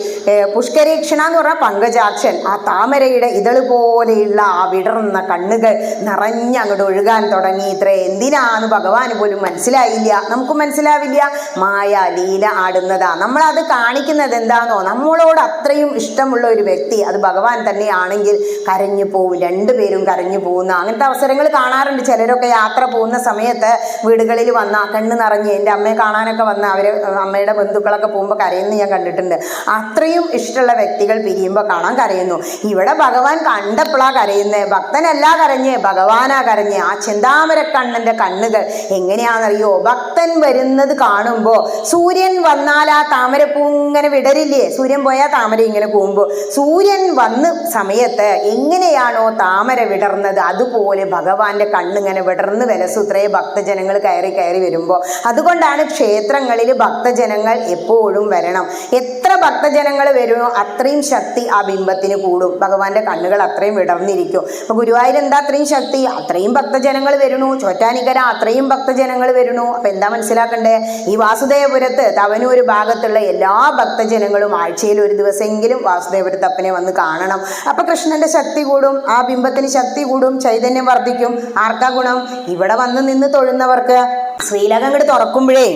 പുഷ്കരീക്ഷണ എന്ന് പറഞ്ഞാൽ പങ്കജാക്ഷൻ. ആ താമരയുടെ ഇതള് പോലെയുള്ള ആ വിടർന്ന കണ്ണുകൾ നിറഞ്ഞങ്ങോട്ട് ഒഴുകാൻ തുടങ്ങി ഇത്രേ. എന്തിനാന്ന് ഭഗവാന് പോലും മനസ്സിലായില്ല, നമുക്ക് മനസ്സിലാവില്ല. മായ ലീല ആടുന്നതാ. നമ്മളത് കാണിക്കുന്നത് എന്താണോ, നമ്മളോട് അത്രയും ഇഷ്ടമുള്ള ഒരു വ്യക്തി അത് ഭഗവാൻ തന്നെയാണെങ്കിൽ കരഞ്ഞു പോവും, രണ്ടുപേരും കരഞ്ഞു പോകുന്ന അങ്ങനത്തെ അവസരങ്ങൾ കാണാറുണ്ട്. ചിലരൊക്കെ യാത്ര പോകുന്ന സമയത്ത് വീടുകളിൽ വന്ന കണ്ണ് നിറഞ്ഞ് എൻ്റെ അമ്മയെ കാണാനൊക്കെ വന്ന് അവർ അമ്മയുടെ ബന്ധുക്കളൊക്കെ പോകുമ്പോൾ കരയുന്നത് ഞാൻ കണ്ടിട്ടുണ്ട്. അത്രയും ഇഷ്ടമുള്ള വ്യക്തികൾ പിരിയുമ്പോൾ കാണാൻ കരയുന്നു. ഇവിടെ ഭഗവാൻ കണ്ടപ്പോഴാണ് കരയുന്നത്. ഭക്തനല്ല കരഞ്ഞ്, ഭഗവാനാ കരഞ്ഞ്. ആ ചെന്താമരക്കണ്ണൻ്റെ കണ്ണുകൾ എങ്ങനെയാണെന്നറിയോ? ഭക്തൻ വരുന്നത് കാണുമ്പോൾ സൂര്യൻ വന്നാൽ ആ താമരപ്പൂ ഇങ്ങനെ വിടരില്ലേ? സൂര്യൻ പോയാൽ താമര ഇങ്ങനെ പോകുമ്പോൾ സൂര്യൻ വന്ന് സമയത്ത് എങ്ങനെയാണോ താമര വിടർന്നത് അതുപോലെ ഭഗവാന്റെ കണ്ണിങ്ങനെ വിടർന്ന് വിലസുത്രയെ ഭക്തജനങ്ങൾ കയറി കയറി വരുമ്പോൾ. അതുകൊണ്ടാണ് ക്ഷേത്രങ്ങളിൽ ഭക്തജനങ്ങൾ എപ്പോഴും വരണം. എത്ര ഭക്തജനങ്ങൾ വരുമോ അത്രയും ശക്തി ആ ബിംബത്തിന് കൂടും. ഭഗവാന്റെ കണ്ണുകൾ അത്രയും വിടർന്നിരിക്കും. അപ്പൊ ഗുരുവായൂർ എന്താ അത്രയും ശക്തി? അത്രയും ഭക്തജനങ്ങൾ വരുന്നു. ചോറ്റാനിക്കര അത്രയും ഭക്തജനങ്ങൾ വരുന്നു. അപ്പൊ എന്താ മനസ്സിലാക്കണ്ടേ? ഈ വാസുദേവപുരത്ത് തവനൂർ ഭാഗത്തുള്ള എല്ലാ ഭക്തജനങ്ങളും ആഴ്ചയിൽ ഒരു ദിവസമെങ്കിലും വാസുദേവപുരത്ത് അപ്പനെ വന്ന് കാണണം. അപ്പൊ കൃഷ്ണന്റെ ശക്തി കൂടും, ആ ബിംബത്തിന് ശക്തി കൂടും, ചൈതന്യം വർദ്ധിക്കും. ആർക്കാ ഗുണം? ഇവിടെ വന്ന് നിന്ന് തൊഴുന്നവർക്ക്. ശ്രീലകം ഇങ്ങോട്ട് തുറക്കുമ്പോഴേ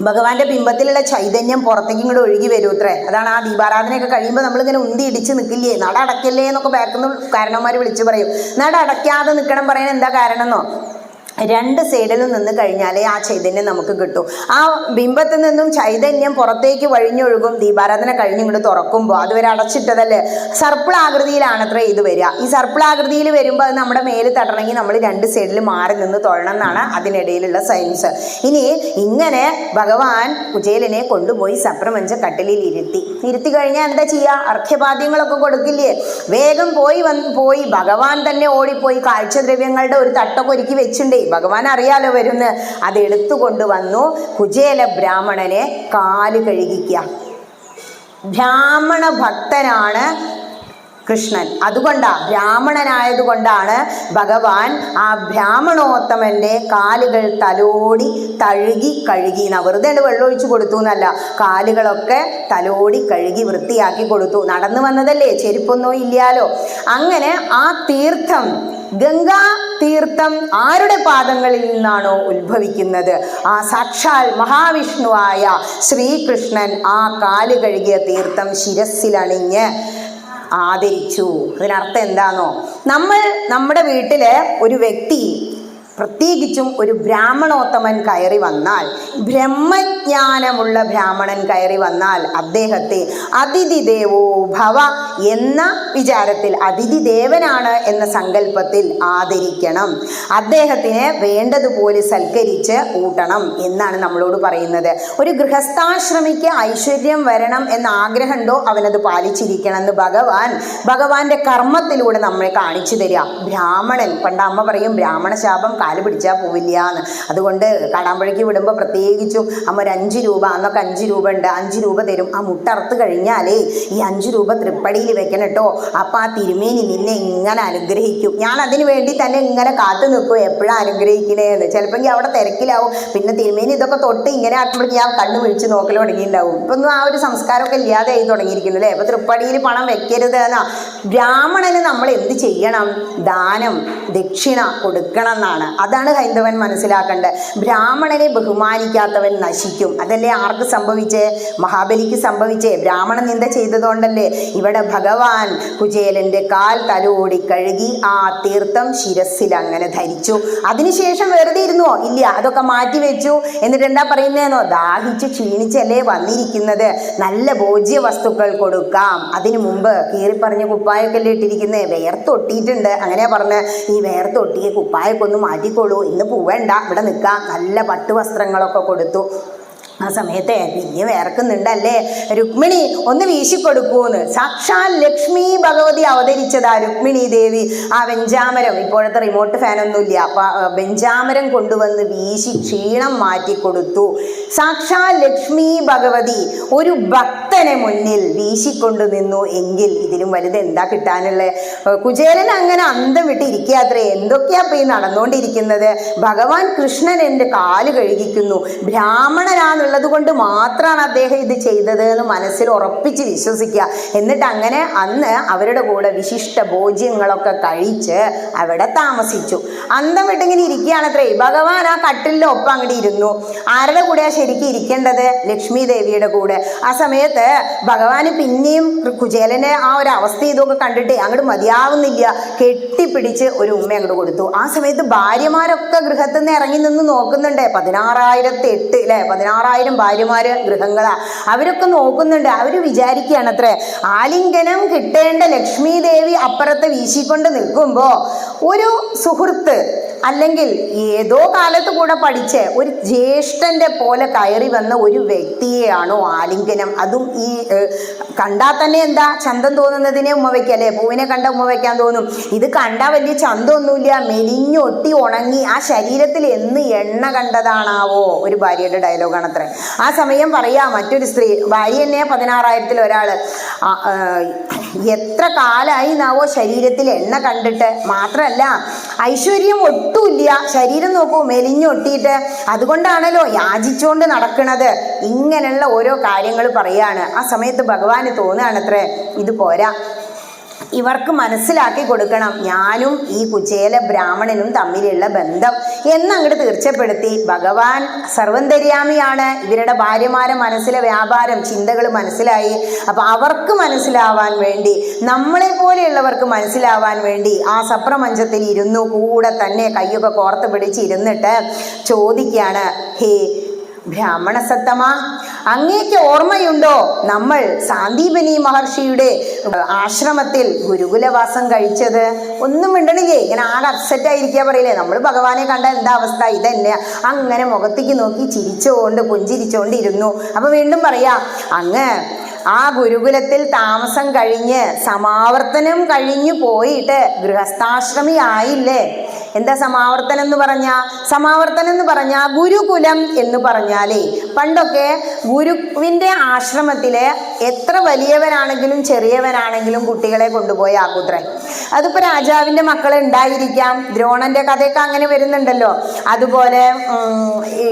ഭഗവാന്റെ ബിംബത്തിലുള്ള ചൈതന്യം പുറത്തേക്ക് ഇങ്ങോട്ട് ഒഴുകി വരൂത്രേ. അതാണ് ആ ദീപാരാധനയൊക്കെ കഴിയുമ്പോൾ നമ്മളിങ്ങനെ ഉന്തി ഇടിച്ച് നിൽക്കില്ലേ? നട അടയ്ക്കല്ലേ എന്നൊക്കെ ബാക്കിൽ നിന്ന് കാരണവന്മാർ വിളിച്ചു പറയും. നട അടയ്ക്കാതെ നിൽക്കണം പറയാൻ എന്താ കാരണം എന്നോ? രണ്ട് സൈഡിലും നിന്ന് കഴിഞ്ഞാലേ ആ ചൈതന്യം നമുക്ക് കിട്ടും. ആ ബിംബത്തിൽ നിന്നും ചൈതന്യം പുറത്തേക്ക് വഴിഞ്ഞൊഴുകും. ദീപാരാധന കഴിഞ്ഞിങ്ങോട്ട് തുറക്കുമ്പോൾ അതുവരെ അടച്ചിട്ടതല്ലേ, സർപ്പിളാകൃതിയിലാണത്രേ ഇത് വരിക. ഈ സർപ്പിളാകൃതിയിൽ വരുമ്പോൾ അത് നമ്മുടെ മേല് തട്ടണമെങ്കിൽ നമ്മൾ രണ്ട് സൈഡിൽ മാറി നിന്ന് തൊഴണം എന്നാണ് അതിനിടയിലുള്ള സയൻസ്. ഇനി ഇങ്ങനെ ഭഗവാൻ കുചേലനെ കൊണ്ടുപോയി സപ്രപഞ്ച കട്ടിലിൽ ഇരുത്തി കഴിഞ്ഞാൽ എന്താ ചെയ്യുക? അർഘ്യപാദ്യങ്ങളൊക്കെ കൊടുക്കില്ലേ? വേഗം പോയി ഭഗവാൻ തന്നെ ഓടിപ്പോയി കാഴ്ചദ്രവ്യങ്ങളുടെ ഒരു തട്ടൊക്കെ ഒരുക്കി വെച്ചിട്ടുണ്ട്. ഭഗവാൻ അറിയാലോ വരുന്ന്. അത് എടുത്തുകൊണ്ട് വന്നു കുചേല ബ്രാഹ്മണനെ കാല് കഴുകിക്കുക. ബ്രാഹ്മണ ഭക്തനാണ് കൃഷ്ണൻ. ബ്രാഹ്മണനായതുകൊണ്ടാണ് ഭഗവാൻ ആ ബ്രാഹ്മണോത്തമന്റെ കാലുകൾ തലോടി കഴുകി വെറുതെ വെള്ളം ഒഴിച്ചു കൊടുത്തു എന്നല്ല, കാലുകളൊക്കെ തലോടി കഴുകി വൃത്തിയാക്കി കൊടുത്തു. നടന്നു വന്നതല്ലേ, ചെരുപ്പൊന്നും ഇല്ലാലോ. അങ്ങനെ ആ തീർത്ഥം, ഗംഗാ തീർത്ഥം ആരുടെ പാദങ്ങളിൽ നിന്നാണോ ഉത്ഭവിക്കുന്നത്, ആ സാക്ഷാൽ മഹാവിഷ്ണുവായ ശ്രീകൃഷ്ണൻ ആ കാല് കഴുകിയ തീർത്ഥം ശിരസ്സിലണിഞ്ഞ് ആദരിച്ചു. അതിനർത്ഥം എന്താണോ? നമ്മുടെ വീട്ടില് ഒരു വ്യക്തി, പ്രത്യേകിച്ചും ഒരു ബ്രാഹ്മണോത്തമൻ കയറി വന്നാൽ, ബ്രഹ്മജ്ഞാനമുള്ള ബ്രാഹ്മണൻ കയറി വന്നാൽ അദ്ദേഹത്തെ അതിഥി ദേവോ ഭവ എന്ന വിചാരത്തിൽ, അതിഥി ദേവനാണ് എന്ന സങ്കല്പത്തിൽ ആദരിക്കണം. അദ്ദേഹത്തിനെ വേണ്ടതുപോലെ സൽക്കരിച്ച് ഊട്ടണം എന്നാണ് നമ്മളോട് പറയുന്നത്. ഒരു ഗൃഹസ്ഥാശ്രമിക്ക് ഐശ്വര്യം വരണം എന്ന ആഗ്രഹമുണ്ടോ അവനത് പാലിച്ചിരിക്കണം എന്ന് ഭഗവാന്റെ കർമ്മത്തിലൂടെ നമ്മളെ കാണിച്ചു തരിക. ബ്രാഹ്മണൻ, പണ്ട് അമ്മ പറയും ബ്രാഹ്മണ ശാപം കാല് പിടിച്ചാൽ പോവില്ല എന്ന്. അതുകൊണ്ട് കാടാമ്പുഴയ്ക്ക് വിടുമ്പോൾ പ്രത്യേകിച്ചും അമ്മ ഒരു 5 രൂപ, അന്നൊക്കെ 5 രൂപ ഉണ്ട്, 5 രൂപ തരും. ആ മുട്ടറുത്ത് കഴിഞ്ഞാലേ ഈ 5 രൂപ തൃപ്പടിയിൽ വെക്കണം കേട്ടോ. അപ്പം ആ തിരുമേനി നിന്നെ ഇങ്ങനെ അനുഗ്രഹിക്കും. ഞാൻ അതിന് വേണ്ടി തന്നെ ഇങ്ങനെ കാത്തു നിൽക്കും, എപ്പോഴാണ് അനുഗ്രഹിക്കണേന്ന്. ചിലപ്പോൾ അവിടെ തിരക്കിലാവും. പിന്നെ തിരുമേനി ഇതൊക്കെ തൊട്ട് ഇങ്ങനെ ആക്കുമ്പോഴേക്കും ഞാൻ കണ്ണു വിളിച്ച് നോക്കൽ തുടങ്ങിയിട്ടുണ്ടാവും. ഇപ്പം ഒന്നും ആ ഒരു സംസ്കാരമൊക്കെ ഇല്ലാതെ ആയി തുടങ്ങിയിരിക്കുന്നു അല്ലേ. അപ്പം തൃപ്പടിയിൽ പണം വെക്കരുത് എന്നാ. ബ്രാഹ്മണന് നമ്മൾ എന്ത് ചെയ്യണം? ദാനം, ദക്ഷിണ കൊടുക്കണം എന്നാണ്. അതാണ് ഹൈന്ദവൻ മനസ്സിലാക്കേണ്ടത്. ബ്രാഹ്മണനെ ബഹുമാനിക്കാത്തവൻ നശിക്കും. അതല്ലേ ആർക്ക് സംഭവിച്ചേ? മഹാബലിക്ക് സംഭവിച്ചേ. ബ്രാഹ്മണ നിന്ദ ചെയ്തതുകൊണ്ടല്ലേ. ഇവിടെ ഭഗവാൻ കുചേലന്റെ കാൽ തലോടി കഴുകി ആ തീർത്ഥം ശിരസ്സിൽ അങ്ങനെ ധരിച്ചു. അതിനുശേഷം വെറുതെ ഇരുന്നുവോ? ഇല്ല, അതൊക്കെ മാറ്റി വെച്ചു. എന്നിട്ട് എന്താ പറയുന്നതെന്നോ? ദാഹിച്ച് ക്ഷീണിച്ചല്ലേ വന്നിരിക്കുന്നത്, നല്ല ഭോജ്യ വസ്തുക്കൾ കൊടുക്കാം. അതിനു മുമ്പ് കീറിപ്പറഞ്ഞ കുപ്പായൊക്കെ അല്ലേ ഇട്ടിരിക്കുന്നത്, വേർത്തൊട്ടിയിട്ടുണ്ട്. അങ്ങനെ പറഞ്ഞ് ഈ വേർത്തൊട്ടിയ കുപ്പായൊക്കെ ഒന്ന് മാറ്റിക്കോളൂ, ഇന്ന് പോവേണ്ട, ഇവിടെ നിൽക്കാം. നല്ല പട്ടുവസ്ത്രങ്ങളൊക്കെ കൊടുത്തു. ആ സമയത്തെ പിന്നെ വേർക്കുന്നുണ്ടല്ലേ, രുക്മിണി ഒന്ന് വീശിക്കൊടുക്കൂന്ന്. സാക്ഷാൽ ലക്ഷ്മി ഭഗവതി അവതരിച്ചതാ രുക്മിണി ദേവി. ആ വെഞ്ചാമരം, ഇപ്പോഴത്തെ റിമോട്ട് ഫാനൊന്നുമില്ല, അപ്പൊ വെഞ്ചാമരം കൊണ്ടുവന്ന് വീശി ക്ഷീണം മാറ്റിക്കൊടുത്തു. സാക്ഷാൽ ലക്ഷ്മി ഭഗവതി ഒരു ഭക്തനെ മുന്നിൽ വീശിക്കൊണ്ടു നിന്നു എങ്കിൽ ഇതിലും വലുത് എന്താ കിട്ടാനുള്ളത്? കുചേലൻ അങ്ങനെ അന്തം വിട്ട് ഇരിക്കാത്രേ. എന്തൊക്കെയാ ഈ നടന്നുകൊണ്ടിരിക്കുന്നത്? ഭഗവാൻ കൃഷ്ണൻ എൻ്റെ കാല് കഴുകിക്കുന്നു, ബ്രാഹ്മണനാന്നുള്ള കൊണ്ട് മാത്രമാണ് അദ്ദേഹം ഇത് ചെയ്തത് എന്ന് മനസ്സിൽ ഉറപ്പിച്ച് വിശ്വസിക്കുക. എന്നിട്ട് അങ്ങനെ അന്ന് അവരുടെ കൂടെ വിശിഷ്ട ഭോജ്യങ്ങളൊക്കെ കഴിച്ച് അവിടെ താമസിച്ചു. അന്തം വിട്ടിങ്ങനെ ഇരിക്കുകയാണത്രേ. ഭഗവാൻ ആ കട്ടിലിൻ്റെ ഒപ്പം അങ്ങോട്ട് ഇരുന്നു. ആരുടെ കൂടെയാ ശരിക്കും ഇരിക്കേണ്ടത്? ലക്ഷ്മി ദേവിയുടെ കൂടെ. ആ സമയത്ത് ഭഗവാന് പിന്നെയും കുചേലനെ ആ ഒരു അവസ്ഥ ഇതൊക്കെ കണ്ടിട്ട് അങ്ങോട്ട് മതിയാവുന്നില്ല, കെട്ടിപ്പിടിച്ച് ഒരു ഉമ്മ അങ്ങോട്ട് കൊടുത്തു. ആ സമയത്ത് ഭാര്യമാരൊക്കെ ഗൃഹത്തിൽ നിന്ന് ഇറങ്ങി നിന്ന് നോക്കുന്നുണ്ട്. 16,008 അല്ലെ, 16,000 ഭാര്യമാര് ഗൃഹങ്ങളാ. അവരൊക്കെ നോക്കുന്നുണ്ട്. അവര് വിചാരിക്കുകയാണ് അത്രേ, ആലിംഗനം കിട്ടേണ്ട ലക്ഷ്മി ദേവി അപ്പുറത്ത് വീശിക്കൊണ്ട് നിൽക്കുമ്പോ ഒരു സുഹൃത്ത് അല്ലെങ്കിൽ ഏതോ കാലത്ത് കൂടെ പഠിച്ച് ഒരു ജ്യേഷ്ഠന്റെ പോലെ കയറി വന്ന ഒരു വ്യക്തിയെയാണോ ആലിംഗനം? അതും ഈ കണ്ടാൽ തന്നെ എന്താ ചന്തം തോന്നുന്നതിനെ ഉമ്മ വയ്ക്കുക അല്ലേ, പൂവിനെ കണ്ട ഉമ്മ വയ്ക്കാൻ തോന്നും. ഇത് കണ്ടാൽ വലിയ ചന്തമൊന്നുമില്ല, മെലിഞ്ഞൊട്ടി ഉണങ്ങി, ആ ശരീരത്തിൽ എന്ന് എണ്ണ കണ്ടതാണാവോ? ഒരു ഭാര്യയുടെ ഡയലോഗാണ് അത്ര. ആ സമയം പറയാ മറ്റൊരു സ്ത്രീ, ഭാര്യ തന്നെ 16,000 ഒരാള്, എത്ര കാലായി നാവോ ശരീരത്തിൽ എണ്ണ കണ്ടിട്ട്. മാത്രല്ല ഐശ്വര്യം ഒട്ടുമില്ല, ശരീരം നോക്കൂ മെലിഞ്ഞൊട്ടിയിട്ട്, അതുകൊണ്ടാണല്ലോ യാചിച്ചുകൊണ്ട് നടക്കണത്. ഇങ്ങനെയുള്ള ഓരോ കാര്യങ്ങൾ പറയാണ്. ആ സമയത്ത് ഭഗവാന് തോന്നുകയാണത്രേ, ഇത് പോരാ, ഇവർക്ക് മനസ്സിലാക്കി കൊടുക്കണം ഞാനും ഈ കുചേല ബ്രാഹ്മണനും തമ്മിലുള്ള ബന്ധം എന്നങ്ങോട്ട് തീർച്ചപ്പെടുത്തി. ഭഗവാൻ സർവന്തര്യാമിയാണ്, ഇവരുടെ ഭാര്യമാരെ മനസ്സിലെ വ്യാപാരം ചിന്തകൾ മനസ്സിലായി. അപ്പൊ അവർക്ക് മനസ്സിലാവാൻ വേണ്ടി, നമ്മളെ പോലെയുള്ളവർക്ക് മനസ്സിലാവാൻ വേണ്ടി ആ സപ്രമഞ്ചത്തിൽ ഇരുന്നു, കൂടെ തന്നെ കയ്യൊക്കെ കോർത്ത് പിടിച്ചിരുന്നിട്ട് ചോദിക്കുകയാണ്, ഹേ ബ്രാഹ്മണ സത്തമ, അങ്ങേക്ക് ഓർമ്മയുണ്ടോ നമ്മൾ സാന്ദീപനി മഹർഷിയുടെ ആശ്രമത്തിൽ ഗുരുകുലവാസം കഴിച്ചത്? ഒന്നും മിണ്ടണില്ലേ, ഇങ്ങനെ ആകെ അപ്സെറ്റ് ആയിരിക്കുക പറയില്ലേ. നമ്മൾ ഭഗവാനെ കണ്ട എന്താ അവസ്ഥ, ഇതന്നെ. അങ്ങനെ മുഖത്തേക്ക് നോക്കി ചിരിച്ചുകൊണ്ട് പുഞ്ചിരിച്ചുകൊണ്ട് ഇരുന്നു. അപ്പൊ വീണ്ടും പറയാ, അങ്ങ് ആ ഗുരുകുലത്തിൽ താമസം കഴിഞ്ഞ് സമാവർത്തനം കഴിഞ്ഞു പോയിട്ട് ഗൃഹസ്ഥാശ്രമി ആയില്ലേ? എന്താ സമാവർത്തനം എന്ന് പറഞ്ഞാ? സമാവർത്തനം എന്ന് പറഞ്ഞാ ഗുരുകുലം എന്ന് പറഞ്ഞാലേ പണ്ടൊക്കെ ഗുരുവിന്റെ ആശ്രമത്തില് എത്ര വലിയവനാണെങ്കിലും ചെറിയവനാണെങ്കിലും കുട്ടികളെ കൊണ്ടുപോയി ആകൂത്രേ. അതിപ്പോ രാജാവിന്റെ മക്കൾ ഉണ്ടായിരിക്കാം, ദ്രോണന്റെ കഥയൊക്കെ അങ്ങനെ വരുന്നുണ്ടല്ലോ. അതുപോലെ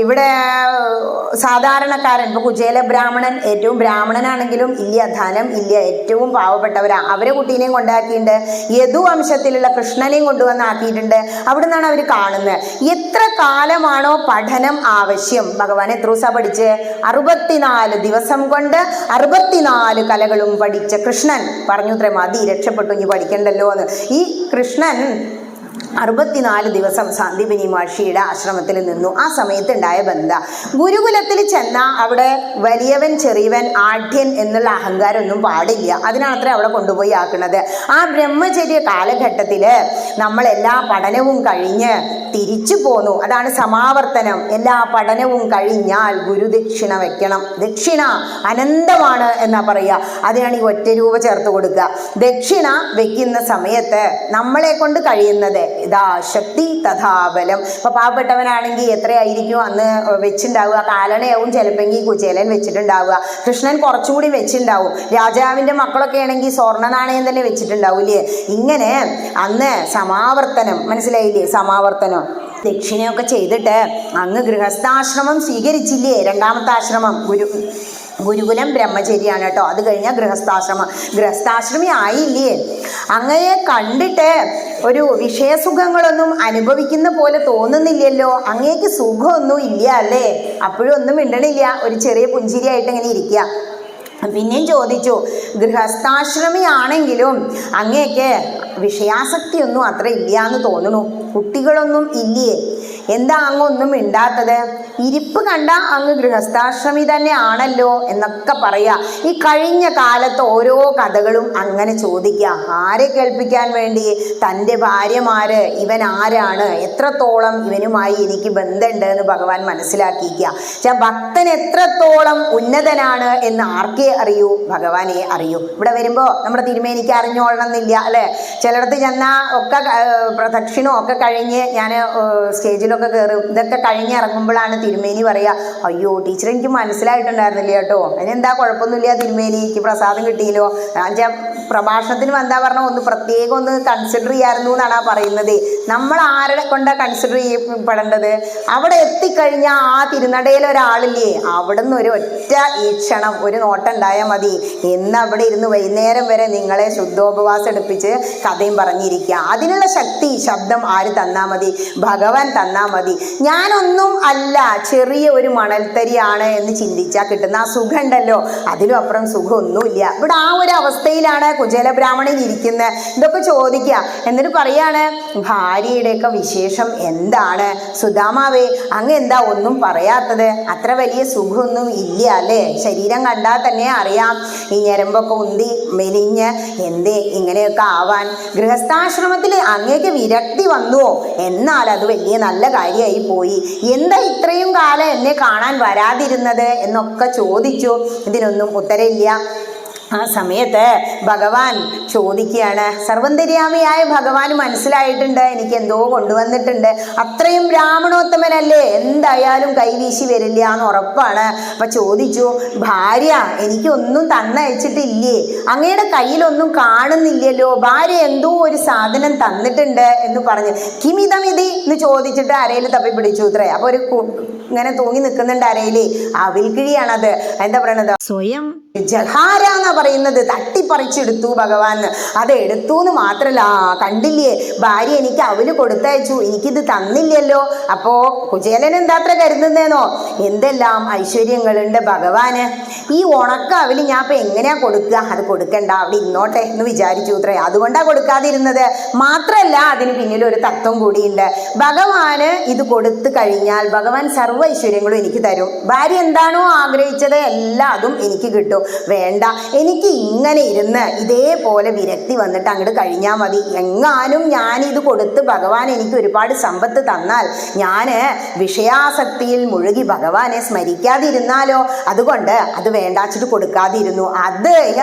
ഇവിടെ സാധാരണക്കാരൻ, ഇപ്പൊ കുചേല ബ്രാഹ്മണൻ, ഏറ്റവും ബ്രാഹ്മണനാണെങ്കിലും ഇല്ല, ധനം ഇല്ല, ഏറ്റവും പാവപ്പെട്ടവരാ, അവരെ കുട്ടീനെയും കൊണ്ടാക്കിയിട്ടുണ്ട്. യദുവംശത്തിലുള്ള കൃഷ്ണനെയും കൊണ്ടുവന്നാക്കിയിട്ടുണ്ട്. അവിടെ നിന്നാണ് അവർ കാണുന്നത്. എത്ര കാലമാണോ പഠനം ആവശ്യം, ഭഗവാൻ എത്ര ദിവസം പഠിച്ച്? 64 ദിവസം കൊണ്ട് 64 കലകളും പഠിച്ച കൃഷ്ണൻ പറഞ്ഞു ഇത്രേ, മതി, രക്ഷപ്പെട്ടു, ഇനി പഠിക്കണ്ടല്ലോ എന്ന്. ഈ കൃഷ്ണൻ 64 ദിവസം സാന്ദീപനി മഹർഷിയുടെ ആശ്രമത്തിൽ നിന്നു. ആ സമയത്ത് ഉണ്ടായ ബന്ധ, ഗുരുകുലത്തിൽ ചെന്ന അവിടെ വലിയവൻ ചെറിയവൻ ആഢ്യൻ എന്നുള്ള അഹങ്കാരമൊന്നും പാടില്ല. അതിനാണത്ര അവിടെ കൊണ്ടുപോയി ആക്കുന്നത്. ആ ബ്രഹ്മചര്യ കാലഘട്ടത്തില് നമ്മൾ എല്ലാ പഠനവും കഴിഞ്ഞ് തിരിച്ചു പോന്നു. അതാണ് സമാവർത്തനം. എല്ലാ പഠനവും കഴിഞ്ഞാൽ ഗുരുദക്ഷിണ വെക്കണം. ദക്ഷിണ അനന്തമാണ് എന്നാ പറയുക. അതിനാണ് ഈ ഒറ്റ രൂപ ചേർത്ത് കൊടുക്കുക. ദക്ഷിണ വെക്കുന്ന സമയത്ത് നമ്മളെ കൊണ്ട് കഴിയുന്നത് ഇതാ ശക്തി തഥാബലം. ഇപ്പൊ പാവപ്പെട്ടവനാണെങ്കിൽ എത്രയായിരിക്കും അന്ന് വെച്ചിണ്ടാവുക? കാലണയാവും ചിലപ്പെങ്കിൽ കുചേലൻ വെച്ചിട്ടുണ്ടാവുക, കൃഷ്ണൻ കുറച്ചുകൂടി വെച്ചിട്ടുണ്ടാവും, രാജാവിന്റെ മക്കളൊക്കെ ആണെങ്കിൽ സ്വർണ്ണ നാണയം തന്നെ വെച്ചിട്ടുണ്ടാവൂലേ. ഇങ്ങനെ അന്ന് സമാവർത്തനം, മനസ്സിലായില്ലേ? സമാവർത്തനം ദക്ഷിണയൊക്കെ ചെയ്തിട്ട് അങ്ങ് ഗൃഹസ്ഥാശ്രമം സ്വീകരിച്ചില്ലേ? രണ്ടാമത്തെ ആശ്രമം ഗുരുകുലം ബ്രഹ്മചര്യാണ് കേട്ടോ. അത് കഴിഞ്ഞാൽ ഗൃഹസ്ഥാശ്രമം. ഗൃഹസ്ഥാശ്രമി ആയില്ലേ? അങ്ങയെ കണ്ടിട്ട് ഒരു വിഷയസുഖങ്ങളൊന്നും അനുഭവിക്കുന്ന പോലെ തോന്നുന്നില്ലല്ലോ. അങ്ങേക്ക് സുഖമൊന്നും ഇല്ല അല്ലേ? അപ്പോഴും ഒന്നും മിണ്ടണില്ല, ഒരു ചെറിയ പുഞ്ചിരിയായിട്ട് ഇങ്ങനെ ഇരിക്കുക. പിന്നെയും ചോദിച്ചു, ഗൃഹസ്ഥാശ്രമി ആണെങ്കിലും അങ്ങേക്ക് വിഷയാസക്തിയൊന്നും അത്ര ഇല്ല എന്ന് തോന്നുന്നു, കുട്ടികളൊന്നും ഇല്ലേ? എന്താ അങ്ങൊന്നും മിണ്ടാത്തത്? ഇരിപ്പ് കണ്ട അങ്ങ് ഗൃഹസ്ഥാശ്രമി തന്നെ ആണല്ലോ എന്നൊക്കെ പറയാ. ഈ കഴിഞ്ഞ കാലത്ത് ഓരോ കഥകളും അങ്ങനെ ചോദിക്കുക. ആരെ കേൾപ്പിക്കാൻ വേണ്ടി? തൻ്റെ ഭാര്യമാര്, ഇവൻ ആരാണ്, എത്രത്തോളം ഇവനുമായി എനിക്ക് ബന്ധമുണ്ട് എന്ന് ഭഗവാൻ മനസ്സിലാക്കിക്കുക. ഭക്തൻ എത്രത്തോളം ഉന്നതനാണ് എന്ന് ആർക്കേ അറിയൂ? ഭഗവാനെ അറിയൂ. ഇവിടെ വരുമ്പോ നമ്മുടെ തിരുമേനിക്ക് അറിഞ്ഞോളണമെന്നില്ല അല്ലെ. ചിലടത്ത് ചെന്നാൽ ഒക്കെ പ്രദക്ഷിണവും ഒക്കെ കഴിഞ്ഞ് ഞാൻ സ്റ്റേജിലൊക്കെ കയറും. ഇതൊക്കെ കഴിഞ്ഞ് ഇറങ്ങുമ്പോഴാണ് തിരുമേനി പറയാ, അയ്യോ ടീച്ചർ എനിക്ക് മനസ്സിലായിട്ടുണ്ടായിരുന്നില്ല കേട്ടോ, അതിനെന്താ കുഴപ്പമൊന്നുമില്ല തിരുമേനി, എനിക്ക് പ്രസാദം കിട്ടിയല്ലോ. ഞാൻ പ്രഭാഷണത്തിന് വന്നാ പറഞ്ഞ ഒന്ന് പ്രത്യേകം ഒന്ന് കൺസിഡർ ചെയ്യായിരുന്നു എന്നാണ് പറയുന്നത്. നമ്മൾ ആരുടെ കൊണ്ടാ കൺസിഡർ ചെയ്യപ്പെടേണ്ടത്? അവിടെ എത്തിക്കഴിഞ്ഞാൽ ആ തിരുനടയിൽ ഒരാളില്ലേ, അവിടെ നിന്ന് ഒരു ഒറ്റ ഈക്ഷണം, ഒരു നോട്ടം ഉണ്ടായാൽ മതി. എന്ന് അവിടെ ഇരുന്ന് വൈകുന്നേരം വരെ നിങ്ങളെ ശുദ്ധോപവാസം എടുപ്പിച്ച് കഥയും പറഞ്ഞിരിക്കുക. അതിനുള്ള ശക്തി, ശബ്ദം ആര് തന്നാ മതി? ഭഗവാൻ തന്നാ കഴിഞ്ഞാൽ മതി. ഞാനൊന്നും അല്ല, ചെറിയ ഒരു മണൽത്തരിയാണ് എന്ന് ചിന്തിച്ചാൽ കിട്ടുന്ന ആ സുഖം ഉണ്ടല്ലോ, അതിലും അപ്പുറം സുഖമൊന്നുമില്ല. ഇവിടെ ആ ഒരു അവസ്ഥയിലാണ് കുചേല ബ്രാഹ്മണൻ ഇരിക്കുന്നത്. ഇതൊക്കെ ചോദിക്കുക. എന്നിട്ട് പറയാണ്, ഭാര്യയുടെയൊക്കെ വിശേഷം എന്താണ്? സുദാമാവേ, അങ്ങ് എന്താ ഒന്നും പറയാത്തത്? അത്ര വലിയ സുഖമൊന്നും ഇല്ല അല്ലേ? ശരീരം കണ്ടാൽ തന്നെ അറിയാം, ഈ ഞരമ്പൊക്കെ ഉന്തി മെലിഞ്ഞ് എന്തേ ഇങ്ങനെയൊക്കെ ആവാൻ? ഗൃഹസ്ഥാശ്രമത്തിൽ അങ്ങേക്ക് വിരക്തി വന്നുവോ? എന്നാൽ അത് വലിയ നല്ല കാര്യമായി പോയി. എന്താ ഇത്രയും കാലം എന്നെ കാണാൻ വരാതിരുന്നത് എന്നൊക്കെ ചോദിച്ചു. ഇതിനൊന്നും ഉത്തരമില്ല. ആ സമയത്ത് ഭഗവാൻ ചോദിക്കുകയാണ്. സർവന്തര്യാമിയായ ഭഗവാൻ മനസ്സിലായിട്ടുണ്ട്, എനിക്ക് എന്തോ കൊണ്ടുവന്നിട്ടുണ്ട്. അത്രയും ബ്രാഹ്മണോത്തമനല്ലേ, എന്തായാലും കൈവീശി വരില്ല എന്ന് ഉറപ്പാണ്. അപ്പൊ ചോദിച്ചു, ഭാര്യ എനിക്കൊന്നും തന്നയച്ചിട്ടില്ലേ? അങ്ങയുടെ കയ്യിലൊന്നും കാണുന്നില്ലല്ലോ, ഭാര്യ എന്തോ ഒരു സാധനം തന്നിട്ടുണ്ട് എന്ന് പറഞ്ഞ്. കിമിതമിതി എന്ന് ചോദിച്ചിട്ട് അരയിൽ തപ്പി പിടിച്ചു ഇത്രേ. അപ്പൊ ഒരു ഇങ്ങനെ തൂങ്ങി നിൽക്കുന്നുണ്ട് അരയില്. അവിൽക്കിഴിയാണത്. എന്താ പറയണത്? സ്വയം ജഹാര എന്നാ പറയുന്നത്. തട്ടിപ്പറിച്ചെടുത്തു ഭഗവാൻ. അത് എടുത്തു എന്ന് മാത്രല്ല, കണ്ടില്ലേ, ഭാര്യ എനിക്ക് അവല് കൊടുത്തയച്ചു, എനിക്കിത് തന്നില്ലല്ലോ. അപ്പോ കുചേലൻ എന്താത്ര കരുതുന്നേന്നോ, എന്തെല്ലാം ഐശ്വര്യങ്ങളുണ്ട് ഭഗവാന്. ഈ ഉണക്ക അവല് ഞാൻ ഇപ്പൊ എങ്ങനെയാ കൊടുക്കുക? അത് കൊടുക്കണ്ട, അവിടെ ഇരുന്നോട്ടെ എന്ന് വിചാരിച്ചു അത്രേ. അതുകൊണ്ടാ കൊടുക്കാതിരുന്നത്. മാത്രല്ല, അതിന് പിന്നിൽ ഒരു തത്വം കൂടിയുണ്ട്. ഭഗവാന് ഇത് കൊടുത്തു കഴിഞ്ഞാൽ ഭഗവാൻ സർവ്വ ഐശ്വര്യങ്ങളും എനിക്ക് തരും. ഭാര്യ എന്താണോ ആഗ്രഹിച്ചത് എല്ലാം അതും എനിക്ക് കിട്ടും. വേണ്ട, എനിക്ക് ഇങ്ങനെ ഇരുന്ന് ഇതേപോലെ വിരക്തി വന്നിട്ട് അങ്ങോട്ട് കഴിഞ്ഞാൽ മതി. എങ്ങാനും ഞാനിത് കൊടുത്ത് ഭഗവാൻ എനിക്ക് ഒരുപാട് സമ്പത്ത് തന്നാൽ ഞാന് വിഷയാസക്തിയിൽ മുഴുകി ഭഗവാനെ സ്മരിക്കാതിരുന്നാലോ? അതുകൊണ്ട് അത് വേണ്ടാച്ചിട്ട് കൊടുക്കാതിരുന്നു. അത്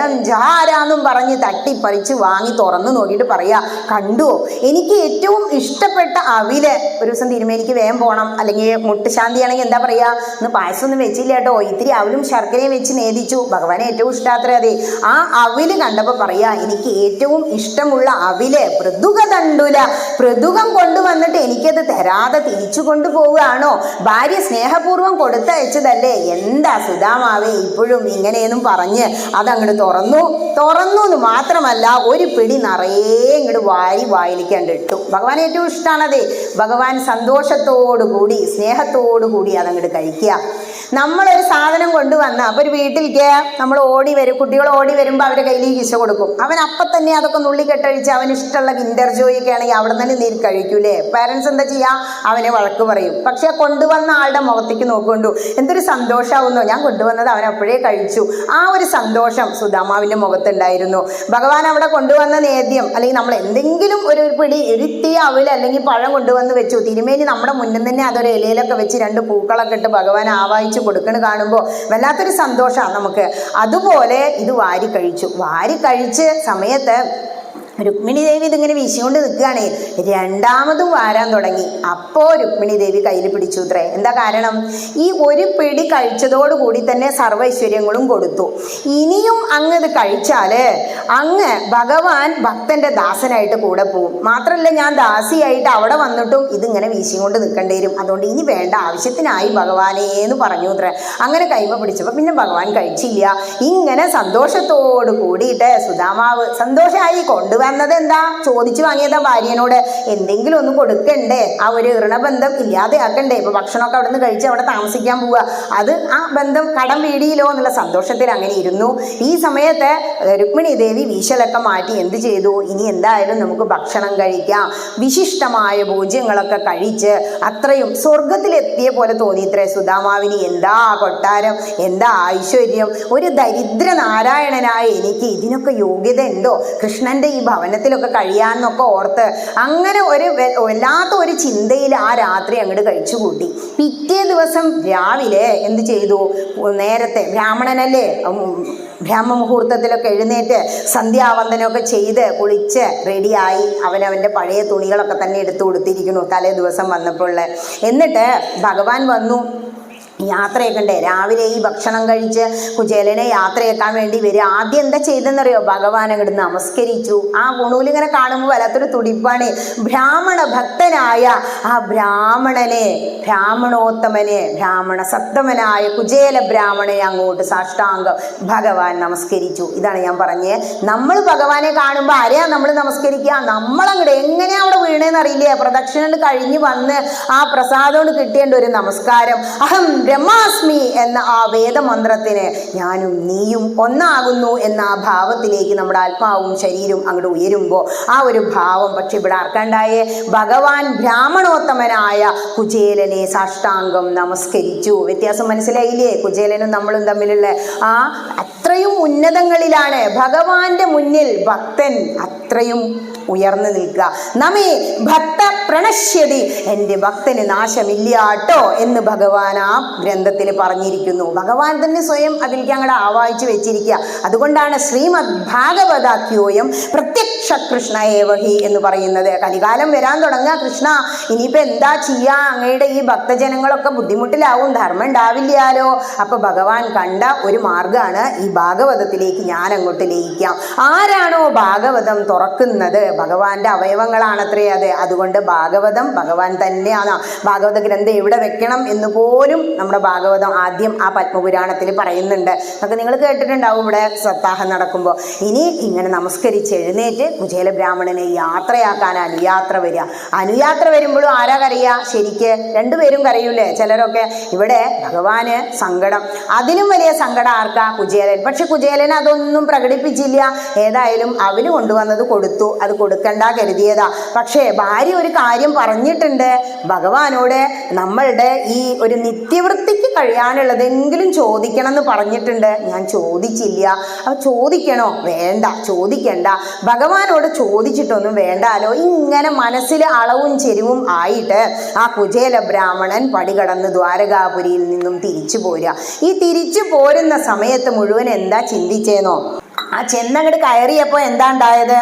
ജാരാന്നും പറഞ്ഞ് തട്ടിപ്പറിച്ച് വാങ്ങി തുറന്നു നോക്കിയിട്ട് പറയാ, കണ്ടു, എനിക്ക് ഏറ്റവും ഇഷ്ടപ്പെട്ട അവില്. ഒരു ദിവസം തിരുമേനിക്ക് വേഗം പോകണം, അല്ലെങ്കിൽ മുട്ടുശാന്തിയാണെങ്കിൽ എന്താ പറയാ, ഇന്ന് പായസം ഒന്നും വെച്ചില്ല കേട്ടോ, ഇത്തിരി അവലും ശർക്കരയും വെച്ച് നേദിച്ചു. ഭഗവാനെ ഏറ്റവും ഇഷ്ടാത്ര അതെ. ആ അവില് കണ്ടപ്പോ പറയാ, എനിക്ക് ഏറ്റവും ഇഷ്ടമുള്ള അവില് പൃഥുകതണ്ടുല, പൃഥുകം കൊണ്ടുവന്നിട്ട് എനിക്കത് തരാതെ തിരിച്ചു കൊണ്ടുപോവുകയാണോ? ഭാര്യ സ്നേഹപൂർവ്വം കൊടുത്തയച്ചതല്ലേ, എന്താ സുദാമാവേ ഇപ്പോഴും ഇങ്ങനെയെന്നും പറഞ്ഞ് അതങ്ങോട്ട് തുറന്നു എന്ന് മാത്രമല്ല, ഒരു പിടി നിറയെ ഇങ്ങോട്ട് വായിലേക്ക് കണ്ടിട്ടു. ഭഗവാൻ ഏറ്റവും ഇഷ്ടമാണതേ. ഭഗവാൻ സന്തോഷത്തോടു കൂടി സ്നേഹത്തോടു കൂടി അതങ്ങോട്ട് കഴിക്കുക. നമ്മളൊരു സാധനം കൊണ്ടുവന്ന, അപ്പൊ ഒരു വീട്ടിലേക്ക് നമ്മൾ ഓടി വരും, കുട്ടികൾ ഓടി വരുമ്പോൾ അവരുടെ കയ്യിൽ കിശ കൊടുക്കും. അവൻ അപ്പം തന്നെ അതൊക്കെ നുള്ളിക്കെട്ടഴിച്ച് അവന് ഇഷ്ടമുള്ള കിൻഡർ ജോയൊക്കെ ആണെങ്കിൽ അവിടെ തന്നെ നീര് കഴിക്കൂലേ. പാരൻസ് എന്താ ചെയ്യാ? അവനെ വഴക്ക് പറയും. പക്ഷെ കൊണ്ടുവന്ന ആളുടെ മുഖത്തേക്ക് നോക്കൊണ്ടു എന്തൊരു സന്തോഷമാവുന്നോ, ഞാൻ കൊണ്ടുവന്നത് അവൻ അപ്പോഴേ കഴിച്ചു. ആ ഒരു സന്തോഷം സുദാമാവിന്റെ മുഖത്തുണ്ടായിരുന്നു. ഭഗവാൻ അവിടെ കൊണ്ടുവന്ന നേദ്യം, അല്ലെങ്കിൽ നമ്മൾ എന്തെങ്കിലും ഒരു പിടി ഇരുത്തിയ അവില് അല്ലെങ്കിൽ പഴം കൊണ്ടുവന്ന് വെച്ചു. തിരുമേനി നമ്മുടെ മുന്നിൽ തന്നെ അതൊരു ഇലയിലൊക്കെ വെച്ച് രണ്ട് പൂക്കളൊക്കെ ഇട്ട് ഭഗവാൻ ആവാഹിച്ചു കൊടുക്കണ കാണുമ്പോൾ വല്ലാത്തൊരു സന്തോഷമാണ് നമുക്ക്. അതുപോലെ ഇത് വാരി കഴിച്ച് സമയത്ത് രുക്മിണി ദേവി ഇതിങ്ങനെ വീശിക്കൊണ്ട് നിൽക്കുകയാണേ. രണ്ടാമതും വാരാൻ തുടങ്ങി. അപ്പോ രുക്മിണി ദേവി കയ്യിൽ പിടിച്ചു അത്രേ. എന്താ കാരണം? ഈ ഒരു പിടി കഴിച്ചതോടുകൂടി തന്നെ സർവ്വ ഐശ്വര്യങ്ങളും കൊടുത്തു. ഇനിയും അങ്ങ് ഇത് കഴിച്ചാല് അങ്ങ് ഭഗവാൻ ഭക്തന്റെ ദാസനായിട്ട് കൂടെ പോവും. മാത്രല്ല, ഞാൻ ദാസിയായിട്ട് അവിടെ വന്നിട്ടും ഇതിങ്ങനെ വീശിക്കൊണ്ട് നിൽക്കേണ്ടി വരും. അതുകൊണ്ട് ഇനി വേണ്ട, ആവശ്യത്തിനായി ഭഗവാനേ എന്ന് പറഞ്ഞു അത്രേ. അങ്ങനെ കൈമ പിടിച്ചപ്പോ പിന്നെ ഭഗവാൻ കഴിച്ചില്ല. ഇങ്ങനെ സന്തോഷത്തോട് കൂടിയിട്ട് സുദാമാവ് സന്തോഷമായി കൊണ്ടുവരാൻ എന്താ ചോദിച്ചു വാങ്ങിയതാ ഭാര്യനോട്. എന്തെങ്കിലും ഒന്ന് കൊടുക്കണ്ടേ? ആ ഒരു ഋണബന്ധം ഇല്ലാതെയാക്കണ്ടേ? ഇപ്പൊ ഭക്ഷണമൊക്കെ അവിടെ നിന്ന് കഴിച്ച് അവിടെ താമസിക്കാൻ പോവുക, അത് ആ ബന്ധം കടം വീടിയില്ലോ എന്നുള്ള സന്തോഷത്തിൽ അങ്ങനെ ഇരുന്നു. ഈ സമയത്ത് രുക്മിണി ദേവി വീശലൊക്കെ മാറ്റി എന്ത് ചെയ്തു? ഇനി എന്തായാലും നമുക്ക് ഭക്ഷണം കഴിക്കാം. വിശിഷ്ടമായ ഭോജ്യങ്ങളൊക്കെ കഴിച്ച് അത്രയും സ്വർഗത്തിലെത്തിയ പോലെ തോന്നിയിത്രേ സുദാമാവിന്. എന്താ കൊട്ടാരം, എന്താ ഐശ്വര്യം! ഒരു ദരിദ്ര നാരായണനായ എനിക്ക് ഇതിനൊക്കെ യോഗ്യത ഉണ്ടോ? കൃഷ്ണന്റെ ഈ ഭവനത്തിലൊക്കെ കഴിയാന്നൊക്കെ ഓർത്ത് അങ്ങനെ ഒരു വല്ലാത്ത ഒരു ചിന്തയിൽ ആ രാത്രി അങ്ങോട്ട് കഴിച്ചു കൂട്ടി. പിറ്റേ ദിവസം രാവിലെ എന്ത് ചെയ്തു? നേരത്തെ ബ്രാഹ്മണനല്ലേ, ബ്രഹ്മമുഹൂർത്തത്തിലൊക്കെ എഴുന്നേറ്റ് സന്ധ്യാവന്ദനമൊക്കെ ചെയ്ത് കുളിച്ച് റെഡിയായി. അവനവൻ്റെ പഴയ തുണികളൊക്കെ തന്നെ എടുത്തു കൊടുത്തിരിക്കുന്നു തലേ ദിവസം വന്നപ്പോൾ. എന്നിട്ട് ഭഗവാൻ വന്നു. യാത്രയൊക്കെ ഉണ്ട്. രാവിലെ ഈ ഭക്ഷണം കഴിച്ച് കുചേലനെ യാത്രയാക്കാൻ വേണ്ടി വരിക. ആദ്യം എന്താ ചെയ്തെന്നറിയോ? ഭഗവാൻ അങ്ങോട്ട് നമസ്കരിച്ചു. ആ ഗുണൂലിങ്ങനെ കാണുമ്പോൾ വല്ലാത്തൊരു തുടിപ്പാണ്. ബ്രാഹ്മണ ഭക്തനായ ആ ബ്രാഹ്മണനെ, ബ്രാഹ്മണോത്തമനെ, ബ്രാഹ്മണ സത്തമനായ കുചേല ബ്രാഹ്മണനെ അങ്ങോട്ട് സാഷ്ടാംഗം ഭഗവാൻ നമസ്കരിച്ചു. ഇതാണ് ഞാൻ പറഞ്ഞേ, നമ്മൾ ഭഗവാനെ കാണുമ്പോൾ ആരെയാ നമ്മൾ നമസ്കരിക്കുക? നമ്മളങ്ങോട്ട് എങ്ങനെയാ അവിടെ വീണേന്ന് അറിയില്ലേ? പ്രദക്ഷിണ കഴിഞ്ഞ് വന്ന് ആ പ്രസാദം കൊണ്ട് കിട്ടേണ്ട ഒരു നമസ്കാരം. അഹം ബ്രഹ്മാസ്മി എന്ന ആ വേദമന്ത്രത്തിന് ഞാനും നീയും ഒന്നാകുന്നു എന്ന ആ ഭാവത്തിലേക്ക് നമ്മുടെ ആത്മാവും ശരീരവും അങ്ങോട്ട് ഉയരുമ്പോൾ ആ ഒരു ഭാവം. പക്ഷെ ഇവിടെ ആർക്കണ്ടായേ? ഭഗവാൻ ബ്രാഹ്മണോത്തമനായ കുചേലനെ സാഷ്ടാംഗം നമസ്കരിച്ചു. വ്യത്യാസം മനസ്സിലായില്ലേ? കുചേലനും നമ്മളും തമ്മിലുള്ള ആ അത്രയും ഉന്നതങ്ങളിലാണ്. ഭഗവാന്റെ മുന്നിൽ ഭക്തൻ അത്രയും ഉയർന്നു നിൽക്കുക. നമേ ഭക്ത പ്രണശ്യതി, എൻ്റെ ഭക്തന് നാശമില്ലാട്ടോ എന്ന് ഭഗവാൻ ആ ഗ്രന്ഥത്തിൽ പറഞ്ഞിരിക്കുന്നു. ഭഗവാൻ തന്നെ സ്വയം അതിലേക്ക് അങ്ങോട്ട് ആവാഹിച്ചു വെച്ചിരിക്കുക. അതുകൊണ്ടാണ് ശ്രീമദ് ഭാഗവതാഖ്യോയം പ്രത്യക്ഷ കൃഷ്ണ ഏവഹി എന്ന് പറയുന്നത്. കലികാലം വരാൻ തുടങ്ങുക. കൃഷ്ണ ഇനിയിപ്പോൾ എന്താ ചെയ്യുക? അങ്ങയുടെ ഈ ഭക്തജനങ്ങളൊക്കെ ബുദ്ധിമുട്ടിലാവും, ധർമ്മം ഉണ്ടാവില്ലാലോ. അപ്പൊ ഭഗവാൻ കണ്ട ഒരു മാർഗമാണ് ഈ ഭാഗവതത്തിലേക്ക് ഞാൻ അങ്ങോട്ട് ലയിക്കാം. ആരാണോ ഭാഗവതം തുറക്കുന്നത്, ഭഗവാന്റെ അവയവങ്ങളാണത്രേ അത്. അതുകൊണ്ട് ഭാഗവതം ഭഗവാൻ തന്നെയാണ്. ഭാഗവത ഗ്രന്ഥം എവിടെ വെക്കണം എന്ന് പോലും നമ്മുടെ ഭാഗവതം ആദ്യം ആ പത്മപുരാണത്തിൽ പറയുന്നുണ്ട്. അതൊക്കെ നിങ്ങൾ കേട്ടിട്ടുണ്ടാവും ഇവിടെ സപ്താഹം നടക്കുമ്പോൾ. ഇനി ഇങ്ങനെ നമസ്കരിച്ച് എഴുന്നേറ്റ് കുചേല ബ്രാഹ്മണനെ യാത്രയാക്കാൻ അനുയാത്ര വരിക. അനുയാത്ര വരുമ്പോഴും ആരാ കരയുക? ശരിക്ക് രണ്ടുപേരും കരയൂലേ ചിലരൊക്കെ. ഇവിടെ ഭഗവാന് സങ്കടം, അതിലും വലിയ സങ്കടം ആർക്കാ? കുചേലൻ. പക്ഷെ കുചേലൻ അതൊന്നും പ്രകടിപ്പിച്ചില്ല. ഏതായാലും അവന് കൊണ്ടുവന്നത് കൊടുത്തു. അത് കൊടുക്കണ്ട കരുതിയതാ. പക്ഷേ ഭാര്യ ഒരു കാര്യം പറഞ്ഞിട്ടുണ്ട് ഭഗവാനോട്, നമ്മളുടെ ഈ ഒരു നിത്യവൃത്തിക്ക് കഴിയാനുള്ളതെങ്കിലും ചോദിക്കണം എന്ന് പറഞ്ഞിട്ടുണ്ട്. ഞാൻ ചോദിച്ചില്ല. അപ്പൊ ചോദിക്കണോ? വേണ്ട, ചോദിക്കണ്ട. ഭഗവാനോട് ചോദിച്ചിട്ടൊന്നും വേണ്ടാലോ. ഇങ്ങനെ മനസ്സിൽ അളവും ചെരിവും ആയിട്ട് ആ കുചേല ബ്രാഹ്മണൻ പടികടന്ന് ദ്വാരകാപുരിയിൽ നിന്നും തിരിച്ചു പോരുക. ഈ തിരിച്ചു പോരുന്ന സമയത്ത് മുഴുവൻ എന്താ ചിന്തിച്ചേന്നോ? ആ ചെന്നങ്ങോട്ട് കയറിയപ്പോൾ എന്താ ഉണ്ടായത്?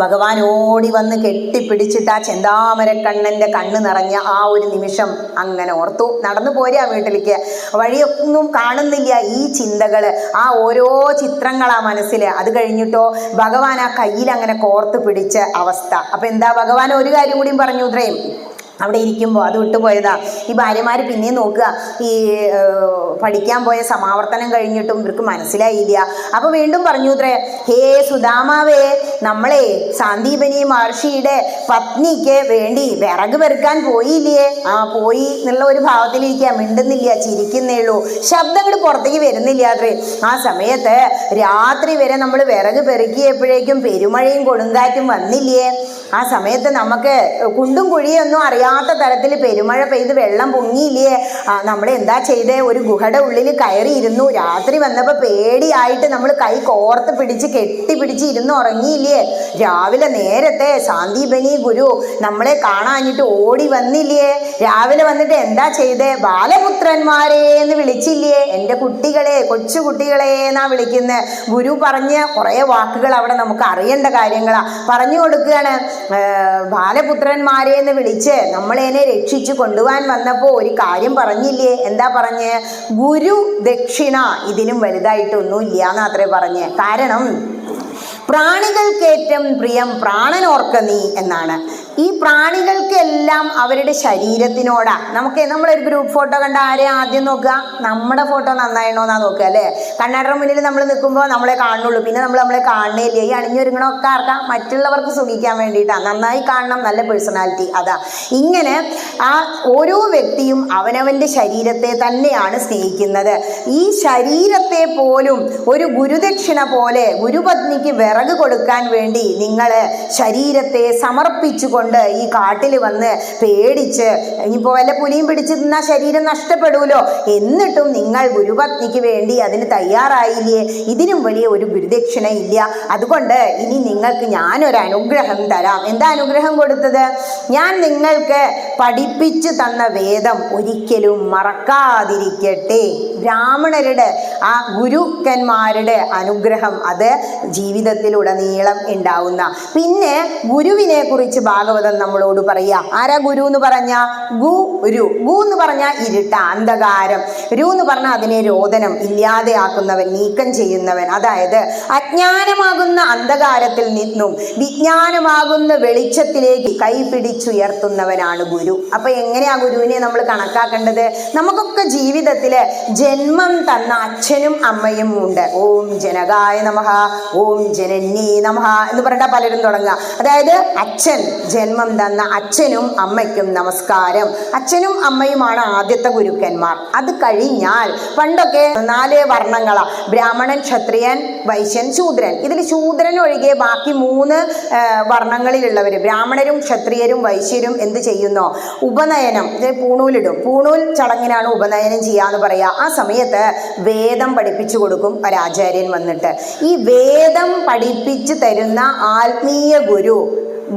ഭഗവാൻ ഓടി വന്ന് കെട്ടിപ്പിടിച്ചിട്ട് ആ ചെന്താമരക്കണ്ണൻ്റെ കണ്ണ് നിറഞ്ഞ ആ ഒരു നിമിഷം അങ്ങനെ ഓർത്തു. നടന്നു പോരുക വീട്ടിലേക്ക്. വഴിയൊന്നും കാണുന്നില്ല. ഈ ചിന്തകൾ, ആ ഓരോ ചിത്രങ്ങളാ മനസ്സിൽ. അത് കഴിഞ്ഞിട്ടോ ഭഗവാൻ ആ കയ്യിൽ അങ്ങനെ കോർത്ത് പിടിച്ച അവസ്ഥ. അപ്പം എന്താ? ഭഗവാൻ ഒരു കാര്യം കൂടിയും പറഞ്ഞു ഇത്രയും അവിടെ ഇരിക്കുമ്പോൾ. അത് വിട്ടുപോയതാ. ഈ ഭാര്യമാർ പിന്നെയും നോക്കുക. ഈ പഠിക്കാൻ പോയ സമാവർത്തനം കഴിഞ്ഞിട്ടും ഇവർക്ക് മനസ്സിലായില്ല. അപ്പോൾ വീണ്ടും പറഞ്ഞു ഇത്രേ, ഹേ സുദാമാവേ, നമ്മളെ സാന്ദീപനി മഹർഷിയുടെ പത്നിക്ക് വേണ്ടി വിറക് പെറുക്കാൻ പോയില്ലേ? ആ പോയി എന്നുള്ള ഒരു ഭാവത്തിലിരിക്കുക. മിണ്ടുന്നില്ല, ചിരിക്കുന്നേ ഉള്ളൂ. ശബ്ദം കൂടി പുറത്തേക്ക് വരുന്നില്ല അത്രേ. ആ സമയത്ത് രാത്രി വരെ നമ്മൾ വിറക് പെറുക്കിയപ്പോഴേക്കും പെരുമഴയും കൊടുങ്കാറ്റും വന്നില്ലേ? ആ സമയത്ത് നമുക്ക് കുണ്ടും കുഴിയൊന്നും അറിയാത്ത തരത്തിൽ പെരുമഴ പെയ്ത് വെള്ളം പൊങ്ങിയില്ലേ? നമ്മൾ എന്താ ചെയ്തേ? ഒരു ഗുഹയുടെ ഉള്ളിൽ കയറിയിരുന്നു. രാത്രി വന്നപ്പോൾ പേടിയായിട്ട് നമ്മൾ കൈ കോർത്ത് പിടിച്ച് കെട്ടിപ്പിടിച്ച് ഇരുന്ന് ഉറങ്ങിയില്ലേ? രാവിലെ നേരത്തെ സാന്ദീപനി ഗുരു നമ്മളെ കാണാഞ്ഞിട്ട് ഓടി വന്നില്ലേ? രാവിലെ വന്നിട്ട് എന്താ ചെയ്തേ? ബാലപുത്രന്മാരെ എന്ന് വിളിച്ചില്ലേ? എൻ്റെ കുട്ടികളെ, കൊച്ചു കുട്ടികളെ എന്നാ വിളിക്കുന്നത്. ഗുരു പറഞ്ഞ കുറേ വാക്കുകൾ അവിടെ നമുക്ക് അറിയേണ്ട കാര്യങ്ങളാ പറഞ്ഞു കൊടുക്കുകയാണ്. ബാലപുത്രന്മാരെ എന്ന് വിളിച്ച് നമ്മളതിനെ രക്ഷിച്ചു കൊണ്ടുപോകാൻ വന്നപ്പോൾ ഒരു കാര്യം പറഞ്ഞില്ലേ? എന്താ പറഞ്ഞ്? ഗുരു ദക്ഷിണ ഇതിലും വലുതായിട്ടൊന്നും ഇല്ല എന്നാത്രേ പറഞ്ഞ്. കാരണം പ്രാണികൾക്കേറ്റവും പ്രിയം പ്രാണനോർക്ക നീ എന്നാണ്. ഈ പ്രാണികൾക്കെല്ലാം അവരുടെ ശരീരത്തിനോടാ. നമ്മളൊരു ഗ്രൂപ്പ് ഫോട്ടോ കണ്ട ആരെയും ആദ്യം നോക്കുക? നമ്മുടെ ഫോട്ടോ നന്നായിണോന്നാ നോക്കുക അല്ലേ? കണ്ണാടിയുടെ മുന്നിൽ നമ്മൾ നിൽക്കുമ്പോൾ നമ്മളെ കാണുള്ളൂ. പിന്നെ നമ്മളെ കാണുന്നില്ല. ഈ അണിഞ്ഞൊരുങ്ങണമൊക്കെ ആർക്കാം? മറ്റുള്ളവർക്ക് സുഖിക്കാൻ വേണ്ടിയിട്ടാണ്. നന്നായി കാണണം, നല്ല പേഴ്സണാലിറ്റി, അതാ. ഇങ്ങനെ ആ ഓരോ വ്യക്തിയും അവനവൻ്റെ ശരീരത്തെ തന്നെയാണ് സ്നേഹിക്കുന്നത്. ഈ ശരീരത്തെ പോലും ഒരു ഗുരുദക്ഷിണ പോലെ ഗുരുപത്നിക്ക് വിറക് കൊടുക്കാൻ വേണ്ടി നിങ്ങൾ ശരീരത്തെ സമർപ്പിച്ചുകൊണ്ട് ഈ കാട്ടിൽ വന്ന് പേടിച്ച് ഇനിയിപ്പോൾ വല്ല പുലിയും പിടിച്ച് തിന്നാൽ ശരീരം നഷ്ടപ്പെടൂലോ, എന്നിട്ടും നിങ്ങൾ ഗുരുപത്നിക്ക് വേണ്ടി അതിന് തയ്യാറായില്ലേ? ഇതിനും വലിയ ഒരു ഗുരുദക്ഷിണ ഇല്ല. അതുകൊണ്ട് ഇനി നിങ്ങൾക്ക് ഞാനൊരു അനുഗ്രഹം തരാം. എന്താ അനുഗ്രഹം കൊടുത്തത്? ഞാൻ നിങ്ങൾക്ക് പഠിപ്പിച്ചു തന്ന വേദം ഒരിക്കലും മറക്കാതിരിക്കട്ടെ. ബ്രാഹ്മണരുടെ ആ ഗുരുക്കന്മാരുടെ അനുഗ്രഹം അത് ജീവിതത്തിലുടനീളം ഉണ്ടാവുന്ന. പിന്നെ ഗുരുവിനെ കുറിച്ച് ഭാഗവത ഭാഗവതം നമ്മളോട് പറയാ. ആരാ ഗുരു എന്ന് പറഞ്ഞ? ഗുരു. ഗു എന്ന് പറഞ്ഞ ഇരുട്ട, അന്ധകാരം. രു എന്ന് പറഞ്ഞാൽ അതിനെ രോദനം, ഇല്ലാതെയാക്കുന്നവൻ, നീക്കം ചെയ്യുന്നവൻ. അതായത് അജ്ഞാനമാകുന്ന അന്ധകാരത്തിൽ നിന്നും വിജ്ഞാനമാകുന്ന വെളിച്ചത്തിലേക്ക് കൈപിടിച്ചുയർത്തുന്നവനാണ് ഗുരു. അപ്പൊ എങ്ങനെയാ ഗുരുവിനെ നമ്മൾ കണക്കാക്കേണ്ടത്? നമുക്കൊക്കെ ജീവിതത്തില് ജന്മം തന്ന അച്ഛനും അമ്മയും ഉണ്ട്. ഓം ജനകായ നമഃ, ഓം ജനന്യേ നമഃ എന്ന് പറഞ്ഞാൽ പലരും തുടങ്ങുക. അതായത് അച്ഛൻ, ജന്മം തന്ന അച്ഛനും അമ്മയ്ക്കും നമസ്കാരം. അച്ഛനും അമ്മയുമാണ് ആദ്യത്തെ ഗുരുക്കന്മാർ. അത് കഴിഞ്ഞാൽ പണ്ടൊക്കെ 4 വർണ്ണങ്ങളാ: ബ്രാഹ്മണൻ, ക്ഷത്രിയൻ, വൈശ്യൻ, ശൂദ്രൻ. ഇതിൽ ശൂദ്രൻ ഒഴികെ ബാക്കി 3 വർണ്ണങ്ങളിലുള്ളവർ, ബ്രാഹ്മണരും ക്ഷത്രിയരും വൈശ്യരും എന്ത് ചെയ്യുന്നോ? ഉപനയനം, പൂണൂലിടും. പൂണൂൽ ചടങ്ങിനാണ് ഉപനയനം ചെയ്യാന്ന് പറയാ. ആ സമയത്ത് വേദം പഠിപ്പിച്ചു കൊടുക്കും ഒരാചാര്യൻ വന്നിട്ട്. ഈ വേദം പഠിപ്പിച്ചു തരുന്ന ആത്മീയ ഗുരു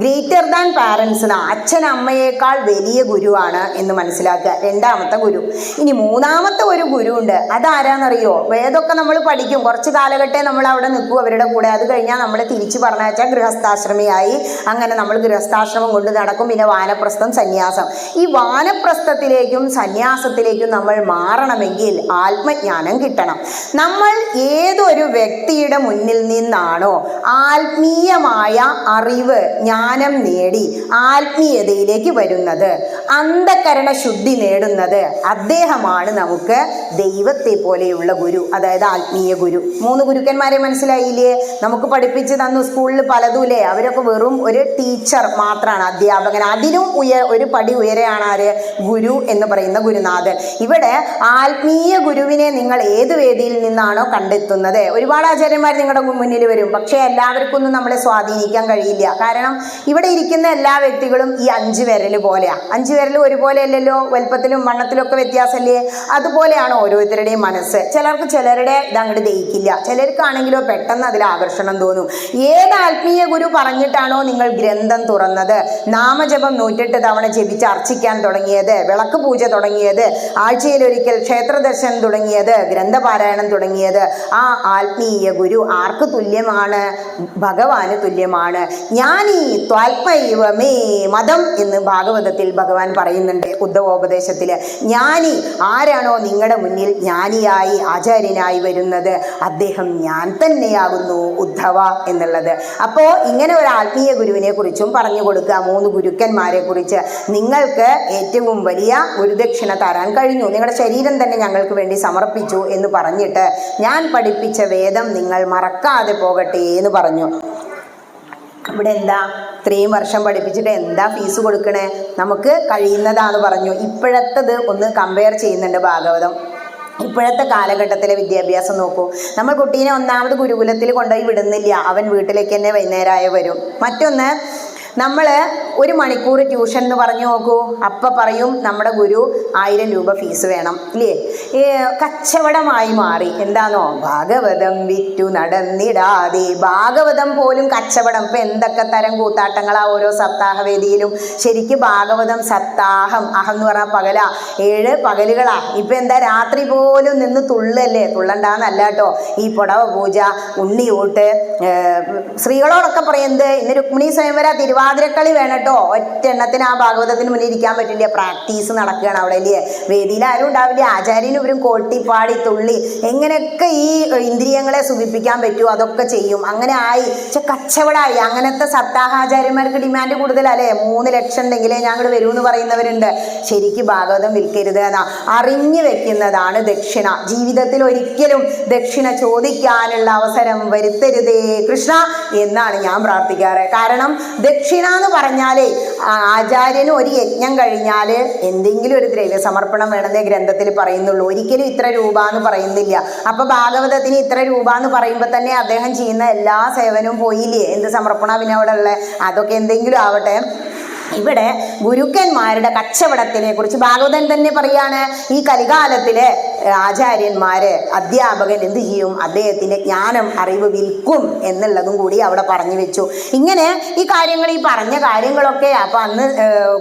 ഗ്രേറ്റർ ദാൻ പാരൻസിനാ, അച്ഛൻ അമ്മയേക്കാൾ വലിയ ഗുരുവാണ് എന്ന് മനസ്സിലാക്കുക. 2ാമത്തെ ഗുരു. ഇനി 3ാമത്തെ ഒരു ഗുരു ഉണ്ട്. അതാരാന്നറിയോ? വേദമൊക്കെ നമ്മൾ പഠിക്കും, കുറച്ച് കാലഘട്ടം നമ്മൾ അവിടെ നിൽക്കും അവരുടെ കൂടെ. അത് കഴിഞ്ഞാൽ നമ്മൾ തിരിച്ചു പറഞ്ഞാൽ ഗൃഹസ്ഥാശ്രമിയായി. അങ്ങനെ നമ്മൾ ഗൃഹസ്ഥാശ്രമം കൊണ്ട് നടക്കും. പിന്നെ വാനപ്രസ്ഥം, സന്യാസം. ഈ വാനപ്രസ്ഥത്തിലേക്കും സന്യാസത്തിലേക്കും നമ്മൾ മാറണമെങ്കിൽ ആത്മജ്ഞാനം കിട്ടണം. നമ്മൾ ഏതൊരു വ്യക്തിയുടെ മുന്നിൽ നിന്നാണോ ആത്മീയമായ അറിവ്, ജ്ഞാനം നേടി ആത്മീയതയിലേക്ക് വരുന്നത്, അന്ധകരണ ശുദ്ധി നേടുന്നത്, അദ്ദേഹമാണ് നമുക്ക് ദൈവത്തെ പോലെയുള്ള ഗുരു, അതായത് ആത്മീയ ഗുരു. 3 ഗുരുക്കന്മാരെ മനസ്സിലായില്ലേ? നമുക്ക് പഠിപ്പിച്ചു തന്നു സ്കൂളിൽ പലതുമില്ലേ. അവരൊക്കെ വെറും ഒരു ടീച്ചർ മാത്രമാണ്, അധ്യാപകൻ. അതിനും ഒരു പടി ഉയരെയാണ് ആര്? ഗുരു എന്ന് പറയുന്ന ഗുരുനാഥൻ. ഇവിടെ ആത്മീയ ഗുരുവിനെ നിങ്ങൾ ഏത് വേദിയിൽ നിന്നാണോ കണ്ടെത്തുന്നത്, ഒരുപാട് ആചാര്യന്മാർ നിങ്ങളുടെ മുന്നിൽ വരും. പക്ഷേ എല്ലാവർക്കൊന്നും നമ്മളെ സ്വാധീനിക്കാൻ കഴിയില്ല. കാരണം ഇവിടെ ഇരിക്കുന്ന എല്ലാ വ്യക്തികളും ഈ 5 വിരൽ പോലെയാ. 5 വിരൽ ഒരുപോലെ അല്ലല്ലോ, വലുപ്പത്തിലും വണ്ണത്തിലും ഒക്കെ വ്യത്യാസമല്ലേ? അതുപോലെയാണ് ഓരോരുത്തരുടെയും മനസ്സ്. ചിലരുടെ ഇതങ്ങോട്ട് ദഹിക്കില്ല, ചിലർക്കാണെങ്കിലോ പെട്ടെന്ന് അതിൽ ആകർഷണം തോന്നും. ഏത് ആത്മീയ ഗുരു പറഞ്ഞിട്ടാണോ നിങ്ങൾ ഗ്രന്ഥം തുറന്നത്, നാമജപം 108 തവണ ജപിച്ച് അർച്ചിക്കാൻ തുടങ്ങിയത്, വിളക്ക് പൂജ തുടങ്ങിയത്, ആഴ്ചയിലൊരിക്കൽ ക്ഷേത്ര ദർശനം തുടങ്ങിയത്, ഗ്രന്ഥപാരായണം തുടങ്ങിയത്, ആ ആത്മീയ ഗുരു ആർക്ക് തുല്യമാണ്? ഭഗവാന് തുല്യമാണ്. ജ്ഞാനി ത്വാൽമൈവമേ മതം എന്ന് ഭാഗവതത്തിൽ ഭഗവാൻ പറയുന്നുണ്ട്, ഉദ്ധവോപദേശത്തിൽ. ജ്ഞാനി ആരാണോ നിങ്ങളുടെ മുന്നിൽ ജ്ഞാനിയായി ആചാര്യനായി വരുന്നത്, അദ്ദേഹം ഞാൻ തന്നെയാകുന്നു ഉദ്ധവ എന്നുള്ളത്. അപ്പോൾ ഇങ്ങനെ ഒരു ആത്മീയ ഗുരുവിനെ കുറിച്ചും പറഞ്ഞു കൊടുക്കുക. 3 ഗുരുക്കന്മാരെ കുറിച്ച്. നിങ്ങൾക്ക് ഏറ്റവും വലിയ ഗുരുദക്ഷിണ തരാൻ കഴിഞ്ഞു, നിങ്ങളുടെ ശരീരം തന്നെ ഞങ്ങൾക്ക് വേണ്ടി സമർപ്പിച്ചു എന്ന് പറഞ്ഞിട്ട് ഞാൻ പഠിപ്പിച്ച വേദം നിങ്ങൾ മറക്കാതെ പോകട്ടെ എന്ന് പറഞ്ഞു. ഇവിടെ എന്താ 3 വർഷം പഠിപ്പിച്ചിട്ട് എന്താ ഫീസ് കൊടുക്കണേ? നമുക്ക് കഴിയുന്നതാന്ന് പറഞ്ഞു. ഇപ്പോഴത്തത് ഒന്ന് കമ്പയർ ചെയ്യുന്നുണ്ട് ഭാഗവതം. ഇപ്പോഴത്തെ കാലഘട്ടത്തിലെ വിദ്യാഭ്യാസം നോക്കൂ. നമ്മൾ കുട്ടീനെ 1ാമത് ഗുരുകുലത്തിൽ കൊണ്ടുപോയി വിടുന്നില്ല, അവൻ വീട്ടിലേക്ക് തന്നെ വൈകുന്നേരമായി വരും. മറ്റൊന്ന്, നമ്മൾ 1 മണിക്കൂർ ട്യൂഷൻ എന്ന് പറഞ്ഞു നോക്കൂ, അപ്പം പറയും നമ്മുടെ ഗുരു 1000 രൂപ ഫീസ് വേണം, ഇല്ലേ? കച്ചവടമായി മാറി. എന്താണോ? ഭാഗവതം വിറ്റു നടന്നിടാതെ. ഭാഗവതം പോലും കച്ചവടം. ഇപ്പം എന്തൊക്കെ തരം കൂത്താട്ടങ്ങളാ ഓരോ സപ്താഹവേദിയിലും. ശരിക്കും ഭാഗവതം സപ്താഹം, അഹം എന്ന് പറഞ്ഞാൽ പകലാ, 7 പകലുകളാ. ഇപ്പം എന്താ രാത്രി പോലും നിന്ന് തുള്ളല്ലേ? തുള്ളണ്ടാന്നല്ല കേട്ടോ. ഈ പുടവ പൂജ, ഉണ്ണിയൂട്ട്, സ്ത്രീകളോടൊക്കെ പറയുന്നത് ഇന്ന് രുക്മിണി സ്വയംവര, തിരുവാതിരക്കളി വേണം കേട്ടോ. ഒറ്റ എണ്ണത്തിന് ആ ഭാഗവതത്തിന് മുന്നിൽ ഇരിക്കാൻ പറ്റില്ല. പ്രാക്ടീസ് നടക്കുകയാണ് അവിടെ, അല്ലേ? വേദിയിൽ ആരും ഉണ്ടാവില്ല. ആചാര്യനും ഇവരും കോട്ടിപ്പാടി തുള്ളി എങ്ങനെയൊക്കെ ഈ ഇന്ദ്രിയങ്ങളെ സുഖിപ്പിക്കാൻ പറ്റുമോ അതൊക്കെ ചെയ്യും. അങ്ങനെ ആയി. പക്ഷെ കച്ചവടമായി. അങ്ങനത്തെ സപ്താഹാചാര്യന്മാർക്ക് ഡിമാൻഡ് കൂടുതലല്ലേ? 3 ലക്ഷം ഉണ്ടെങ്കിലേ ഞങ്ങൾ വരൂ എന്ന് പറയുന്നവരുണ്ട്. ശരിക്കും ഭാഗവതം വിൽക്കരുത് എന്നാ. അറിഞ്ഞു വെക്കുന്നതാണ് ദക്ഷിണ. ജീവിതത്തിൽ ഒരിക്കലും ദക്ഷിണ ചോദിക്കാനുള്ള അവസരം വരുത്തരുതേ കൃഷ്ണ എന്നാണ് ഞാൻ പ്രാർത്ഥിക്കാറ്. കാരണം ദക്ഷിണ എന്ന് പറഞ്ഞാലേ ആചാര്യന് ഒരു യജ്ഞം കഴിഞ്ഞാൽ എന്തെങ്കിലും ഒരു ദ്രവ്യ സമർപ്പണം വേണമെന്നേ ഗ്രന്ഥത്തിൽ പറയുന്നുള്ളൂ. ഒരിക്കലും ഇത്ര രൂപ എന്ന് പറയുന്നില്ല. അപ്പൊ ഭാഗവതത്തിന് ഇത്ര രൂപ എന്ന് പറയുമ്പോൾ തന്നെ അദ്ദേഹം ചെയ്യുന്ന എല്ലാ സേവനവും പോയില്ലേ? എന്ത് സമർപ്പണ പിന്നെ അവിടെ ഉള്ളത്? അതൊക്കെ എന്തെങ്കിലും ആവട്ടെ. ഇവിടെ ഗുരുക്കന്മാരുടെ കച്ചവടത്തിനെ കുറിച്ച് ഭാഗവതൻ തന്നെ പറയാണ്. ഈ കലികാലത്തിലെ ആചാര്യന്മാര്, അധ്യാപകൻ എന്ത് ചെയ്യും? അദ്ദേഹത്തിന്റെ ജ്ഞാനം, അറിവ് വിൽക്കും എന്നുള്ളതും കൂടി അവിടെ പറഞ്ഞു വെച്ചു. ഇങ്ങനെ ഈ കാര്യങ്ങൾ, ഈ പറഞ്ഞ കാര്യങ്ങളൊക്കെ അപ്പൊ അന്ന്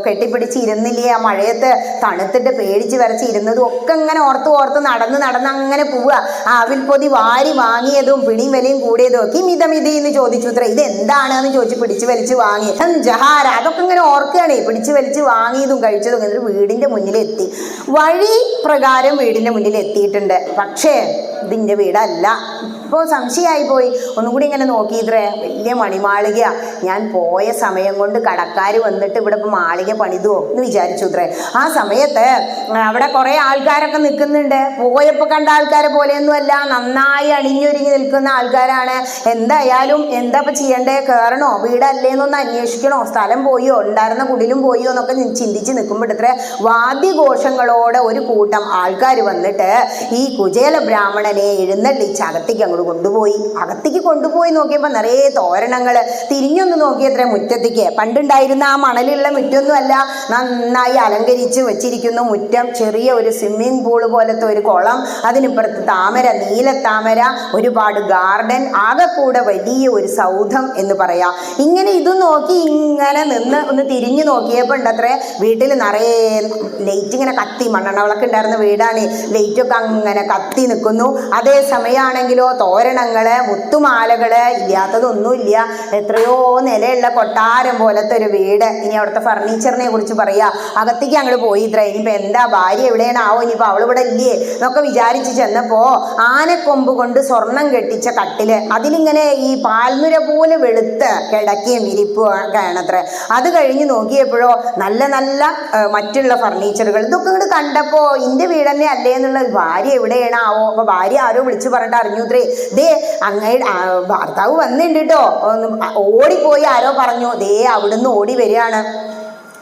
കെട്ടിപ്പിടിച്ചിരുന്നില്ലേ, ആ മഴയത്ത് തണുത്തിട്ട് പേടിച്ച് വരച്ചിരുന്നതും ഒക്കെ ഇങ്ങനെ ഓർത്ത് നടന്ന് അങ്ങനെ പോവുക. ആ അവിൽപ്പൊതി വാരി വാങ്ങിയതും പിടിയും വിലയും കൂടിയതും ഒക്കെ മിതമിതി എന്ന് ചോദിച്ചു. ഇത്ര ഇത് എന്താണെന്ന് ചോദിച്ച് പിടിച്ചു വലിച്ചു വാങ്ങി ജഹാര അതൊക്കെ ഇങ്ങനെ ഓർക്കുകയാണേ. പിടിച്ചു വലിച്ച് വാങ്ങിയതും കഴിച്ചതും എന്നിട്ട് വീടിന്റെ മുന്നിലെത്തി. വഴി പ്രകാരം വീടിന്റെ മുന്നിൽ എത്തിയിട്ടുണ്ട്. പക്ഷേ ഇതിന്റെ വീടല്ല. ഇപ്പോൾ സംശയമായി പോയി. ഒന്നും കൂടി ഇങ്ങനെ നോക്കിയിത്രേ, വലിയ മണിമാളികയാ. ഞാൻ പോയ സമയം കൊണ്ട് കടക്കാർ വന്നിട്ട് ഇവിടെ ഇപ്പോൾ മാളിക പണിതുവോ എന്ന് വിചാരിച്ചു ഇത്രേ. ആ സമയത്ത് അവിടെ കുറേ ആൾക്കാരൊക്കെ നിൽക്കുന്നുണ്ട്. പോയപ്പോൾ കണ്ട ആൾക്കാരെ പോലെയൊന്നുമല്ല, നന്നായി അണിഞ്ഞൊരുങ്ങി നിൽക്കുന്ന ആൾക്കാരാണ്. എന്തായാലും എന്താ ഇപ്പം ചെയ്യണ്ടേ? കയറണോ? വീടല്ലേന്നൊന്ന് അന്വേഷിക്കണോ? സ്ഥലം പോയോ? ഉണ്ടായിരുന്ന കുടിലും പോയോ എന്നൊക്കെ ചിന്തിച്ച് നിൽക്കുമ്പോൾ ഇത്ര വാദ്യഘോഷങ്ങളോടെ ഒരു കൂട്ടം ആൾക്കാർ വന്നിട്ട് ഈ കുചേല ബ്രാഹ്മണനെ എഴുന്നള്ളിച്ച് അകത്തേക്ക് അങ്ങോട്ട് കൊണ്ടുപോയി. അകത്തേക്ക് കൊണ്ടുപോയി നോക്കിയപ്പോൾ നിറയെ തോരണങ്ങൾ. തിരിഞ്ഞൊന്ന് നോക്കിയത്ര മുറ്റത്തേക്ക്. പണ്ടുണ്ടായിരുന്ന ആ മണലുള്ള മുറ്റൊന്നുമല്ല, നന്നായി അലങ്കരിച്ച് വെച്ചിരിക്കുന്നു മുറ്റം. ചെറിയ ഒരു സ്വിമ്മിംഗ് പൂള് പോലത്തെ ഒരു കുളം, അതിനിപ്പുറത്ത് താമര, നീലത്താമര, ഒരുപാട് ഗാർഡൻ, ആകെ കൂടെ വലിയ ഒരു സൗധം എന്ന് പറയാം. ഇങ്ങനെ ഇത് നോക്കി ഇങ്ങനെ നിന്ന് ഒന്ന് തിരിഞ്ഞു നോക്കിയപ്പോൾ ഉണ്ടത്രേ വീട്ടിൽ നിറയെ ലൈറ്റ് ഇങ്ങനെ കത്തി. മണ്ണെണ്ണ വിളക്ക് ഉണ്ടായിരുന്ന വീടാണ്. ലൈറ്റൊക്കെ അങ്ങനെ കത്തി നിൽക്കുന്നു. അതേ സമയമാണെങ്കിലോ തോരണങ്ങള്, മുത്തുമാലകള്, ഇല്ലാത്തതൊന്നുമില്ല. എത്രയോ നിലയുള്ള കൊട്ടാരം പോലത്തെ ഒരു വീട്. ഇനി അവിടുത്തെ ഫർണിച്ചറിനെ കുറിച്ച് പറയാ. അകത്തേക്ക് അങ്ങോട്ട് പോയി ഇത്ര. ഇനിയിപ്പോൾ എന്താ ഭാര്യ എവിടെയാണ് ആവോ, ഇനിയിപ്പോൾ അവളിവിടെ ഇല്ലേ എന്നൊക്കെ വിചാരിച്ച് ചെന്നപ്പോ ആനക്കൊമ്പ് കൊണ്ട് സ്വർണം കെട്ടിച്ച കട്ടില്, അതിലിങ്ങനെ ഈ പാൽനുര പോലെ വെളുത്ത് കിടക്കുകയും വിരിപ്പും കാണത്ര. അത് കഴിഞ്ഞ് നോക്കിയപ്പോഴോ നല്ല നല്ല മറ്റുള്ള ഫർണിച്ചറുകൾ. ഇതൊക്കെ ഇങ്ങോട്ട് കണ്ടപ്പോ ഇന്റെ വീട് തന്നെ അല്ലേ എന്നുള്ള, ഭാര്യ എവിടെയാണ് ആവോ. അപ്പൊ ഭാര്യ ആരോ വിളിച്ചു പറഞ്ഞിട്ട് അറിഞ്ഞൂത്രേ, ദേ ഭർത്താവ് വന്നിട്ടുണ്ട് കേട്ടോ. ഓടിപ്പോയി ആരോ പറഞ്ഞു. ദേ അവിടുന്ന് ഓടി വരികയാണ്.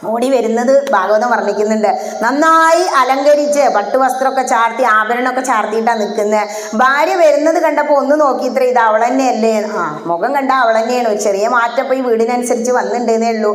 ഓടി വരുന്നത് ഭാഗവതം വർണ്ണിക്കുന്നുണ്ട്. നന്നായി അലങ്കരിച്ച് പട്ടുവസ്ത്രമൊക്കെ ചാർത്തി, ആഭരണമൊക്കെ ചാർത്തിയിട്ടാണ് നിൽക്കുന്നത്. ഭാര്യ വരുന്നത് കണ്ടപ്പോൾ ഒന്ന് നോക്കി ഇത്ര, ഇത് അവൾ തന്നെയല്ലേ? ആ മുഖം കണ്ട അവൾ തന്നെയാണ്. ഒരു ചെറിയ മാറ്റം ഈ വീടിനനുസരിച്ച് വന്നിട്ടുണ്ടെന്നേ ഉള്ളൂ.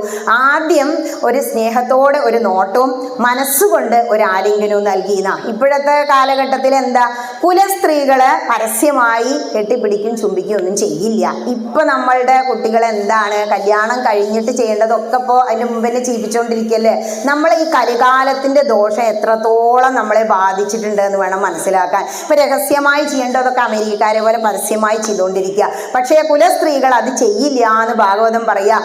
ആദ്യം ഒരു സ്നേഹത്തോടെ ഒരു നോട്ടവും മനസ്സുകൊണ്ട് ഒരു ആലിംഗനവും നൽകിയെന്ന. ഇപ്പോഴത്തെ കാലഘട്ടത്തിൽ എന്താ, കുലസ്ത്രീകള് പരസ്യമായി കെട്ടിപ്പിടിക്കും ചുംബിക്കും ഒന്നും ചെയ്യില്ല. ഇപ്പൊ നമ്മളുടെ കുട്ടികൾ എന്താണ്, കല്യാണം കഴിഞ്ഞിട്ട് ചെയ്യേണ്ടതൊക്കെ ഇപ്പോൾ അതിന് മുമ്പ് തന്നെ ിരിക്കല്ലേ. നമ്മളെ ഈ കലികാലത്തിന്റെ ദോഷം എത്രത്തോളം നമ്മളെ ബാധിച്ചിട്ടുണ്ട് എന്ന് വേണം മനസ്സിലാക്കാൻ. ഇപ്പൊ രഹസ്യമായി ചെയ്യേണ്ടതൊക്കെ അമേരിക്കക്കാരെ പോലെ പരസ്യമായി ചെയ്തുകൊണ്ടിരിക്കുക. പക്ഷേ കുലസ്ത്രീകൾ അത് ചെയ്യില്ല എന്ന് ഭാഗവതം പറയാ.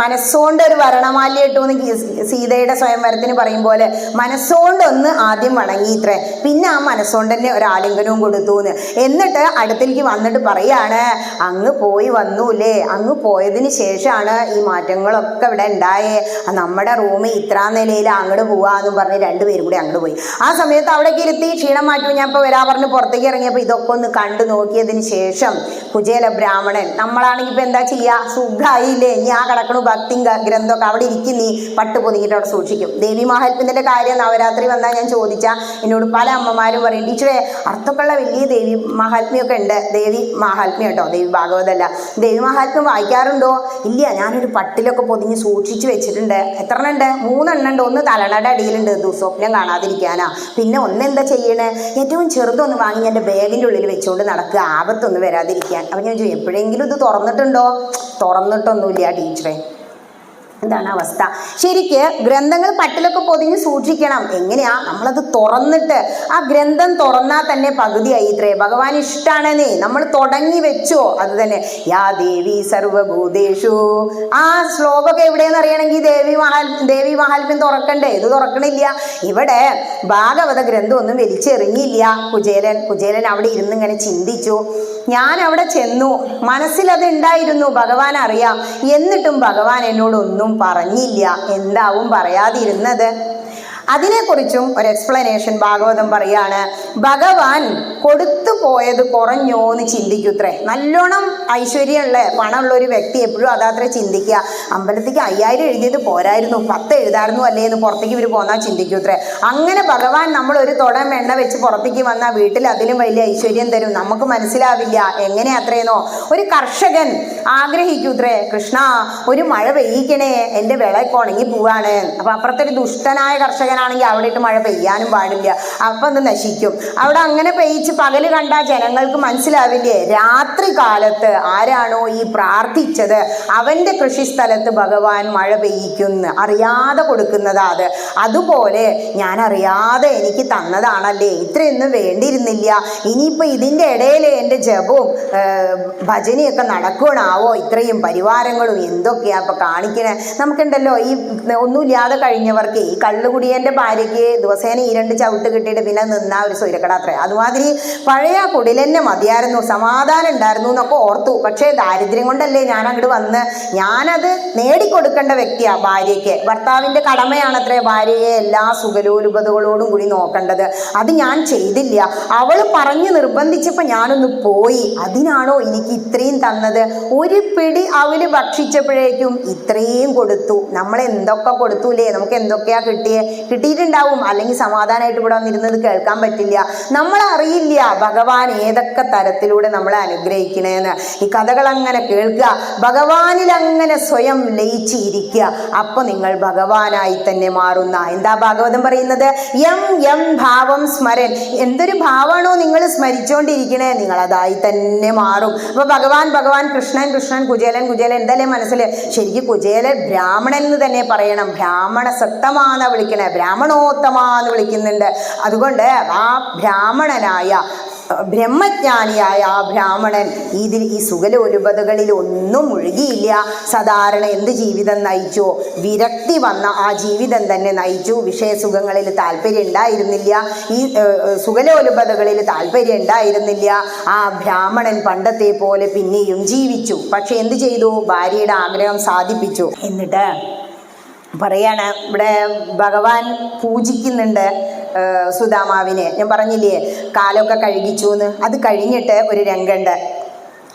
മനസ്സുകൊണ്ട് ഒരു വരണമാല്യ ഇട്ടൂന്ന് സീതയുടെ സ്വയംവരത്തിന് പറയും പോലെ മനസ്സുകൊണ്ടൊന്ന് ആദ്യം വണങ്ങി ഇത്രേ. പിന്നെ ആ മനസ്സുകൊണ്ട് തന്നെ ഒരു ആലിംഗനവും കൊടുത്തൂന്ന്. എന്നിട്ട് അടുത്തേക്ക് വന്നിട്ട് പറയാണ്, അങ്ങ് പോയി വന്നൂല്ലേ, അങ്ങ് പോയതിന് ശേഷമാണ് ഈ മാറ്റങ്ങളൊക്കെ ഇവിടെ ഉണ്ടായേ. നമ്മുടെ റൂമിൽ ഇത്ര നിലയിൽ അങ്ങോട്ട് പോവാന്നും പറഞ്ഞ് രണ്ടുപേരും കൂടി അങ്ങോട്ട് പോയി. ആ സമയത്ത് അവിടേക്ക് ഇരുത്തി ക്ഷീണം മാറ്റും, ഞാൻ ഇപ്പോൾ വരാ പറഞ്ഞ് പുറത്തേക്ക് ഇറങ്ങിയപ്പോൾ ഇതൊക്കെ ഒന്ന് കണ്ടു നോക്കിയതിന് ശേഷം കുചേല ബ്രാഹ്മണൻ, നമ്മളാണെങ്കിൽ ഇപ്പം എന്താ ചെയ്യുക, സുഖമായില്ലേ, ഇനി ആ കിടക്കണു ഭക്തി ഗ്രന്ഥമൊക്കെ അവിടെ ഇരിക്കും, നീ പട്ട് പൊതിഞ്ഞിട്ട് അവിടെ സൂക്ഷിക്കും. ദേവി മഹാത്മ്യത്തിൻ്റെ കാര്യം നവരാത്രി വന്നാൽ ഞാൻ ചോദിച്ചാൽ എന്നോട് പല അമ്മമാരും പറയും, ടീച്ചറെ അർത്ഥമൊക്കെയുള്ള വലിയ ദേവി മഹാത്മ്യമൊക്കെ ഉണ്ട്. ദേവി മഹാത്മ്യം കേട്ടോ, ദേവി ഭാഗവതമല്ല. ദേവി മഹാത്മ്യം വായിക്കാറുണ്ടോ? ഇല്ല, ഞാനൊരു പട്ടിലൊക്കെ പൊതിഞ്ഞ് സൂക്ഷിച്ച് വെച്ചിട്ടുണ്ട്. എത്ര എണ്ണം ഉണ്ട്? 3 എണ്ണം ഉണ്ട്. ഒന്ന് തലണയുടെ അടിയിലുണ്ട്, ദുസ്വപ്നം കാണാതിരിക്കാനാ. പിന്നെ ഒന്നെന്താ ചെയ്യണേ, ഏറ്റവും ചെറുതൊന്ന് വാങ്ങി എൻ്റെ ബാഗിൻ്റെ ഉള്ളിൽ വെച്ചുകൊണ്ട് നടക്കുക, ആപത്തൊന്നും വരാതിരിക്കാൻ. അപ്പം ഞാൻ ചോദിച്ചു, എപ്പോഴെങ്കിലും ഇത് തുറന്നിട്ടുണ്ടോ? തുറന്നിട്ടൊന്നുമില്ല ടീച്ചറെ. എന്താണ് അവസ്ഥ? ശരിക്ക് ഗ്രന്ഥങ്ങൾ പട്ടിലൊക്കെ പൊതിഞ്ഞ് സൂക്ഷിക്കണം. എങ്ങനെയാ? നമ്മളത് തുറന്നിട്ട്, ആ ഗ്രന്ഥം തുറന്നാൽ തന്നെ പകുതിയായി ഇത്രേ. ഭഗവാൻ ഇഷ്ടാണെന്നേ, നമ്മൾ തുടങ്ങി വെച്ചോ അത് തന്നെ. യാ ദേവി സർവഭൂതേഷു, ആ ശ്ലോകമൊക്കെ എവിടെയെന്ന് അറിയണമെങ്കിൽ ദേവി മഹാത്മ്യം തുറക്കണ്ടേ? ഇത് തുറക്കണില്ല. ഇവിടെ ഭാഗവത ഗ്രന്ഥം ഒന്നും വലിച്ചെറിഞ്ഞില്ല കുചേലൻ അവിടെ ഇരുന്ന് ഇങ്ങനെ ചിന്തിച്ചു. ഞാൻ അവിടെ ചെന്നു, മനസ്സിലത് ഉണ്ടായിരുന്നു, ഭഗവാൻ അറിയാം. എന്നിട്ടും ഭഗവാൻ എന്നോടൊന്നും പറഞ്ഞില്ല. എന്താവും പറയാതിരുന്നത്? അതിനെക്കുറിച്ചും ഒരു എക്സ്പ്ലനേഷൻ ഭാഗവതം പറയാണ്. ഭഗവാൻ കൊടുത്തു പോയത് കുറഞ്ഞോ എന്ന് ചിന്തിക്കൂത്രേ. നല്ലോണം ഐശ്വര്യമുള്ള പണമുള്ള ഒരു വ്യക്തി എപ്പോഴും അതാത്ര ചിന്തിക്കുക. അമ്പലത്തേക്ക് 5000 എഴുതിയത് പോരായിരുന്നു, 10 എഴുതായിരുന്നു അല്ലേ എന്ന് പുറത്തേക്ക് ഇവർ പോന്നാൽ ചിന്തിക്കൂത്രേ. അങ്ങനെ ഭഗവാൻ നമ്മൾ ഒരു തുടം എണ്ണ വെച്ച് പുറത്തേക്ക് വന്നാൽ വീട്ടിൽ അതിലും വലിയ ഐശ്വര്യം തരും. നമുക്ക് മനസ്സിലാവില്ല എങ്ങനെ അത്രയെന്നോ. ഒരു കർഷകൻ ആഗ്രഹിക്കൂത്രേ, കൃഷ്ണ ഒരു മഴ പെയ്യിക്കണേ, എൻ്റെ വിളയൊക്കെ ഉണങ്ങി പോവാണ്. അപ്പൊ അപ്പുറത്തൊരു ദുഷ്ടനായ കർഷകനാണെങ്കിൽ അവിടെ ഇട്ട് മഴ പെയ്യാനും പാടില്ല, അപ്പൊ അത് നശിക്കും. അവിടെ അങ്ങനെ പെയ്ച്ച് പകല് കണ്ട ജനങ്ങൾക്ക് മനസ്സിലാവില്ലേ, രാത്രി കാലത്ത് ആരാണോ ഈ പ്രാർത്ഥിച്ചത് അവന്റെ കൃഷിസ്ഥലത്ത് ഭഗവാൻ മഴ പെയ്യിക്കുന്നു, അറിയാതെ കൊടുക്കുന്നതാ അത്. അതുപോലെ ഞാൻ അറിയാതെ എനിക്ക് തന്നതാണല്ലേ, ഇത്രയൊന്നും വേണ്ടിയിരുന്നില്ല. ഇനിയിപ്പോൾ ഇതിൻ്റെ ഇടയിൽ എൻ്റെ ജപവും ഭജനയൊക്കെ നടക്കണാവോ, ഇത്രയും പരിവാരങ്ങളും എന്തൊക്കെയാ ഇപ്പം കാണിക്കണേ. നമുക്കുണ്ടല്ലോ ഈ ഒന്നുമില്ലാതെ കഴിഞ്ഞവർക്ക്, ഈ കള്ളുകുടിയൻ്റെ ഭാര്യയ്ക്ക് ദിവസേന 2 ചവിട്ട് കിട്ടിയിട്ട് പിന്നെ നിന്നാ ഒരു സ്വൈരക്കടാത്രേ. അതുമാതിരി പഴയ കുടിലെന്നെ മതിയായിരുന്നു, സമാധാനം ഉണ്ടായിരുന്നു എന്നൊക്കെ ഓർത്തു. പക്ഷേ ദാരിദ്ര്യം കൊണ്ടല്ലേ ഞാൻ അങ്ങോട്ട് വന്ന്, ഞാനത് നേടിക്കൊടുക്കേണ്ട വ്യക്തിയാ ഭാര്യയ്ക്ക്. ഭർത്താവിൻ്റെ കടമയാണത്രേ ഭാര്യയെ എല്ലാ സുഖലോലുപതകളോടും കൂടി നോക്കേണ്ടത്. അത് ഞാൻ ചെയ്തില്ല. അവൾ പറഞ്ഞ് നിർബന്ധിച്ചപ്പോൾ ഞാനൊന്ന് പോയി. അതിനാണോ എനിക്ക് ഇത്രയും തന്നത്? ഒരു പിടി അവല് ഭക്ഷിച്ചപ്പോഴേക്കും ഇത്രയും കൊടുത്തു. നമ്മൾ എന്തൊക്കെ കൊടുത്തൂലേ, നമുക്ക് എന്തൊക്കെയാ കിട്ടിയിട്ടുണ്ടാവും. അല്ലെങ്കിൽ സമാധാനമായിട്ട് ഇവിടെ വന്നിരുന്നത് കേൾക്കാൻ പറ്റില്ല. നമ്മളറിയില്ല ഭഗവാൻ ഏതൊക്കെ തരത്തിലൂടെ നമ്മളെ അനുഗ്രഹിക്കണേന്ന്. ഈ കഥകൾ അങ്ങനെ കേൾക്കുക, ഭഗവാനിൽ അങ്ങനെ സ്വയം ലയിച്ചിരിക്കുക. അപ്പൊ നിങ്ങൾ ഭഗവാനായി തന്നെ മാറുന്ന, എന്താ ഭാഗവതം പറയുന്നത്, യം ഭാവം സ്മരൻ. എന്തൊരു ഭാവമാണോ നിങ്ങൾ സ്മരിച്ചുകൊണ്ടിരിക്കണേ, നിങ്ങളതായി തന്നെ മാറും. അപ്പൊ ഭഗവാൻ കൃഷ്ണൻ കുചേലൻ എന്തല്ലേ മനസ്സിൽ. ശരിക്കും കുചേലൻ ബ്രാഹ്മണൻ എന്ന് തന്നെ പറയണം. ബ്രാഹ്മണ സത്തമാന്ന് വിളിക്കണേ, ബ്രാഹ്മണോത്തമാന്ന് വിളിക്കുന്നുണ്ട്. അതുകൊണ്ട് ആ ബ്രാഹ്മണനായ ബ്രഹ്മജ്ഞാനിയായ ആ ബ്രാഹ്മണൻ ഈ സുഖലോലുപതകളിൽ ഒന്നും മുഴുകിയില്ല. സാധാരണ എന്ത് ജീവിതം നയിച്ചോ, വിരക്തി വന്ന ആ ജീവിതം തന്നെ നയിച്ചു. വിഷയസുഖങ്ങളിൽ താല്പര്യം ഉണ്ടായിരുന്നില്ല, ഈ സുഖലോലുപതകളിൽ താല്പര്യം ഉണ്ടായിരുന്നില്ല. ആ ബ്രാഹ്മണൻ പണ്ടത്തെ പോലെ പിന്നെയും ജീവിച്ചു. പക്ഷെ എന്ത് ചെയ്തു, ഭാര്യയുടെ ആഗ്രഹം സാധിപ്പിച്ചു. എന്നിട്ട് പറയാണ്, ഇവിടെ ഭഗവാൻ പൂജിക്കുന്നുണ്ട് സുദാമാവിനെ. ഞാൻ പറഞ്ഞില്ലേ കാലൊക്കെ കഴുകിച്ചു എന്ന്. അത് കഴിഞ്ഞിട്ട് ഒരു രംഗമുണ്ട്.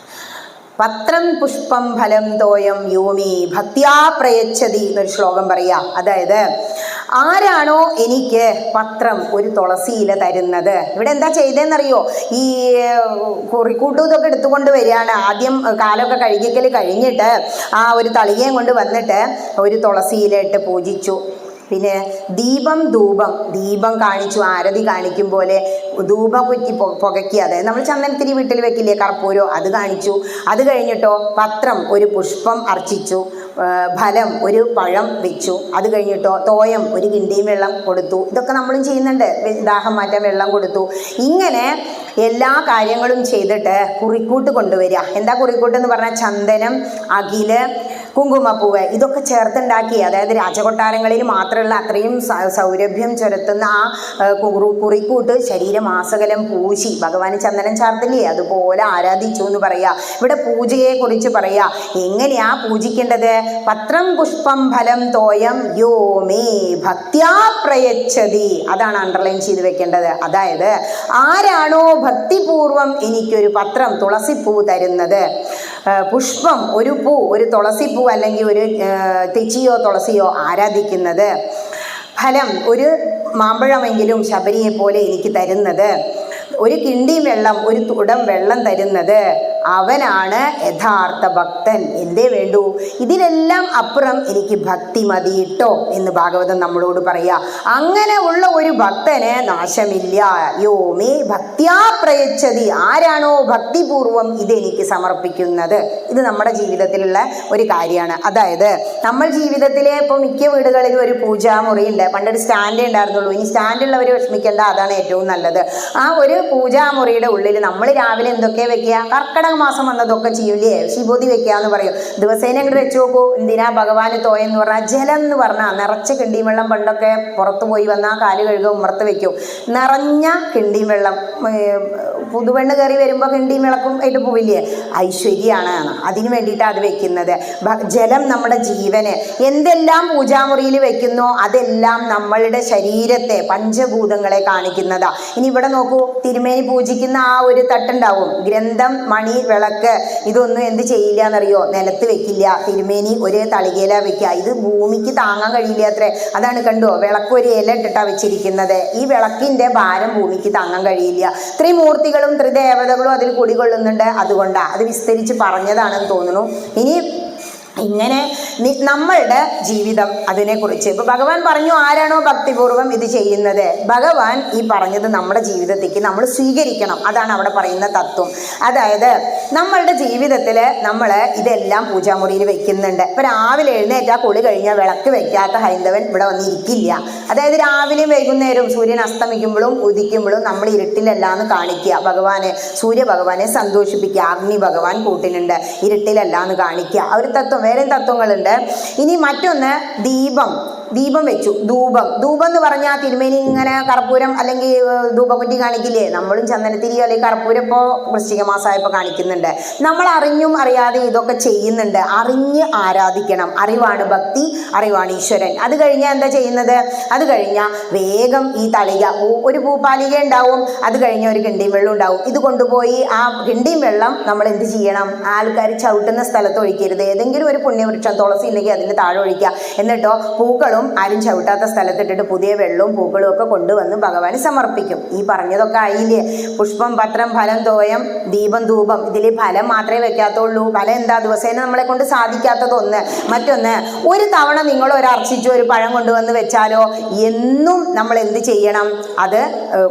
പത്രം പുഷ്പം ഫലം തോയം യോമി ഭക്ത്യാ പ്രയച്ഛതി എന്നൊരു ശ്ലോകം പറയാ. അതായത് ആരാണോ എനിക്ക് പത്രം, ഒരു തുളസി ഇല തരുന്നത്. ഇവിടെ എന്താ ചെയ്തതെന്നറിയോ, ഈ കുറിക്കൂട്ടും ഇതൊക്കെ എടുത്തുകൊണ്ട് വരികയാണ്. ആദ്യം കാലൊക്കെ കഴുകിക്കൽ കഴിഞ്ഞിട്ട് ആ ഒരു തളികയും കൊണ്ട് വന്നിട്ട് ഒരു തുളസി ഇല ഇട്ട് പൂജിച്ചു. പിന്നെ ദീപം കാണിച്ചു, ആരതി കാണിക്കും പോലെ ധൂപം കുറ്റി പുകയ്ക്കുക. അതായത് നമ്മൾ ചന്ദനത്തിരി വീട്ടിൽ വെക്കില്ലേ, കർപ്പൂരോ, അത് കാണിച്ചു. അത് കഴിഞ്ഞിട്ടോ പത്രം, ഒരു പുഷ്പം അർച്ചിച്ചു. ഫലം, ഒരു പഴം വെച്ചു. അത് കഴിഞ്ഞിട്ടോ തോയം, ഒരു കിണ്ടിയും വെള്ളം കൊടുത്തു. ഇതൊക്കെ നമ്മളും ചെയ്യുന്നുണ്ട്, ദാഹം മാറ്റാൻ വെള്ളം കൊടുത്തു. ഇങ്ങനെ എല്ലാ കാര്യങ്ങളും ചെയ്തിട്ട് കുറിക്കൂട്ട് കൊണ്ടുവരിക. എന്താ കുറിക്കൂട്ട് എന്ന് പറഞ്ഞാൽ ചന്ദനം, അകില്, കുങ്കുമപ്പൂവ് ഇതൊക്കെ ചേർത്തുണ്ടാക്കി. അതായത് രാജകൊട്ടാരങ്ങളിൽ മാത്രമുള്ള അത്രയും സൗരഭ്യം ചുരത്തുന്ന ആ കുറിക്കൂട്ട് ശരീരമാസകലം പൂശി ഭഗവാന് ചന്ദനം ചാർത്തില്ലേ, അതുപോലെ ആരാധിച്ചു എന്ന് പറയാ. ഇവിടെ പൂജയെ കുറിച്ച് പറയാ. എങ്ങനെയാ പൂജിക്കേണ്ടത്? പത്രം പുഷ്പം ഫലം തോയം യോ മേ ഭക്ത്യാ പ്രയച്ഛതി. അതാണ് അണ്ടർലൈൻ ചെയ്ത് വെക്കേണ്ടത്. അതായത് ആരാണോ ഭക്തിപൂർവം എനിക്കൊരു പത്രം, തുളസിപ്പൂ തരുന്നത്, പുഷ്പം, ഒരു പൂ, ഒരു തുളസിപ്പൂ അല്ലെങ്കിൽ ഒരു തെച്ചിയോ തുളസിയോ ആരാധിക്കുന്നത്, ഫലം, ഒരു മാമ്പഴമെങ്കിലും ശബരിയെ പോലെ എനിക്ക് തരുന്നത്, ഒരു കിണ്ടി വെള്ളം, ഒരു തുടം വെള്ളം തരുന്നത്, അവനാണ് യഥാർത്ഥ ഭക്തൻ. എന്തേ വേണ്ടൂ, ഇതിനെല്ലാം അപ്പുറം എനിക്ക് ഭക്തി മതിയിട്ടോ എന്ന് ഭാഗവതം നമ്മളോട് പറയാ. അങ്ങനെ ഉള്ള ഒരു ഭക്തന് നാശമില്ല. യോമേ ഭക്ത്യാ പ്രയച്ഛതി. ആരാണോ ഭക്തിപൂർവം ഇതെനിക്ക് സമർപ്പിക്കുന്നത്. ഇത് നമ്മുടെ ജീവിതത്തിലുള്ള ഒരു കാര്യമാണ്. അതായത് നമ്മൾ ജീവിതത്തിലെ ഇപ്പോൾ മിക്ക വീടുകളിലും ഒരു പൂജാമുറിയുണ്ട്. പണ്ടൊരു സ്റ്റാൻഡേ ഉണ്ടായിരുന്നുള്ളൂ. ഇനി സ്റ്റാൻഡുള്ളവർ വിഷമിക്കേണ്ട, അതാണ് ഏറ്റവും നല്ലത്. ആ ഒരു പൂജാമുറിയുടെ ഉള്ളിൽ നമ്മൾ രാവിലെ എന്തൊക്കെ വെക്കുക, കർക്കിടക മാസം വന്നതൊക്കെ ചെയ്യൂലേ, ശിബോധി വെക്കാന്ന് പറയും. ദിവസേന അങ്ങോട്ട് വെച്ച് നോക്കൂ. എന്തിനാ ഭഗവാന് തോയെന്ന് പറഞ്ഞാൽ ജലം എന്ന് പറഞ്ഞാൽ നിറച്ച് കിണ്ടിയും വെള്ളം. പണ്ടൊക്കെ പുറത്ത് പോയി വന്നാൽ കാല് കഴുകുക ഉമ്മർത്ത് വെക്കും. നിറഞ്ഞ കിണ്ടിയും വെള്ളം. പുതുവെണ്ണ് കയറി വരുമ്പോൾ കിണ്ടിയും വിളക്കും ആയിട്ട് പോവില്ലേ, ഐശ്വര്യമാണ്. അതിന് വേണ്ടിയിട്ടാണ് അത് വെക്കുന്നത്. ജലം നമ്മുടെ ജീവന്. എന്തെല്ലാം പൂജാമുറിയിൽ വെക്കുന്നോ അതെല്ലാം നമ്മളുടെ ശരീരത്തെ, പഞ്ചഭൂതങ്ങളെ കാണിക്കുന്നതാ. ഇനി ഇവിടെ നോക്കൂ, തിരുമേനി പൂജിക്കുന്ന ആ ഒരു തട്ടുണ്ടാവും, ഗ്രന്ഥം, മണി, വിളക്ക്, ഇതൊന്നും എന്ത് ചെയ്യില്ല എന്നറിയോ, നിലത്ത് വെക്കില്ല. തിരുമേനി ഒരു തളികയില വെക്കുക. ഇത് ഭൂമിക്ക് താങ്ങാൻ കഴിയില്ല അത്രേ. അതാണ് കണ്ടോ, വിളക്ക് ഒരു ഇല ഇട്ടിട്ടാണ് വെച്ചിരിക്കുന്നത്. ഈ വിളക്കിന്റെ ഭാരം ഭൂമിക്ക് താങ്ങാൻ കഴിയില്ല. ത്രിമൂർത്തികളും ത്രിദേവതകളും അതിൽ കുടികൊള്ളുന്നുണ്ട്. അതുകൊണ്ടാണ് അത് വിസ്തരിച്ച് പറഞ്ഞതാണെന്ന് തോന്നുന്നു. ഇനി ഇങ്ങനെ നമ്മളുടെ ജീവിതം അതിനെക്കുറിച്ച് ഇപ്പൊ ഭഗവാൻ പറഞ്ഞു, ആരാണോ ഭക്തിപൂർവ്വം ഇത് ചെയ്യുന്നത്, ഭഗവാൻ ഈ പറഞ്ഞത് നമ്മുടെ ജീവിതത്തേക്ക് നമ്മൾ സ്വീകരിക്കണം. അതാണ് അവിടെ പറയുന്ന തത്വം. അതായത് നമ്മളുടെ ജീവിതത്തിൽ നമ്മൾ ഇതെല്ലാം പൂജാമുറിയിൽ വെക്കുന്നുണ്ട്. ഇപ്പൊ രാവിലെ എഴുന്നേറ്റാൽ കുളി കഴിഞ്ഞാൽ വിളക്ക് വെക്കാത്ത ഹൈന്ദവൻ ഇവിടെ വന്നിരിക്കില്ല. അതായത് രാവിലെയും വൈകുന്നേരവും സൂര്യൻ അസ്തമിക്കുമ്പോഴും ഉദിക്കുമ്പോഴും നമ്മൾ ഇരുട്ടിലല്ലാന്ന് കാണിക്കുക. ഭഗവാനെ, സൂര്യ ഭഗവാനെ സന്തോഷിപ്പിക്കുക. അഗ്നി ഭഗവാൻ കൂട്ടിനുണ്ട്, ഇരുട്ടിലല്ലാന്ന് കാണിക്കുക. ആ ഒരു തത്വം. വേറെ തത്വങ്ങളുണ്ട്. ഇനി മറ്റൊന്ന് ദീപം വെച്ചു. ധൂപം എന്ന് പറഞ്ഞാൽ തിരുമേനി ഇങ്ങനെ കർപ്പൂരം അല്ലെങ്കിൽ ധൂപക്കുറ്റി കാണിക്കില്ലേ, നമ്മളും ചന്ദനത്തിരി അല്ലെങ്കിൽ കർപ്പൂരം ഇപ്പോൾ വൃശ്ചിക മാസമായപ്പോൾ കാണിക്കുന്നുണ്ട്. നമ്മൾ അറിഞ്ഞും അറിയാതെ ഇതൊക്കെ ചെയ്യുന്നുണ്ട്. അറിഞ്ഞ് ആരാധിക്കണം. അറിവാണ് ഭക്തി, അറിവാണ് ഈശ്വരൻ. അത് കഴിഞ്ഞാൽ എന്താ ചെയ്യുന്നത്, അത് കഴിഞ്ഞാൽ വേഗം ഈ തളിക, ഒരു പൂപ്പാലിക ഉണ്ടാവും, അത് കഴിഞ്ഞാൽ ഒരു കിണ്ടിയും വെള്ളം ഉണ്ടാവും. ഇത് കൊണ്ടുപോയി ആ കിണ്ടിയും വെള്ളം നമ്മൾ എന്ത് ചെയ്യണം, ആൾക്കാർ ചവിട്ടുന്ന സ്ഥലത്ത് ഒഴിക്കരുത്. ഏതെങ്കിലും ഒരു പുണ്യവൃക്ഷം, തുളസി ഇല്ലെങ്കിൽ അതിന് താഴെ ഒഴിക്കുക. എന്നിട്ടോ പൂക്കളും ആരും ചവിട്ടാത്ത സ്ഥലത്തിട്ടിട്ട് പുതിയ വെള്ളവും പൂക്കളും ഒക്കെ കൊണ്ടുവന്ന് ഭഗവാന് സമർപ്പിക്കും. ഈ പറഞ്ഞതൊക്കെ ആയില്ലേ. പുഷ്പം, പത്രം, ഫലം, തോയം, ദീപം, ധൂപം. ഇതിൽ ഫലം മാത്രമേ വെക്കാത്തുള്ളൂ. ഫലം എന്താ, ദിവസേന നമ്മളെ കൊണ്ട് സാധിക്കാത്തത് ഒന്ന്. മറ്റൊന്ന്, ഒരു തവണ നിങ്ങൾ ഒരു അർച്ചിച്ചോ ഒരു പഴം കൊണ്ടുവന്ന് വെച്ചാലോ എന്നും നമ്മൾ എന്ത് ചെയ്യണം, അത്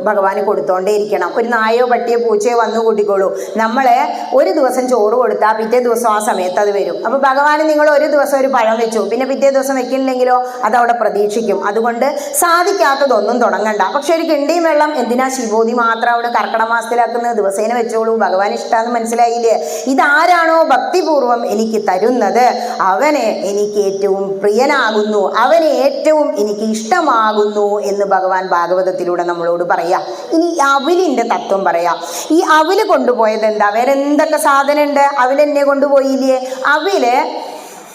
ഭഗവാന് കൊടുത്തോണ്ടേ ഇരിക്കണം. ഒരു നായോ പട്ടിയോ പൂച്ചയോ വന്നു കൂട്ടിക്കോളൂ. നമ്മളെ ഒരു ദിവസം ചോറ് കൊടുത്താൽ പിറ്റേ ദിവസം ആ സമയത്ത് അത് വരും. അപ്പൊ ഭഗവാന് നിങ്ങൾ ഒരു ദിവസം ഒരു പഴം വെച്ചു, പിന്നെ പിറ്റേ ദിവസം വെക്കില്ലെങ്കിലോ അതവിടെ പ്രതീക്ഷിക്കും. അതുകൊണ്ട് സാധിക്കാത്തതൊന്നും തുടങ്ങണ്ട. പക്ഷെ ഒരു കിണ്ടിയും വെള്ളം എന്തിനാ ശിവോധി മാത്രം അവിടെ കർക്കിടക മാസത്തിലാക്കുന്നത്, ദിവസേന വെച്ചോളൂ. ഭഗവാൻ ഇഷ്ടമാണെന്ന് മനസ്സിലായില്ലേ. ഇതാരാണോ ഭക്തിപൂർവം എനിക്ക് തരുന്നത് അവനെ എനിക്ക് ഏറ്റവും പ്രിയനാകുന്നു, അവനെ ഏറ്റവും എനിക്ക് ഇഷ്ടമാകുന്നു എന്ന് ഭഗവാൻ ഭാഗവതത്തിലൂടെ നമ്മളോട് പറയാ. ഇനി അവിലിന്റെ തത്വം പറയാം. ഈ അവില് കൊണ്ടുപോയത് എന്താ, വേറെ എന്തൊക്കെ സാധനം ഉണ്ട്, അവിലെന്നെ കൊണ്ടുപോയില്ലേ. അവില്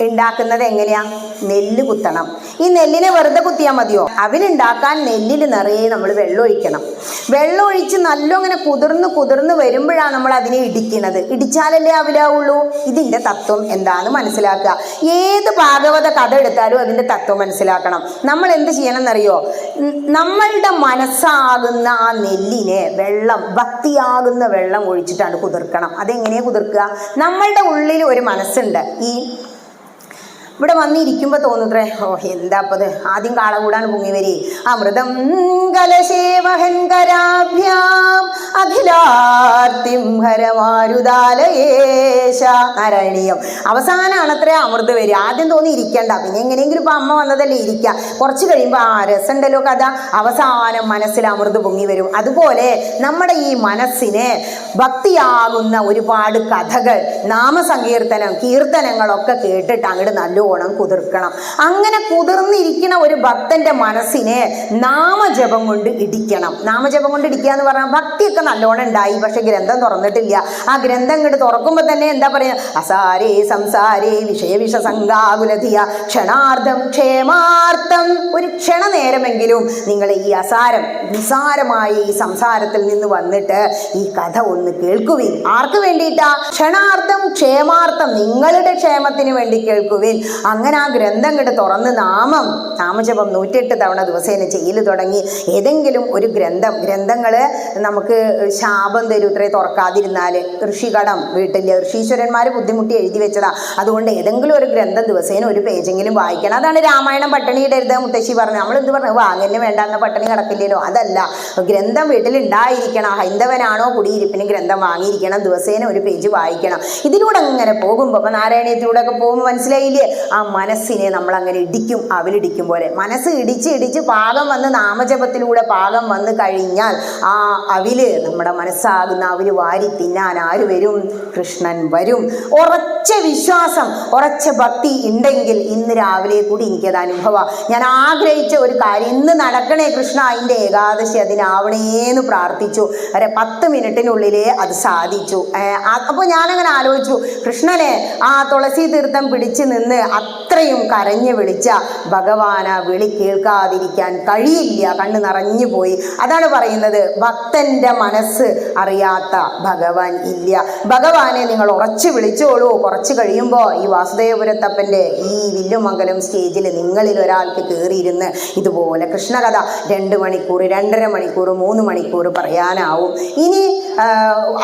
ഉണ്ടാക്കുന്നത് എങ്ങനെയാ, നെല്ല് കുത്തണം. ഈ നെല്ലിനെ വെറുതെ കുത്തിയാൽ മതിയോ, അവിലുണ്ടാക്കാൻ നെല്ലിൽ നിറയെ നമ്മൾ വെള്ളം ഒഴിക്കണം. വെള്ളം ഒഴിച്ച് നല്ല അങ്ങനെ കുതിർന്ന് വരുമ്പോഴാണ് നമ്മൾ അതിനെ ഇടിക്കുന്നത്. ഇടിച്ചാലല്ലേ അവിലാവുള്ളൂ. ഇതിന്റെ തത്വം എന്താന്ന് മനസ്സിലാക്കുക. ഏത് ഭാഗവത കഥ എടുത്താലും അതിന്റെ തത്വം മനസ്സിലാക്കണം. നമ്മൾ എന്ത് ചെയ്യണം എന്നറിയോ, നമ്മളുടെ മനസ്സാകുന്ന ആ നെല്ലിനെ വെള്ളം, ഭക്തിയാകുന്ന വെള്ളം ഒഴിച്ചിട്ടാണ് കുതിർക്കണം. അതെങ്ങനെയാ കുതിർക്കുക, നമ്മളുടെ ഉള്ളിൽ ഒരു മനസ്സുണ്ട്. ഈ ഇവിടെ വന്നിരിക്കുമ്പോൾ തോന്നുത്രേ, ഓ എന്താപ്പത്, ആദ്യം കാളകൂടാണ് പൊങ്ങി വരി. അമൃതം കലശേവഹൻകരാഭ്യാം അഖിലാർത്തിം ഹരമാരുദാലയേശ. നാരായണീയം. അവസാനാണത്രേ അമൃത് വരിക. ആദ്യം തോന്നി ഇരിക്കണ്ട, പിന്നെ എങ്ങനെയെങ്കിലും ഇപ്പം അമ്മ വന്നതല്ലേ ഇരിക്കുക. കുറച്ച് കഴിയുമ്പോൾ ആ രസമുണ്ടല്ലോ കഥ, അവസാനം മനസ്സിൽ അമൃത് പൊങ്ങി വരും. അതുപോലെ നമ്മുടെ ഈ മനസ്സിന് ഭക്തിയാകുന്ന ഒരുപാട് കഥകൾ, നാമസങ്കീർത്തനം, കീർത്തനങ്ങളൊക്കെ കേട്ടിട്ട് അങ്ങോട്ട് നല്ലോണം കുതിർക്കണം. അങ്ങനെ കുതിർന്നിരിക്കുന്ന ഒരു ഭക്തന്റെ മനസ്സിനെ നാമജപം കൊണ്ട് ഇടിക്കണം. നാമജപം കൊണ്ട് ഇടിക്കുക എന്ന് പറഞ്ഞാൽ ഭക്തിയൊക്കെ നല്ലോണം ഉണ്ടായി, പക്ഷെ ഗ്രന്ഥം തുറന്നിട്ടില്ല. ആ ഗ്രന്ഥം ഇങ്ങോട്ട് തുറക്കുമ്പോൾ തന്നെ എന്താ പറയുക, അസാരേ സംസാരേ വിഷയവിഷ സംഗാകുലധിയ ക്ഷണാർദ്ധം ക്ഷേമാർത്ഥം. ഒരു ക്ഷണനേരമെങ്കിലും നിങ്ങൾ ഈ നിസാരമായ ഈ സംസാരത്തിൽ നിന്ന് വന്നിട്ട് ഈ കഥ ഒന്ന് കേൾക്കുവിൻ. ആർക്ക് വേണ്ടിയിട്ടാ, ക്ഷണാർത്ഥം ക്ഷേമാർത്ഥം, നിങ്ങളുടെ ക്ഷേമത്തിന് വേണ്ടി കേൾക്കുവിൻ. അങ്ങനെ ആ ഗ്രന്ഥം കിട്ട് തുറന്ന് നാമജപം 108 തവണ ദിവസേന ചെയ്യല് തുടങ്ങി. ഏതെങ്കിലും ഒരു ഗ്രന്ഥങ്ങള് നമുക്ക് ശാപം തരൂത്രേ തുറക്കാതിരുന്നാൽ. ഋഷികടം വീട്ടിൽ ഋഷീശ്വരന്മാർ ബുദ്ധിമുട്ടി എഴുതി വെച്ചതാ. അതുകൊണ്ട് ഏതെങ്കിലും ഒരു ഗ്രന്ഥം ദിവസേന ഒരു പേജെങ്കിലും വായിക്കണം. അതാണ് രാമായണം പട്ടിണി ഇടരുത് മുത്തശ്ശി പറഞ്ഞു. നമ്മൾ എന്ത് പറഞ്ഞു, വാങ്ങന്നെ വേണ്ടാന്ന പട്ടിണി കിടക്കില്ലല്ലോ. അതല്ല, ഗ്രന്ഥം വീട്ടിൽ ഉണ്ടായിരിക്കണം. ഹൈന്ദവനാണോ കുടിയിരിപ്പിന് ഗ്രന്ഥം വാങ്ങിയിരിക്കണം, ദിവസേന ഒരു പേജ് വായിക്കണം. ഇതിലൂടെ അങ്ങനെ പോകുമ്പോൾ, ഇപ്പൊ നാരായണീയത്തിലൂടെ ഒക്കെ പോകുമ്പോൾ മനസ്സിലായില്ലേ, ആ മനസ്സിനെ നമ്മൾ അങ്ങനെ ഇടിക്കും, അവിലിടിക്കും പോലെ. മനസ്സ് ഇടിച്ച് പാകം വന്ന് നാമജപത്തിലൂടെ പാകം വന്ന് കഴിഞ്ഞാൽ ആ അവില് നമ്മുടെ അവളുടെ മനസ്സാകുന്ന അവര് വാരി തിന്നാൻ ആര് വരും? കൃഷ്ണൻ വരും. ഉറച്ച വിശ്വാസം, ഉറച്ച ഭക്തി ഉണ്ടെങ്കിൽ ഇന്ന് രാവിലെ കൂടി എനിക്കത് അനുഭവം. ഞാൻ ആഗ്രഹിച്ച ഒരു കാര്യം ഇന്ന് നടക്കണേ കൃഷ്ണ, അതിൻ്റെ ഏകാദശി അതിനാവണേന്ന് പ്രാർത്ഥിച്ചു. 10 മിനിറ്റിനുള്ളിലേ അത് സാധിച്ചു. അപ്പോൾ ഞാനങ്ങനെ ആലോചിച്ചു, കൃഷ്ണനെ ആ തുളസി തീർത്ഥം പിടിച്ചു നിന്ന് അത്രയും കരഞ്ഞു വിളിച്ച ഭഗവാൻ ആ വിളി കേൾക്കാതിരിക്കാൻ കഴിയില്ല. കണ്ണ് നിറഞ്ഞു പോയി. അതാണ് പറയുന്നത്, ഭക്തന്റെ മനസ്സ് അറിയാത്ത ഭഗവാൻ ഇല്ല. ഭഗവാനെ നിങ്ങൾ ഉറച്ചു വിളിച്ചോളൂ. കുറച്ച് കഴിയുമ്പോൾ ഈ വാസുദേവപുരത്തപ്പൻ്റെ ഈ വില്ലുമംഗലം സ്റ്റേജിൽ നിങ്ങളിൽ ഒരാൾക്ക് കയറിയിരുന്ന് ഇതുപോലെ കൃഷ്ണകഥ 2 മണിക്കൂർ, 2.5 മണിക്കൂർ, 3 മണിക്കൂർ പറയാനാവും. ഇനി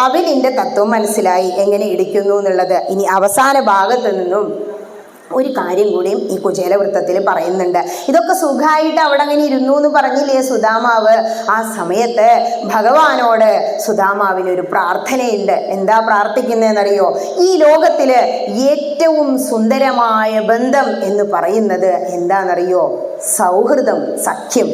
അവലിൻ്റെ തത്വം മനസ്സിലായി എങ്ങനെ ഇടിക്കുന്നു എന്നുള്ളത്. ഇനി അവസാന ഭാഗത്ത് നിന്നും ഒരു കാര്യം കൂടിയും ഈ കുചേലവൃത്തത്തിൽ പറയുന്നുണ്ട്. ഇതൊക്കെ സുഖമായിട്ട് അവിടെ അങ്ങനെ ഇരുന്നു എന്ന് പറഞ്ഞില്ലേ സുദാമാവ്? ആ സമയത്ത് ഭഗവാനോട് സുദാമാവിനൊരു പ്രാർത്ഥനയുണ്ട്. എന്താ പ്രാർത്ഥിക്കുന്നതെന്നറിയോ? ഈ ലോകത്തില് ഏറ്റവും സുന്ദരമായ ബന്ധം എന്ന് പറയുന്നത് എന്താണെന്നറിയോ? സൗഹൃദം, സഖ്യം.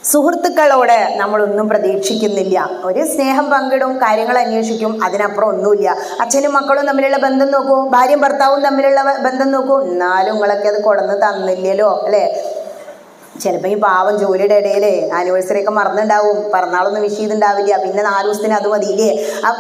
സുഹൃത്തുക്കളോട് നമ്മളൊന്നും പ്രതീക്ഷിക്കുന്നില്ല. ഒരു സ്നേഹം പങ്കിടും, കാര്യങ്ങൾ അന്വേഷിക്കും, അതിനപ്പുറം ഒന്നുമില്ല. അച്ഛനും മക്കളും തമ്മിലുള്ള ബന്ധം നോക്കൂ, ഭാര്യയും ഭർത്താവും തമ്മിലുള്ള ബന്ധം നോക്കൂ, എന്നാലും നിങ്ങളൊക്കെ അത് കൊടന്ന് തന്നില്ലല്ലോ അല്ലേ? ചിലപ്പോൾ ഈ പാവം ജോലിയുടെ ഇടയിൽ ആനിവേഴ്സറി ഒക്കെ മറന്നുണ്ടാവും, പിറന്നാളൊന്നും വിഷ് ചെയ്തിട്ടുണ്ടാവില്ല, പിന്നെ 4 ദിവസത്തിന് അത് മതിയില്ലേ?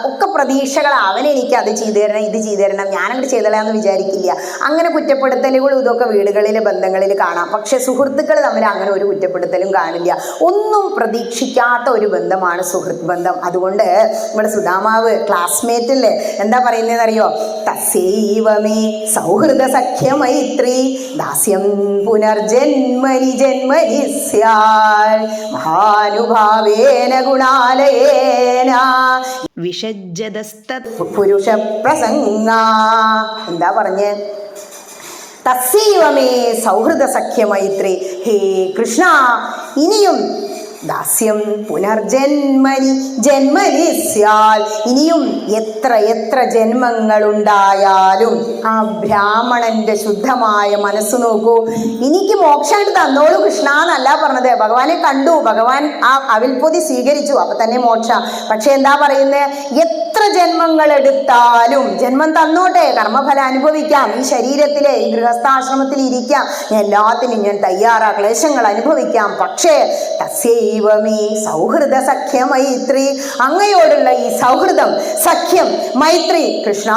ഒക്കെ പ്രതീക്ഷകൾ. അവനെനിക്ക് അത് ചെയ്തു തരണം, ഇത് ചെയ്തു തരണം, ഞാനങ്ങോട്ട് ചെയ്തലാന്ന് വിചാരിക്കില്ല. അങ്ങനെ കുറ്റപ്പെടുത്തലുകളും ഇതൊക്കെ വീടുകളിലെ ബന്ധങ്ങളിൽ കാണാം. പക്ഷെ സുഹൃത്തുക്കൾ തമ്മിൽ അങ്ങനെ ഒരു കുറ്റപ്പെടുത്തലും കാണില്ല. ഒന്നും പ്രതീക്ഷിക്കാത്ത ഒരു ബന്ധമാണ് സുഹൃത്ത് ബന്ധം. അതുകൊണ്ട് നമ്മുടെ സുദാമാവ് ക്ലാസ്മേറ്റല്ലേ എന്താ പറയുന്നതെന്നറിയോ? തസ്യൈവമേ സൗഹൃദ സഖ്യ മൈത്രി ദാസ്യം പുനർജന്മനി മഹാനുഭാവേന ഗുണാലയേന വിഷജ്ജതസ്തത് പുരുഷ പ്രസംഗ. എന്താ പറഞ്ഞേ? തസ്യൈവമേ സൗഹൃദ സഖ്യ മൈത്രി. ഹേ കൃഷ്ണ, ഇനിയും ദാസ്യം ജന്മനി സ്യാൽ. ഇനിയും എത്ര ജന്മങ്ങളുണ്ടായാലും ആ ബ്രാഹ്മണന്റെ ശുദ്ധമായ മനസ്സ് നോക്കൂ. എനിക്ക് മോക്ഷമായിട്ട് തന്നോളൂ കൃഷ്ണ എന്നല്ല പറഞ്ഞത്. ഭഗവാനെ കണ്ടു, ഭഗവാൻ ആ അവിൽപ്പൊതി സ്വീകരിച്ചു, അപ്പൊ തന്നെ മോക്ഷ. പക്ഷെ എന്താ പറയുന്നത്? എത്ര ജന്മങ്ങൾ എടുത്താലും ജന്മം തന്നോട്ടെ, കർമ്മഫലം അനുഭവിക്കാം, ഈ ശരീരത്തിലെ ഈ ഗൃഹസ്ഥാശ്രമത്തിൽ ഇരിക്കാം, എല്ലാത്തിനും ഞാൻ തയ്യാറാ, ക്ലേശങ്ങൾ അനുഭവിക്കാം. പക്ഷേ തസ്യൈവമേ സൗഹൃദ സഖ്യ മൈത്രി, അങ്ങയോടുള്ള ഈ സൗഹൃദം, സഖ്യം, മൈത്രി, കൃഷ്ണ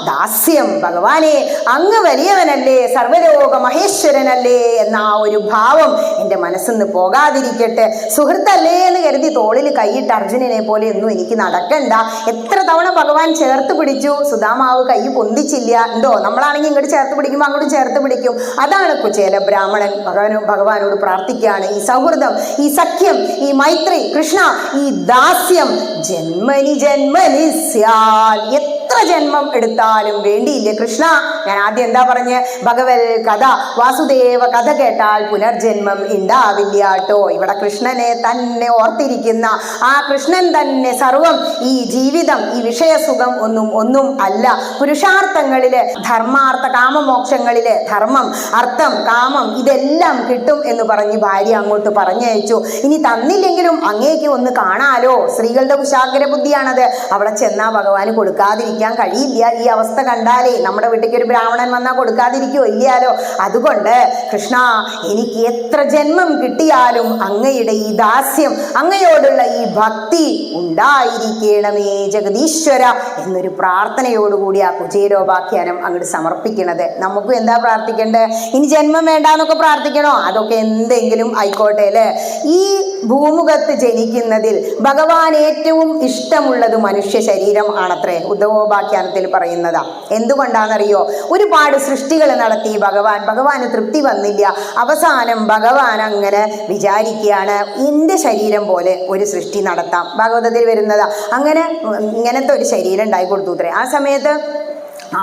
ദാസ്യം, ഭഗവാനെ അങ്ങ് വലിയവനല്ലേ, സർവലോക മഹേശ്വരനല്ലേ എന്ന ആ ഒരു ഭാവം എൻ്റെ മനസ്സിന്ന് പോകാതിരിക്കട്ടെ. സുഹൃത്തല്ലേ എന്ന് കരുതി തോളിൽ കൈയിട്ട് അർജുനനെ പോലെ ഒന്നും എനിക്ക് നടക്കണ്ട. എത്ര തവണ ഭഗവാൻ ചേർത്ത് പിടിച്ചു, സുദാമാവ് കൈ പൊന്തിച്ചില്ല. ഉണ്ടോ? നമ്മളാണെങ്കിൽ ഇങ്ങോട്ട് ചേർത്ത് പിടിക്കുമ്പോൾ അങ്ങോട്ട് ചേർത്ത് പിടിക്കും. അതാണ് കുചേല ബ്രാഹ്മണൻ ഭഗവാനോട് പ്രാർത്ഥിക്കുകയാണ്. ഈ സൗഹൃദം, ഈ സഖ്യം, ഈ മൈത്രി, കൃഷ്ണ ഈ ദാസ്യം ജന്മനി സ്യാൽ. എത്ര ജന്മം എടുത്താലും വേണ്ടിയില്ല കൃഷ്ണ. ഞാൻ ആദ്യം എന്താ പറഞ്ഞ്? ഭഗവൽ കഥ, വാസുദേവ കഥ കേട്ടാൽ പുനർജന്മം ഉണ്ടാവില്ല കേട്ടോ. ഇവിടെ കൃഷ്ണനെ തന്നെ ഓർത്തിരിക്കുന്ന ആ കൃഷ്ണൻ തന്നെ സർവം. ഈ ജീവിതം, ഈ വിഷയസുഖം ഒന്നും അല്ല. പുരുഷാർത്ഥങ്ങളില്, ധർമാർത്ഥ കാമമോക്ഷങ്ങളില് ധർമ്മം, അർത്ഥം, കാമം ഇതെല്ലാം കിട്ടും എന്ന് പറഞ്ഞ് ഭാര്യ അങ്ങോട്ട് പറഞ്ഞയച്ചു. ഇനി തന്നില്ലെങ്കിലും അങ്ങേക്ക് ഒന്ന് കാണാലോ. സ്ത്രീകളുടെ കുശാഗ്ര ബുദ്ധിയാണത്. അവിടെ ചെന്നാ ഭഗവാന് കൊടുക്കാതിരിക്കാൻ കഴിയില്ല. ഈ അവസ്ഥ കണ്ടാലേ നമ്മുടെ വീട്ടിലേക്ക് ഒരു ബ്രാഹ്മണൻ വന്നാൽ കൊടുക്കാതിരിക്കോ? ഇല്ലല്ലോ. അതുകൊണ്ട് കൃഷ്ണ, എനിക്ക് എത്ര ജന്മം കിട്ടിയാലും അങ്ങയുടെ ഈ ദാസ്യം, അങ്ങയോടുള്ള ഈ ഭക്തി ഉണ്ടായിരിക്കണമേ ജഗദീശ്വര എന്നൊരു പ്രാർത്ഥനയോടുകൂടി ആ കുചേലോപാഖ്യാനം അങ്ങോട്ട് സമർപ്പിക്കണത്. നമുക്കും എന്താ പ്രാർത്ഥിക്കേണ്ടത്? ഇനി ജന്മം വേണ്ടാന്നൊക്കെ പ്രാർത്ഥിക്കണോ? അതൊക്കെ എന്തെങ്കിലും ആയിക്കോട്ടെ അല്ലേ. ഈ ഭൂമുഖത്ത് ജനിക്കുന്നതിൽ ഭഗവാൻ ഏറ്റവും ഇഷ്ടമുള്ളത് മനുഷ്യ ശരീരം ആണത്രേ. ഉദ്ധവോപാഖ്യാനത്തിൽ പറയുന്നതാ. എന്തുകൊണ്ടാണെന്നറിയോ? ഒരുപാട് സൃഷ്ടികൾ നടത്തി ഭഗവാന് തൃപ്തി വന്നില്ല. അവസാനം ഭഗവാൻ അങ്ങനെ വിചാരിക്കുകയാണ്, എൻ്റെ ശരീരം പോലെ ഒരു സൃഷ്ടി നടത്താം. ഭാഗവതത്തിൽ വരുന്നതാ. അങ്ങനെ ഇങ്ങനത്തെ ഒരു ശരീരം ഉണ്ടായി കൊടുത്തു അത്രേ. ആ സമയത്ത്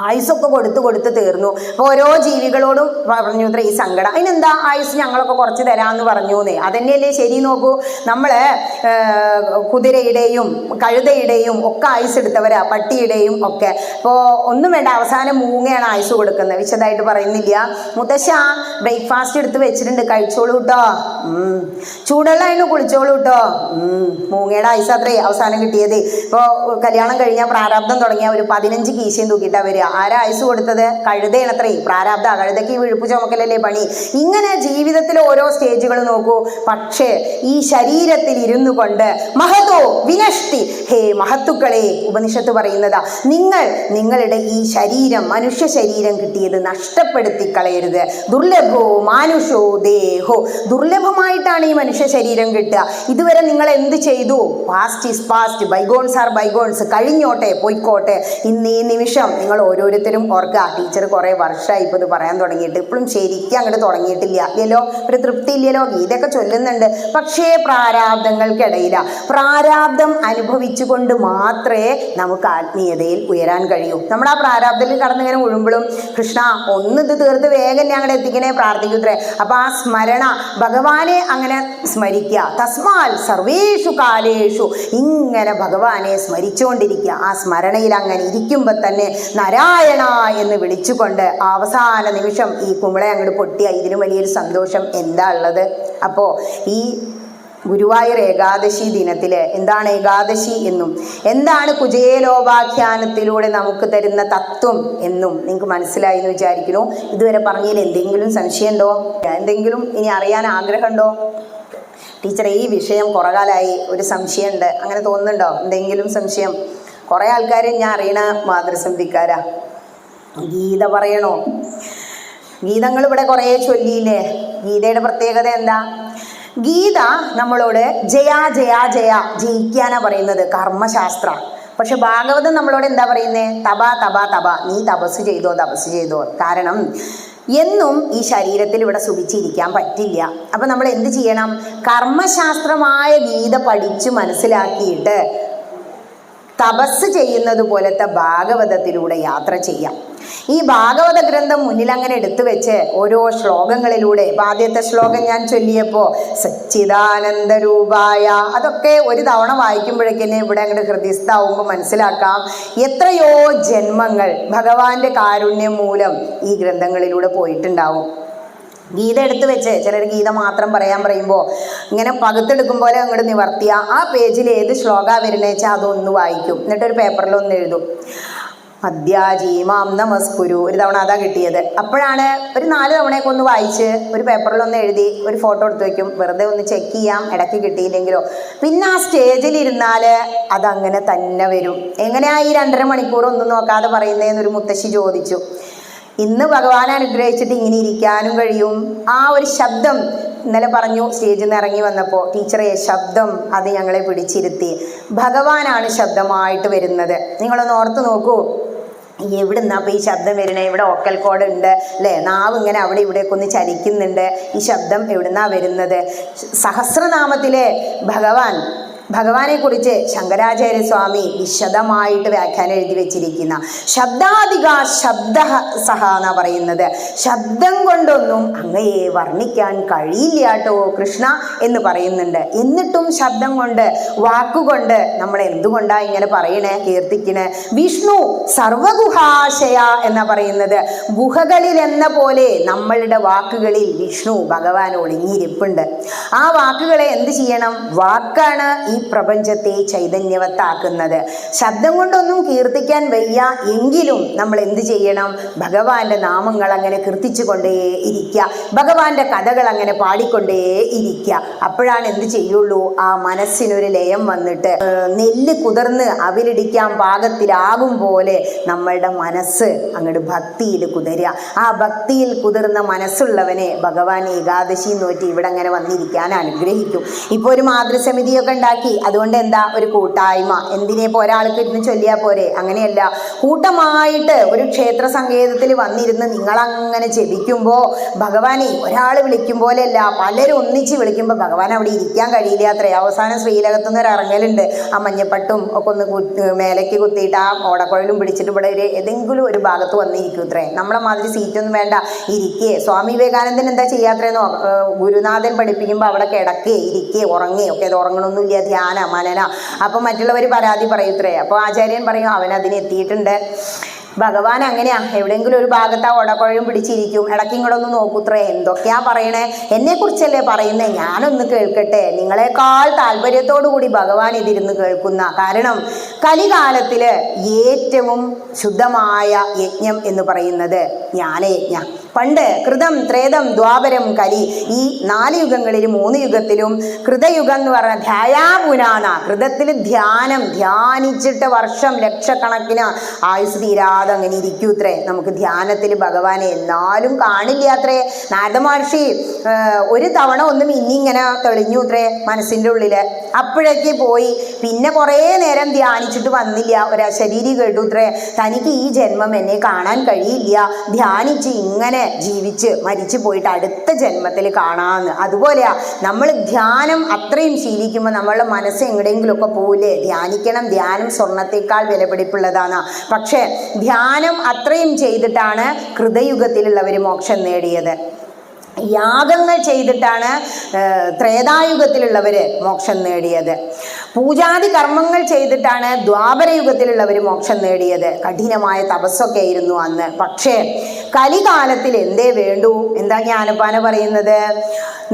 ആയുസ്സൊക്കെ കൊടുത്ത് തീർന്നു. അപ്പോൾ ഓരോ ജീവികളോടും പറഞ്ഞു അത്ര ഈ സങ്കടം. അതിനെന്താ ആയുസ് ഞങ്ങളൊക്കെ കുറച്ച് തരാമെന്ന് പറഞ്ഞു എന്നേ. അതന്നെയല്ലേ ശരി. നോക്കൂ, നമ്മൾ കുതിരയുടെയും കഴുതയുടെയും ഒക്കെ ആയുസ് എടുത്തവരാ, പട്ടിയുടെയും ഒക്കെ. അപ്പോൾ ഒന്നും വേണ്ട, അവസാനം മൂങ്ങയാണ് ആയുസ് കൊടുക്കുന്നത്. വിശദമായിട്ട് പറയുന്നില്ല. മുത്തശ്ശ ബ്രേക്ക്ഫാസ്റ്റ് എടുത്ത് വെച്ചിട്ടുണ്ട്, കഴിച്ചോളൂ കേട്ടോ. ചൂടുള്ളതിന് കുളിച്ചോളൂ കേട്ടോ. മൂങ്ങയുടെ ആയുസ് അത്രേ അവസാനം കിട്ടിയത്. ഇപ്പോൾ കല്യാണം കഴിഞ്ഞാൽ പ്രാരാബ്ദം തുടങ്ങിയ ഒരു 15 കീശയും തൂക്കിയിട്ടാ വരിക. ആരാ ആയുസ് കൊടുത്തത്? കഴുതയാണത്രേ. പ്രാരാബ്ദ കഴുതയ്ക്ക് ഈ വിഴുപ്പ് ചുമക്കലല്ലേ പണി. ഇങ്ങനെ ജീവിതത്തിലെ ഓരോ സ്റ്റേജുകൾ നോക്കൂ. പക്ഷേ ഈ ശരീരത്തിൽ ഇരുന്നു കൊണ്ട് മഹതോ വിനഷ്ടി, ഹേ മഹത്തുക്കളെ, ഉപനിഷത്ത് പറയുന്നതാ, നിങ്ങളുടെ ഈ ശരീരം, മനുഷ്യ ശരീരം കിട്ടിയത് നഷ്ടപ്പെടുത്തി കളയരുത്. ദുർലഭോ മാനുഷോ ദേഹോ, ദുർലഭമായിട്ടാണ് ഈ മനുഷ്യ ശരീരം കിട്ടുക. ഇതുവരെ നിങ്ങൾ എന്ത് ചെയ്തു? പാസ്റ്റ് ഈസ് പാസ്റ്റ്, ബൈഗോൺസ് ആർ ബൈഗോൺസ്, കഴിഞ്ഞോട്ടെ പോയിക്കോട്ടെ. ഇന്ന് ഈ നിമിഷം നിങ്ങൾ ഓരോരുത്തരും ഓർക്കുക. ടീച്ചർ കുറേ വർഷമായി ഇപ്പോൾ ഇത് പറയാൻ തുടങ്ങിയിട്ട്, ഇപ്പോഴും ശരിക്കും അങ്ങോട്ട് തുടങ്ങിയിട്ടില്ല ഇല്ലല്ലോ, ഒരു തൃപ്തി ഇല്ലല്ലോ. ഗീതയൊക്കെ ചൊല്ലുന്നുണ്ട്, പക്ഷേ പ്രാരാബ്ദങ്ങൾക്കിടയില, പ്രാരാബ്ദം അനുഭവിച്ചുകൊണ്ട് മാത്രമേ നമുക്ക് ആത്മീയതയിൽ ഉയരാൻ കഴിയൂ. നമ്മൾ ആ പ്രാരാബ്ദത്തിൽ കടന്നിങ്ങനെ ഉഴുമ്പോഴും കൃഷ്ണ ഒന്ന് ഇത് തീർത്ത് വേഗം ഞങ്ങളുടെ എത്തിക്കണേ പ്രാർത്ഥിക്കുത്രേ. അപ്പൊ ആ സ്മരണ, ഭഗവാനെ അങ്ങനെ സ്മരിക്കുക. തസ്മാൽ സർവേഷു കാലേഷു, ഇങ്ങനെ ഭഗവാനെ സ്മരിച്ചുകൊണ്ടിരിക്കുക. ആ സ്മരണയിൽ അങ്ങനെ ഇരിക്കുമ്പോൾ തന്നെ നാരായണ എന്ന് വിളിച്ചുകൊണ്ട് അവസാന നിമിഷം ഈ കുമിളെ അങ്ങോട്ട് പൊട്ടിയ ഇതിലും വലിയൊരു സന്തോഷം എന്താ ഉള്ളത്? അപ്പോൾ ഈ ഗുരുവായൂർ ഏകാദശി ദിനത്തില് എന്താണ് ഏകാദശി എന്നും എന്താണ് കുചേലോപാഖ്യാനത്തിലൂടെ നമുക്ക് തരുന്ന തത്വം എന്നും നിങ്ങൾക്ക് മനസ്സിലായി എന്ന് വിചാരിക്കുന്നു. ഇതുവരെ പറഞ്ഞതിൽ എന്തെങ്കിലും സംശയമുണ്ടോ? എന്തെങ്കിലും ഇനി അറിയാൻ ആഗ്രഹമുണ്ടോ? ടീച്ചറെ ഈ വിഷയം കുറെ കാലമായി ഒരു സംശയമുണ്ട്, അങ്ങനെ തോന്നുന്നുണ്ടോ? എന്തെങ്കിലും സംശയം? കുറേ ആൾക്കാർ ഞാൻ അറിയണ മാതൃസമിതിക്കാരാ. ഗീത പറയണോ? ഗീതങ്ങൾ ഇവിടെ കുറേ ചൊല്ലിയില്ലേ? ഗീതയുടെ പ്രത്യേകത എന്താ? ഗീത നമ്മളോട് ജയാ ജയാ ജയ, ജയിക്കാനാ പറയുന്നത്, കർമ്മശാസ്ത്ര. പക്ഷെ ഭാഗവതം നമ്മളോട് എന്താ പറയുന്നേ? തപ തപ തപ, നീ തപസ് ചെയ്തോ. കാരണം എന്നും ഈ ശരീരത്തിൽ ഇവിടെ സുഖിച്ചിരിക്കാൻ പറ്റില്ല. അപ്പൊ നമ്മൾ എന്ത് ചെയ്യണം? കർമ്മശാസ്ത്രമായ ഗീത പഠിച്ചു മനസ്സിലാക്കിയിട്ട് തപസ് ചെയ്യുന്നത് പോലത്തെ ഭാഗവതത്തിലൂടെ യാത്ര ചെയ്യാം. ഈ ഭാഗവത ഗ്രന്ഥം മുന്നിൽ അങ്ങനെ എടുത്തു വെച്ച് ഓരോ ശ്ലോകങ്ങളിലൂടെ, ആദ്യത്തെ ശ്ലോകം ഞാൻ ചൊല്ലിയപ്പോൾ സച്ചിദാനന്ദ രൂപായ, അതൊക്കെ ഒരു തവണ വായിക്കുമ്പോഴേക്കന്നെ ഇവിടെ അങ്ങോട്ട് ഹൃദയസ്ഥാവുമ്പോൾ മനസ്സിലാക്കാം എത്രയോ ജന്മങ്ങൾ ഭഗവാന്റെ കാരുണ്യം മൂലം ഈ ഗ്രന്ഥങ്ങളിലൂടെ പോയിട്ടുണ്ടാവും. ഗീത എടുത്ത് വെച്ച് ചിലർ ഗീത മാത്രം പറയാൻ പറയുമ്പോൾ ഇങ്ങനെ പകുത്തെടുക്കും പോലെ അങ്ങോട്ട് നിവർത്തിയ ആ പേജിൽ ഏത് ശ്ലോക വരുന്നേ വെച്ചാൽ അതൊന്ന് വായിക്കും, എന്നിട്ടൊരു പേപ്പറിലൊന്ന് എഴുതും. അദ്യാജീമാം നമസ്കുരു, ഒരു തവണ അതാ കിട്ടിയത്. അപ്പോഴാണ് ഒരു 4 തവണയൊക്കെ ഒന്ന് വായിച്ച് ഒരു പേപ്പറിലൊന്ന് എഴുതി ഒരു ഫോട്ടോ എടുത്ത് വയ്ക്കും, വെറുതെ ഒന്ന് ചെക്ക് ചെയ്യാം ഇടയ്ക്ക് കിട്ടിയില്ലെങ്കിലോ. പിന്നെ ആ സ്റ്റേജിലിരുന്നാൽ അതങ്ങനെ തന്നെ വരും. എങ്ങനെയാ ഈ 2.5 മണിക്കൂർ ഒന്നും നോക്കാതെ പറയുന്നതെന്നൊരു മുത്തശ്ശി ചോദിച്ചു. ഇന്ന് ഭഗവാൻ അനുഗ്രഹിച്ചിട്ട് ഇങ്ങനെ ഇരിക്കാനും കഴിയും. ആ ഒരു ശബ്ദം ഇന്നലെ പറഞ്ഞു സ്റ്റേജിൽ നിന്ന് ഇറങ്ങി വന്നപ്പോൾ, ടീച്ചറെ ശബ്ദം അത് ഞങ്ങളെ പിടിച്ചിരുത്തി. ഭഗവാനാണ് ശബ്ദമായിട്ട് വരുന്നത്. നിങ്ങളൊന്ന് ഓർത്ത് നോക്കൂ, എവിടുന്നാ അപ്പോൾ ഈ ശബ്ദം വരണേ? ഇവിടെ ഓക്കൽ കോഡ് ഉണ്ട് അല്ലേ, നാവ് ഇങ്ങനെ അവിടെ ഇവിടെയൊക്കെ ഒന്ന് ചലിക്കുന്നുണ്ട്. ഈ ശബ്ദം എവിടുന്നാ വരുന്നത്? സഹസ്രനാമത്തിലെ ഭഗവാനെ കുറിച്ച് ശങ്കരാചാര്യ സ്വാമി വിശദമായിട്ട് വ്യാഖ്യാനം എഴുതി വെച്ചിരിക്കുന്ന ശബ്ദാധിക ശബ്ദ സഹ എന്നാ പറയുന്നത്. ശബ്ദം കൊണ്ടൊന്നും അങ്ങയെ വർണ്ണിക്കാൻ കഴിയില്ല കേട്ടോ കൃഷ്ണ എന്ന് പറയുന്നുണ്ട്. എന്നിട്ടും ശബ്ദം കൊണ്ട്, വാക്കുകൊണ്ട് നമ്മൾ എന്തുകൊണ്ടാ ഇങ്ങനെ പറയണേ, കീർത്തിക്കണേ? വിഷ്ണു സർവഗുഹാശയ എന്നാ പറയുന്നത്. ഗുഹകളിൽ എന്ന പോലെ നമ്മളുടെ വാക്കുകളിൽ വിഷ്ണു ഭഗവാൻ ഒളിഞ്ഞിരിപ്പുണ്ട്. ആ വാക്കുകളെ എന്ത് ചെയ്യണം? വാക്കാണ് ഈ പ്രപഞ്ചത്തെ ചൈതന്യവത്താക്കുന്നത്. ശബ്ദം കൊണ്ടൊന്നും കീർത്തിക്കാൻ വയ്യ എങ്കിലും നമ്മൾ എന്ത് ചെയ്യണം? ഭഗവാന്റെ നാമങ്ങൾ അങ്ങനെ കീർത്തിച്ചു കൊണ്ടേ ഇരിക്കുക, ഭഗവാന്റെ കഥകൾ അങ്ങനെ പാടിക്കൊണ്ടേ ഇരിക്കുക. അപ്പോഴാണ് എന്ത് ചെയ്യുള്ളൂ? ആ മനസ്സിനൊരു ലയം വന്നിട്ട് നെല്ല് കുതിർന്ന് അവിലിടിക്കാൻ പാകത്തിലാകും പോലെ നമ്മളുടെ മനസ്സ് അങ്ങോട്ട് ഭക്തിയിൽ കുതിരുക. ആ ഭക്തിയിൽ കുതിർന്ന മനസ്സുള്ളവനെ ഭഗവാൻ ഏകാദശി നോറ്റി ഇവിടെ അങ്ങനെ വന്നിരിക്കാൻ അനുഗ്രഹിക്കും. ഇപ്പോൾ ഒരു മാതൃസമിതിയൊക്കെ ഉണ്ടാക്കി ഉണ്ടാക്കി. അതുകൊണ്ട് എന്താ ഒരു കൂട്ടായ്മ. എന്തിനെ ഇപ്പോൾ ഒരാൾക്ക് ഇരുന്ന് ചൊല്ലിയാൽ പോരെ? അങ്ങനെയല്ല, കൂട്ടമായിട്ട് ഒരു ക്ഷേത്ര സങ്കേതത്തിൽ വന്നിരുന്ന് നിങ്ങളങ്ങനെ ജപിക്കുമ്പോൾ ഭഗവാനെ ഒരാൾ വിളിക്കും പോലെയല്ല, പലരും ഒന്നിച്ച് വിളിക്കുമ്പോൾ ഭഗവാൻ അവിടെ ഇരിക്കാൻ കഴിയില്ല അത്രേ. അവസാനം ശ്രീലകത്തുനിന്ന് ഒരു ഇറങ്ങലുണ്ട്, ആ മഞ്ഞപ്പട്ടും ഒക്കെ ഒന്ന് മേലേക്ക് കുത്തിയിട്ട് ആ ഓടക്കുഴലും പിടിച്ചിട്ട് ഇവിടെ ഒരു ഏതെങ്കിലും ഒരു ഭാഗത്ത് വന്നിരിക്കും അത്രേ. നമ്മളെ മാതിരി സീറ്റൊന്നും വേണ്ട, ഇരിക്കേ. സ്വാമി വിവേകാനന്ദൻ എന്താ ചെയ്യാത്രേന്നോ? ഗുരുനാഥൻ പഠിപ്പിക്കുമ്പോൾ അവിടെ കിടക്കേ ഇരിക്കേ ഉറങ്ങേ ഒക്കെ. അത് ഉറങ്ങണമൊന്നുമില്ല, ധ്യാന മനന. അപ്പം മറ്റുള്ളവർ പരാതി പറയൂത്രേ. അപ്പോൾ ആചാര്യൻ പറയും അവൻ അതിനെത്തിയിട്ടുണ്ട്. ഭഗവാൻ അങ്ങനെയാ, എവിടെയെങ്കിലും ഒരു ഭാഗത്ത് ആ ഒടക്കുഴയും പിടിച്ചിരിക്കും. ഇടയ്ക്ക് ഇങ്ങോട്ടൊന്ന് നോക്കൂത്രേ, എന്തൊക്കെയാ പറയണേ, എന്നെക്കുറിച്ചല്ലേ പറയുന്നേ, ഞാനൊന്ന് കേൾക്കട്ടെ. നിങ്ങളെക്കാൾ താല്പര്യത്തോടു കൂടി ഭഗവാൻ ഇതിരുന്ന് കേൾക്കുന്ന. കാരണം കലികാലത്തില് ഏറ്റവും ശുദ്ധമായ യജ്ഞം എന്ന് പറയുന്നത് ജ്ഞാനയജ്ഞ. പണ്ട് കൃതം, ത്രേതം, ദ്വാപരം, കലി, ഈ 4 യുഗങ്ങളിലും 3 യുഗത്തിലും കൃതയുഗം എന്ന് പറഞ്ഞാൽ ധ്യായാപുനാന. കൃതത്തിൽ ധ്യാനിച്ചിട്ട് വർഷം ലക്ഷക്കണക്കിന് ആയുസ് തീരാതെ അങ്ങനെ ഇരിക്കൂത്രേ. നമുക്ക് ധ്യാനത്തിൽ ഭഗവാനെ എന്നാലും കാണില്ല അത്രേ. നാരദ മഹർഷി ഒരു തവണ ഒന്നും ഇങ്ങനെ തെളിഞ്ഞൂത്രേ മനസ്സിൻ്റെ ഉള്ളില്. അപ്പോഴേക്ക് പോയി. പിന്നെ കുറേ നേരം ധ്യാനിച്ചിട്ട് വന്നില്ല. ഒരു അശരീരി കേട്ടുത്രേ, തനിക്ക് ഈ ജന്മം എന്നെ കാണാൻ കഴിയില്ല, ധ്യാനിച്ച് ഇങ്ങനെ ജീവിച്ച് മരിച്ചു പോയിട്ട് അടുത്ത ജന്മത്തിൽ കാണാമെന്ന്. അതുപോലെയാ നമ്മൾ ധ്യാനം അത്രയും ശീലിക്കുമ്പോൾ നമ്മളുടെ മനസ്സ് എവിടെയെങ്കിലുമൊക്കെ പോവില്ലേ. ധ്യാനിക്കണം, ധ്യാനം സ്വർണത്തേക്കാൾ വിലപിടിപ്പുള്ളതാണ്. പക്ഷേ ധ്യാനം അത്രയും ചെയ്തിട്ടാണ് കൃതയുഗത്തിലുള്ളവർ മോക്ഷം നേടിയത്. യാഗങ്ങൾ ചെയ്തിട്ടാണ് ത്രേതായുഗത്തിലുള്ളവർ മോക്ഷം നേടിയത്. പൂജാതി കർമ്മങ്ങൾ ചെയ്തിട്ടാണ് ദ്വാപരയുഗത്തിലുള്ളവർ മോക്ഷം നേടിയത്. കഠിനമായ തപസ്സൊക്കെ ആയിരുന്നു അന്ന്. പക്ഷേ കലികാലത്തിൽ എന്തേ വേണ്ടൂ? എന്താ ജ്ഞാനപ്പാന പറയുന്നത്?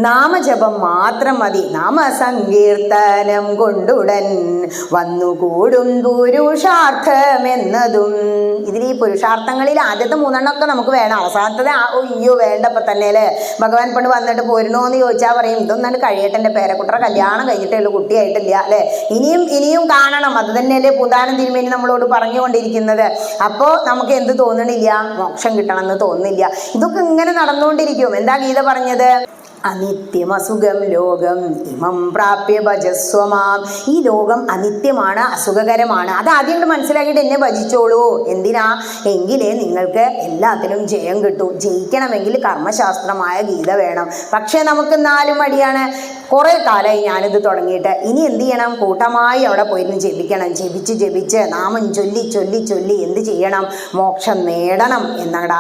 നാമജപം മാത്രം മതി. നാമസങ്കീർത്തനം കൊണ്ടുടൻ വന്നുകൂടും പുരുഷാർത്ഥമെന്നതും. ഇതിൽ ഈ പുരുഷാർത്ഥങ്ങളിൽ ആദ്യത്തെ 3 നമുക്ക് വേണം, അവസാനത്തത് അയ്യോ വേണ്ടപ്പോൾ തന്നെ അല്ലേ. ഭഗവാൻ പണ്ട് വന്നിട്ട് പോരണോ എന്ന് ചോദിച്ചാൽ പറയും ഇതൊന്നാണ് കഴിയട്ടെ, എൻ്റെ പേരക്കുട്ടറെ കല്യാണം കഴിഞ്ഞിട്ടേ ഉള്ളൂ, കുട്ടിയായിട്ടില്ല അല്ലേ, ഇനിയും കാണണം. അത് തന്നെയല്ലേ പൂന്താനം തിരുമേനി നമ്മളോട് പറഞ്ഞുകൊണ്ടിരിക്കുന്നത്. അപ്പോൾ നമുക്ക് എന്ത് തോന്നണില്ല? മോക്ഷം കിട്ടണമെന്ന് തോന്നുന്നില്ല. ഇതൊക്കെ ഇങ്ങനെ നടന്നുകൊണ്ടിരിക്കും. എന്താ ഗീത പറഞ്ഞത്? അനിത്യമസുഖം ലോകം ഇമം പ്രാപ്യ ഭജസ്വമാം. ഈ ലോകം അനിത്യമാണ്, അസുഖകരമാണ്. അത് ആദ്യം കൊണ്ട് മനസ്സിലാക്കിയിട്ട് എന്നെ ഭജിച്ചോളൂ. എന്തിനാ? എങ്കിലേ നിങ്ങൾക്ക് എല്ലാത്തിലും ജയം കിട്ടൂ. ജയിക്കണമെങ്കിൽ കർമ്മശാസ്ത്രമായ ഗീത വേണം. പക്ഷേ നമുക്ക് 4 മടിയാണ്. കുറേ കാലമായി ഞാനിത് തുടങ്ങിയിട്ട്. ഇനി എന്ത് ചെയ്യണം? കൂട്ടമായി അവിടെ പോയിരുന്ന് ജപിക്കണം. ജപിച്ച് നാമം ചൊല്ലി എന്ത് ചെയ്യണം? മോക്ഷം നേടണം എന്നങ്ങോട്ട്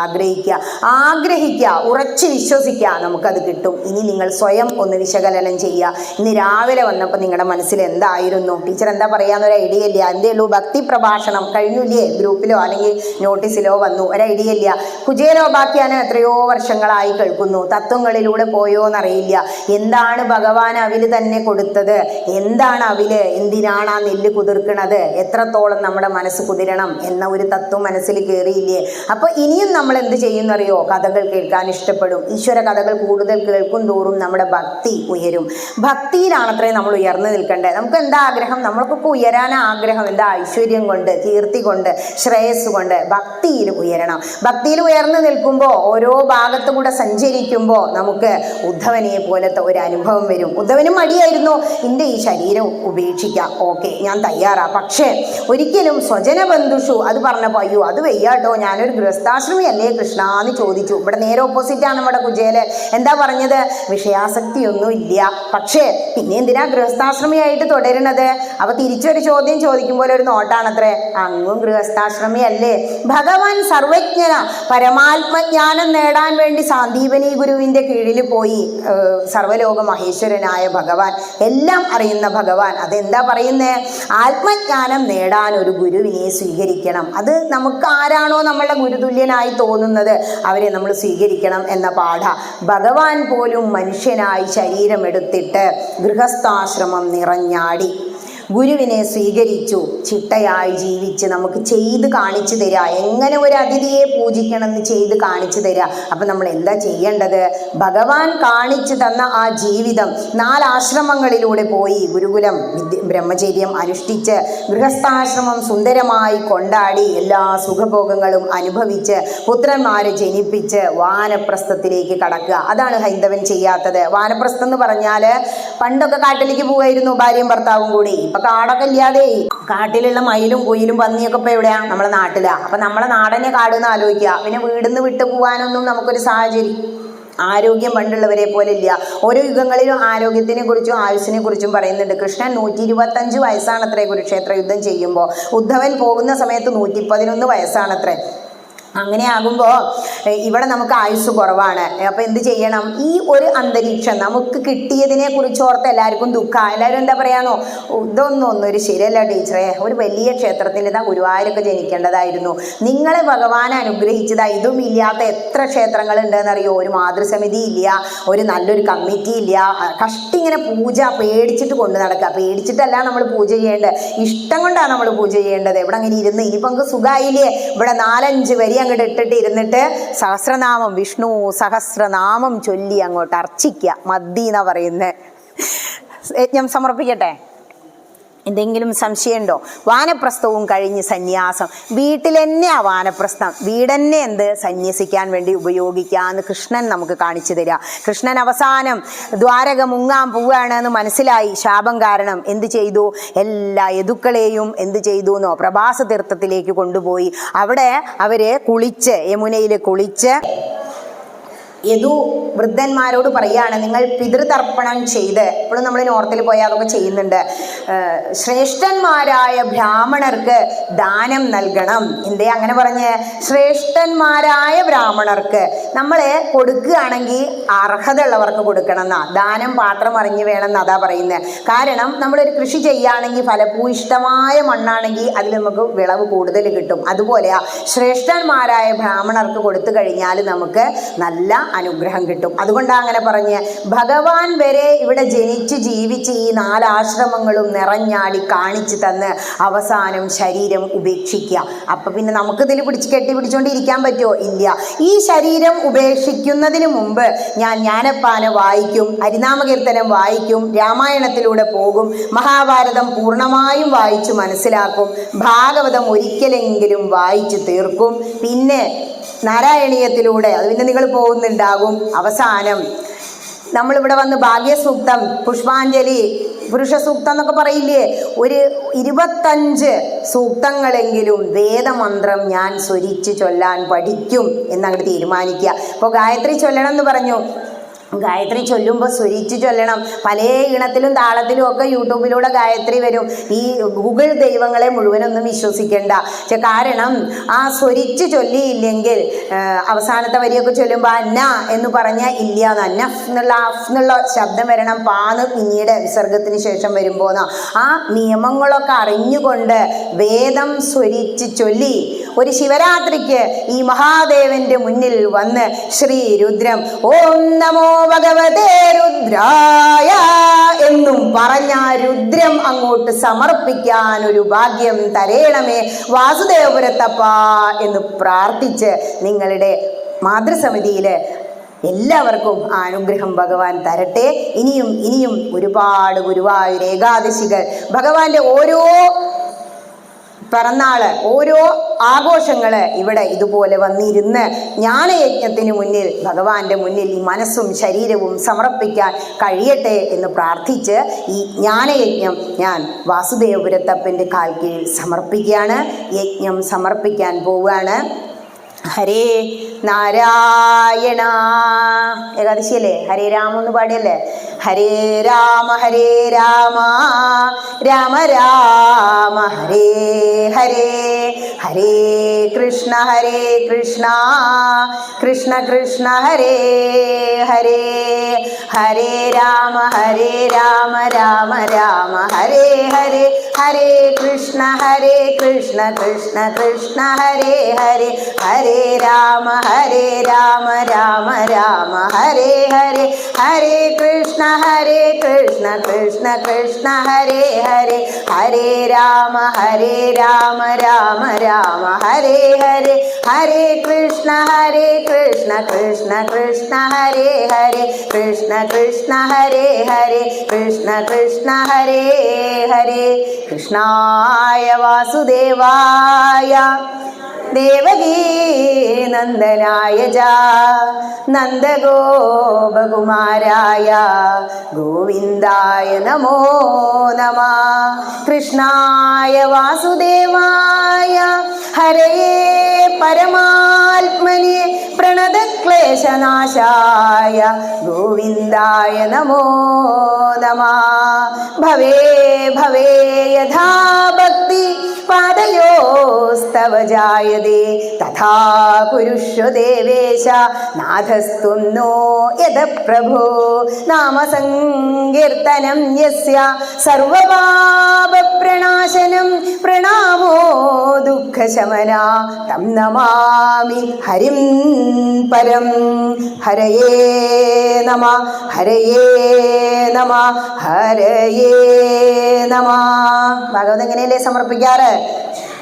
ആഗ്രഹിക്കുക, ഉറച്ച് വിശ്വസിക്കുക, നമുക്കത് കിട്ടും. ഇനി നിങ്ങൾ സ്വയം ഒന്ന് വിശകലനം ചെയ്യുക. ഇന്ന് രാവിലെ വന്നപ്പോൾ നിങ്ങളുടെ മനസ്സിൽ എന്തായിരുന്നു? ടീച്ചർ എന്താ പറയാന്നൊരു ഐഡിയ ഇല്ല. എന്തേ ഉള്ളൂ? ഭക്തി പ്രഭാഷണം കഴിഞ്ഞില്ലേ? ഗ്രൂപ്പിലോ അല്ലെങ്കിൽ നോട്ടീസിലോ വന്നു, ഒരു ഐഡിയ ഇല്ല. കുചേലോപാഖ്യാനം എത്രയോ വർഷങ്ങളായി കേൾക്കുന്നു. തത്വങ്ങളിലൂടെ പോയോ എന്നറിയില്ല. എന്താണ് ഭഗവാൻ അവില് തന്നെ കൊടുത്തത്? എന്താണ് അവില്? എന്തിനാണ് ആ നെല്ല് കുതിർക്കണത്? എത്രത്തോളം നമ്മുടെ മനസ്സ് കുതിരണം എന്ന ഒരു തത്വം മനസ്സിൽ കയറിയില്ലേ? അപ്പോൾ ഇനിയും നമ്മൾ എന്ത് ചെയ്യുന്നറിയോ? കഥകൾ കേൾക്കാൻ ഇഷ്ടപ്പെടും. ഈശ്വര കഥകൾ കൂടുതൽ കേൾക്കും തോറും നമ്മുടെ ഭക്തി ഉയരും. ഭക്തിയിലാണത്രേ നമ്മൾ ഉയർന്നു നിൽക്കേണ്ടത്. നമുക്ക് എന്താ ആഗ്രഹം? നമ്മൾക്കൊക്കെ ഉയരാൻ ആഗ്രഹം എന്താ? ഐശ്വര്യം കൊണ്ട്, കീർത്തി കൊണ്ട്, ശ്രേയസ് കൊണ്ട്. ഭക്തിയിൽ ഉയരണം. ഭക്തിയിൽ ഉയർന്നു നിൽക്കുമ്പോൾ, ഓരോ ഭാഗത്തു കൂടെ സഞ്ചരിക്കുമ്പോൾ നമുക്ക് ഉദ്ധവനെ പോലത്തെ ഒരു അനുഭവം വരും. ഉദ്ധവനും മടിയായിരുന്നു, എൻ്റെ ഈ ശരീരം ഉപേക്ഷിക്കാം, ഓക്കെ ഞാൻ തയ്യാറാ. പക്ഷേ ഒരിക്കലും സ്വജനബന്ധുഷു അത് പറഞ്ഞപ്പോൾ അയ്യോ അത് വയ്യാട്ടോ, ഞാനൊരു ഗൃഹസ്ഥാശ്രമിയല്ലേ കൃഷ്ണ എന്ന് ചോദിച്ചു. ഇവിടെ നേരെ ഓപ്പോസിറ്റാണ് നമ്മുടെ കുചേല്. എന്താ പറഞ്ഞത്? വിഷയാസക്തിയൊന്നും ഇല്ല. പക്ഷേ പിന്നെ എന്തിനാ ഗൃഹസ്ഥാശ്രമിയായിട്ട് തുടരുന്നത്? അപ്പോൾ തിരിച്ചൊരു ചോദ്യം ചോദിക്കുമ്പോൾ ഒരു നോട്ടാണത്രേ, അങ്ങും ഗൃഹസ്ഥാശ്രമിയല്ലേ? ഭഗവാൻ സർവജ്ഞന, പരമാത്മജ്ഞാനം നേടാൻ വേണ്ടി സാന്ദീപനി ഗുരുവിൻ്റെ കീഴിൽ പോയി. സർവലോക മഹേശ്വരനായ ഭഗവാൻ, എല്ലാം അറിയുന്ന ഭഗവാൻ. അതെന്താ പറയുന്നേ? ആത്മജ്ഞാനം നേടാൻ ഒരു ഗുരുവിനെ സ്വീകരിക്കണം. അത് നമുക്ക് ആരാണോ നമ്മളുടെ ഗുരുതുല്യനായി തോന്നുന്നത് അവരെ നമ്മൾ സ്വീകരിക്കണം എന്ന പാഠ. ഭഗവാൻ പോലും മനുഷ്യനായി ശരീരമെടുത്തിട്ട് ഗൃഹസ്ഥാശ്രമം നിറഞ്ഞാടി. ഗുരുവിനെ സ്വീകരിച്ചു, ചിട്ടയായി ജീവിച്ച് നമുക്ക് ചെയ്ത് കാണിച്ചു തരിക, എങ്ങനെ ഒരു അതിഥിയെ പൂജിക്കണമെന്ന് ചെയ്ത് കാണിച്ചു തരിക. അപ്പം നമ്മൾ എന്താ ചെയ്യേണ്ടത്? ഭഗവാൻ കാണിച്ചു തന്ന ആ ജീവിതം 4 ആശ്രമങ്ങളിലൂടെ പോയി ഗുരുകുലം ബ്രഹ്മചര്യം അനുഷ്ഠിച്ച് ഗൃഹസ്ഥാശ്രമം സുന്ദരമായി കൊണ്ടാടി എല്ലാ സുഖഭോഗങ്ങളും അനുഭവിച്ച് പുത്രന്മാരെ ജനിപ്പിച്ച് വാനപ്രസ്ഥത്തിലേക്ക് കടക്കുക. അതാണ് ഹൈന്ദവൻ ചെയ്യാത്തത്. വാനപ്രസ്ഥം എന്ന് പറഞ്ഞാൽ പണ്ടൊക്കെ കാട്ടിലേക്ക് പോവായിരുന്നു ഭാര്യയും ഭർത്താവും കൂടി. ഇപ്പൊ കാടൊക്കെ ഇല്ലാതെ കാട്ടിലുള്ള മയിലും കുയിലും പന്നിയൊക്കെ ഇപ്പൊ എവിടെയാ? നമ്മളെ നാട്ടിലാ. അപ്പൊ നമ്മളെ നാടനെ കാടെന്ന് ആലോചിക്കുക. പിന്നെ വീടിന്ന് വിട്ടു പോകാനൊന്നും നമുക്കൊരു സാഹചര്യം, ആരോഗ്യം പണ്ടുള്ളവരെ പോലെ ഇല്ല. ഓരോ യുഗങ്ങളിലും ആരോഗ്യത്തിനെ കുറിച്ചും ആയുസ്സിനെ കുറിച്ചും പറയുന്നുണ്ട്. കൃഷ്ണൻ 125 വയസ്സാണത്രേ കുരുക്ഷേത്ര യുദ്ധം ചെയ്യുമ്പോൾ. ഉദ്ധവൻ പോകുന്ന സമയത്ത് 111 വയസ്സാണത്രേ. അങ്ങനെ ആകുമ്പോൾ ഇവിടെ നമുക്ക് ആയുസ് കുറവാണ്. അപ്പം എന്ത് ചെയ്യണം? ഈ ഒരു അന്തരീക്ഷം നമുക്ക് കിട്ടിയതിനെ കുറിച്ച് ഓർത്ത് എല്ലാവർക്കും ദുഃഖം. എല്ലാവരും എന്താ പറയാന്നോ, ഇതൊന്നും ഒരു ശരിയല്ല ടീച്ചറെ, ഒരു വലിയ ക്ഷേത്രത്തിൽ ഇതാ ഗുരുവായൂരൊക്കെ ജനിക്കേണ്ടതായിരുന്നു. നിങ്ങളെ ഭഗവാൻ അനുഗ്രഹിച്ചതാ. ഇതും ഇല്ലാത്ത എത്ര ക്ഷേത്രങ്ങളുണ്ടെന്നറിയോ? ഒരു മാതൃസമിതി ഇല്ല, ഒരു നല്ലൊരു കമ്മിറ്റി ഇല്ല. കഷ്ടിങ്ങനെ പൂജ പേടിച്ചിട്ട് കൊണ്ട് നടക്കുക. പേടിച്ചിട്ടല്ല നമ്മൾ പൂജ ചെയ്യേണ്ടത്, ഇഷ്ടം കൊണ്ടാണ് നമ്മൾ പൂജ ചെയ്യേണ്ടത്. ഇവിടെ അങ്ങനെ ഇരുന്ന് ഇനിയിപ്പോൾ നമുക്ക് സുഖമായില്ലേ? ഇവിടെ 4-5 വരി അങ്ങോട്ട് ഇട്ടിട്ട് ഇരുന്നിട്ട് സഹസ്രനാമം, വിഷ്ണു സഹസ്രനാമം ചൊല്ലി അങ്ങോട്ട് അർച്ചിക്കുക. മദ്ദി എന്നാ പറയുന്നത്. യജ്ഞം സമർപ്പിക്കട്ടെ. എന്തെങ്കിലും സംശയമുണ്ടോ? വാനപ്രസ്ഥവും കഴിഞ്ഞ് സന്യാസം. വീട്ടിൽ തന്നെ ആ വാനപ്രസ്ഥം, വീടന്നെ എന്ത് സന്യസിക്കാൻ വേണ്ടി ഉപയോഗിക്കാന്ന് കൃഷ്ണൻ നമുക്ക് കാണിച്ചു തരിക. കൃഷ്ണൻ അവസാനം ദ്വാരക മുങ്ങാൻ പോവുകയാണ് എന്ന് മനസ്സിലായി. ശാപം കാരണം എന്ത് ചെയ്തു? എല്ലാ യദുക്കളെയും എന്ത് ചെയ്തു എന്നോ പ്രഭാസ തീർത്ഥത്തിലേക്ക് കൊണ്ടുപോയി. അവിടെ അവര് കുളിച്ച്, യമുനയിൽ കുളിച്ച് യദു വൃദ്ധന്മാരോട് പറയാണ്, നിങ്ങൾ പിതൃതർപ്പണം ചെയ്ത്, ഇപ്പോഴും നമ്മൾ നോർത്തിൽ പോയാൽ അതൊക്കെ ചെയ്യുന്നുണ്ട്, ശ്രേഷ്ഠന്മാരായ ബ്രാഹ്മണർക്ക് ദാനം നൽകണം. എന്തേ അങ്ങനെ പറഞ്ഞ്? ശ്രേഷ്ഠന്മാരായ ബ്രാഹ്മണർക്ക് നമ്മൾ കൊടുക്കുകയാണെങ്കിൽ അർഹത ഉള്ളവർക്ക് കൊടുക്കണം എന്നാ. ദാനം പാത്രം അറിഞ്ഞു വേണം എന്ന് അതാ പറയുന്നത്. കാരണം നമ്മളൊരു കൃഷി ചെയ്യുകയാണെങ്കിൽ ഫലഭൂയിഷ്ടമായ മണ്ണാണെങ്കിൽ അതിൽ നമുക്ക് വിളവ് കൂടുതൽ കിട്ടും. അതുപോലെയാ ശ്രേഷ്ഠന്മാരായ ബ്രാഹ്മണർക്ക് കൊടുത്തു കഴിഞ്ഞാൽ നമുക്ക് നല്ല അനുഗ്രഹം കിട്ടും. അതുകൊണ്ടാണ് അങ്ങനെ പറഞ്ഞ് ഭഗവാൻ വരെ ഇവിടെ ജനിച്ച് ജീവിച്ച് ഈ 4 ആശ്രമങ്ങളും നിറഞ്ഞാടി കാണിച്ചു തന്ന് അവസാനം ശരീരം ഉപേക്ഷിക്കുക. അപ്പൊ പിന്നെ നമുക്കിതിൽ കെട്ടിപ്പിടിച്ചുകൊണ്ടിരിക്കാൻ പറ്റുമോ? ഇല്ല. ഈ ശരീരം ഉപേക്ഷിക്കുന്നതിന് മുമ്പ് ഞാൻ ജ്ഞാനപ്പാന വായിക്കും, ഹരിനാമകീർത്തനം വായിക്കും, രാമായണത്തിലൂടെ പോകും, മഹാഭാരതം പൂർണ്ണമായും വായിച്ചു മനസ്സിലാക്കും, ഭാഗവതം ഒരിക്കലെങ്കിലും വായിച്ചു തീർക്കും, പിന്നെ നാരായണീയത്തിലൂടെ അത് പിന്നെ നിങ്ങൾ പോകുന്നുണ്ടാകും. അവസാനം നമ്മളിവിടെ വന്ന് ഭാഗ്യസൂക്തം, പുഷ്പാഞ്ജലി, പുരുഷ സൂക്തം എന്നൊക്കെ പറയില്ലേ, ഒരു 25 സൂക്തങ്ങളെങ്കിലും വേദമന്ത്രം ഞാൻ സ്വരിച്ച് ചൊല്ലാൻ പഠിക്കും എന്നങ്ങോട്ട് തീരുമാനിക്കുക. ഇപ്പോൾ ഗായത്രി ചൊല്ലണം എന്ന് പറഞ്ഞു. ഗായത്രി ചൊല്ലുമ്പോൾ സ്വരിച്ച് ചൊല്ലണം. പല ഈണത്തിലും താളത്തിലും ഒക്കെ യൂട്യൂബിലൂടെ ഗായത്രി വരും. ഈ ഗൂഗിൾ ദൈവങ്ങളെ മുഴുവനൊന്നും വിശ്വസിക്കേണ്ട. കാരണം ആ സ്വരിച്ച് ചൊല്ലിയില്ലെങ്കിൽ അവസാനത്തെ വരിയൊക്കെ ചൊല്ലുമ്പോൾ അന്ന എന്ന് പറഞ്ഞാൽ ഇല്ല എന്ന്, അന്നഫ് എന്നുള്ള അഫ് എന്നുള്ള ശബ്ദം വരണം, പാന്ന് പിന്നീട് വിസർഗത്തിന് ശേഷം വരുമ്പോൾ. ആ നിയമങ്ങളൊക്കെ അറിഞ്ഞുകൊണ്ട് വേദം സ്വരിച്ച് ചൊല്ലി ഒരു ശിവരാത്രിക്ക് ഈ മഹാദേവന്റെ മുന്നിൽ വന്ന് ശ്രീ രുദ്രം ഓം നമോ ഭഗവതേ രുദ്രായ എന്നും പറഞ്ഞ രുദ്രം അങ്ങോട്ട് സമർപ്പിക്കാൻ ഒരു ഭാഗ്യം തരേണമേ വാസുദേവപുരത്തപ്പ എന്ന് പ്രാർത്ഥിച്ച് നിങ്ങളുടെ മാതൃസമിതിയിൽ എല്ലാവർക്കും അനുഗ്രഹം ഭഗവാൻ തരട്ടെ. ഇനിയും ഇനിയും ഒരുപാട് ഗുരുവായൂർ ഏകാദശികൾ, ഭഗവാന്റെ ഓരോ പിറന്നാള്, ഓരോ ആഘോഷങ്ങള് ഇവിടെ ഇതുപോലെ വന്നിരുന്ന് ജ്ഞാനയജ്ഞത്തിന് മുന്നിൽ, ഭഗവാന്റെ മുന്നിൽ ഈ മനസ്സും ശരീരവും സമർപ്പിക്കാൻ കഴിയട്ടെ എന്ന് പ്രാർത്ഥിച്ച് ഈ ജ്ഞാനയജ്ഞം ഞാൻ വാസുദേവപുരത്തപ്പൻ്റെ കാൽ കീഴിൽ സമർപ്പിക്കുകയാണ്. യജ്ഞം സമർപ്പിക്കാൻ പോവുകയാണ്. ഹരേ നാരായണ, ഏകാദശിയല്ലേ, ഹരേ രാമ എന്ന് പാടിയല്ലേ, ഹരേ രാമ രാമ രാമ ഹരേ ഹരേ, ഹരേ കൃഷ്ണ കൃഷ്ണ കൃഷ്ണ ഹരേ ഹരേ, ഹരേ രാമ രാമ രാമ ഹരേ ഹരേ, ഹരേ കൃഷ്ണ കൃഷ്ണ കൃഷ്ണ ഹരേ ഹരേ, ഹരേ രാമ രാമ രാമ ഹരേ ഹരേ, ഹരേ കൃഷ്ണ ഹരേ കൃഷ്ണ കൃഷ്ണ കൃഷ്ണ ഹരേ ഹരേ ഹരേ രാമ രാമ രാമ ഹരേ ഹരേ ഹരേ കൃഷ്ണ കൃഷ്ണ കൃഷ്ണ ഹരേ ഹരേ കൃഷ്ണ കൃഷ്ണ ഹരേ ഹരേ കൃഷ്ണ കൃഷ്ണ ഹരേ ഹരേ കൃഷ്ണായ വാസുദേവായ ദേവകീ നന്ദനായ ച നന്ദഗോപകുമാരായ ഗോവിന്ദായ നമോ നമഃ. കൃഷ്ണായ വാസുദേവായ ഹരയേ പരമാത്മനെ പ്രണതക്ലേശനാശായ ഗോവിന്ദായ നമോ നമഃ. ഭവേ ഭവേ യഥാ ഭക്തി പാദയോസ്തവ ജായതേ തഥാ കുരുഷ്വ ദേവേശ നാഥസ്ത്വം നോ യദ പ്രഭോ. നാമസങ്കീർത്തനം യസ്യ സർവപാപപ്രണാശനം പ്രണാമോ ദുഃഖശമന തം നമാമി ഹരിം പരം. ഹരയേ നമ ഹരയേ നമ ഹരയേ നമ. ഭാഗവതം എങ്ങനെയല്ലേ സമർപ്പിക്കാറ്?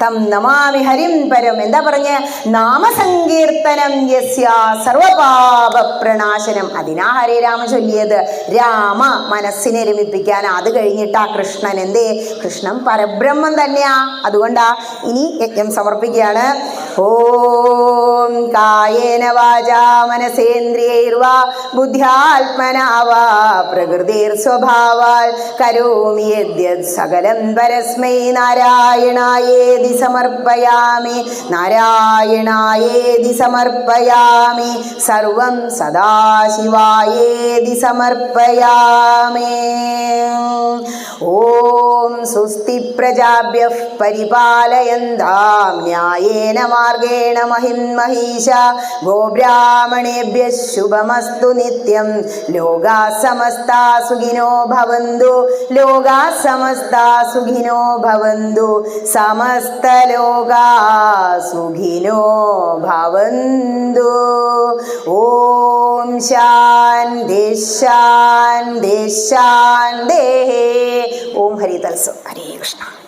തം നമാമി ഹരിം പരം. എന്താ പറഞ്ഞ്? നാമസങ്കീർത്തനം യസ്യ സർവപാപ പ്രണാശനം. അതിനാ ഹരേ രാമ ചൊല്ലിയത്. രാമ മനസ്സിനെ രമിപ്പിക്കാൻ. അത് കഴിഞ്ഞിട്ടാ കൃഷ്ണൻ. എന്തേ? കൃഷ്ണൻ പരബ്രഹ്മം തന്നെയാ. അതുകൊണ്ടാ ഇനി യജ്ഞം സമർപ്പിക്കുകയാണ്. ഓം കായേന വാചാ മനസേന്ദ്രിയൈർവാ ബുദ്ധ്യാത്മനാ വാ പ്രകൃതിർസ്വഭാവാൽ കരോമി യദ്യത് സകലം പരസ്മൈ നാരായണായേതി സമർപ്പയാമി നാരായണായേതി സമർപ്പയാമി സർവം സദാശിവായേതി സമർപ്പയാമി. ഓം സ്വസ്തി പ്രജാഭ്യഃ പരിപാലയന്താം ന്യായേന മാർഗേണ മഹിം മഹീഷ ഗോബ്രാഹ്മണേഭ്യഃ ശുഭമസ്തു നിത്യം. ലോകാഃ സമസ്താഃ സുഖിനോ ഭവന്തു ലോകാഃ സമസ്താഃ സുഖിനോ ഭവന്തു സമസ്തലോകാഃ സുഖിനോ ഭവന്തു. ഓം ശാന്തി ശാന്തി ശാന്തി. ഓം ഹരി തത്സത്. ഹരേ കൃഷ്ണ.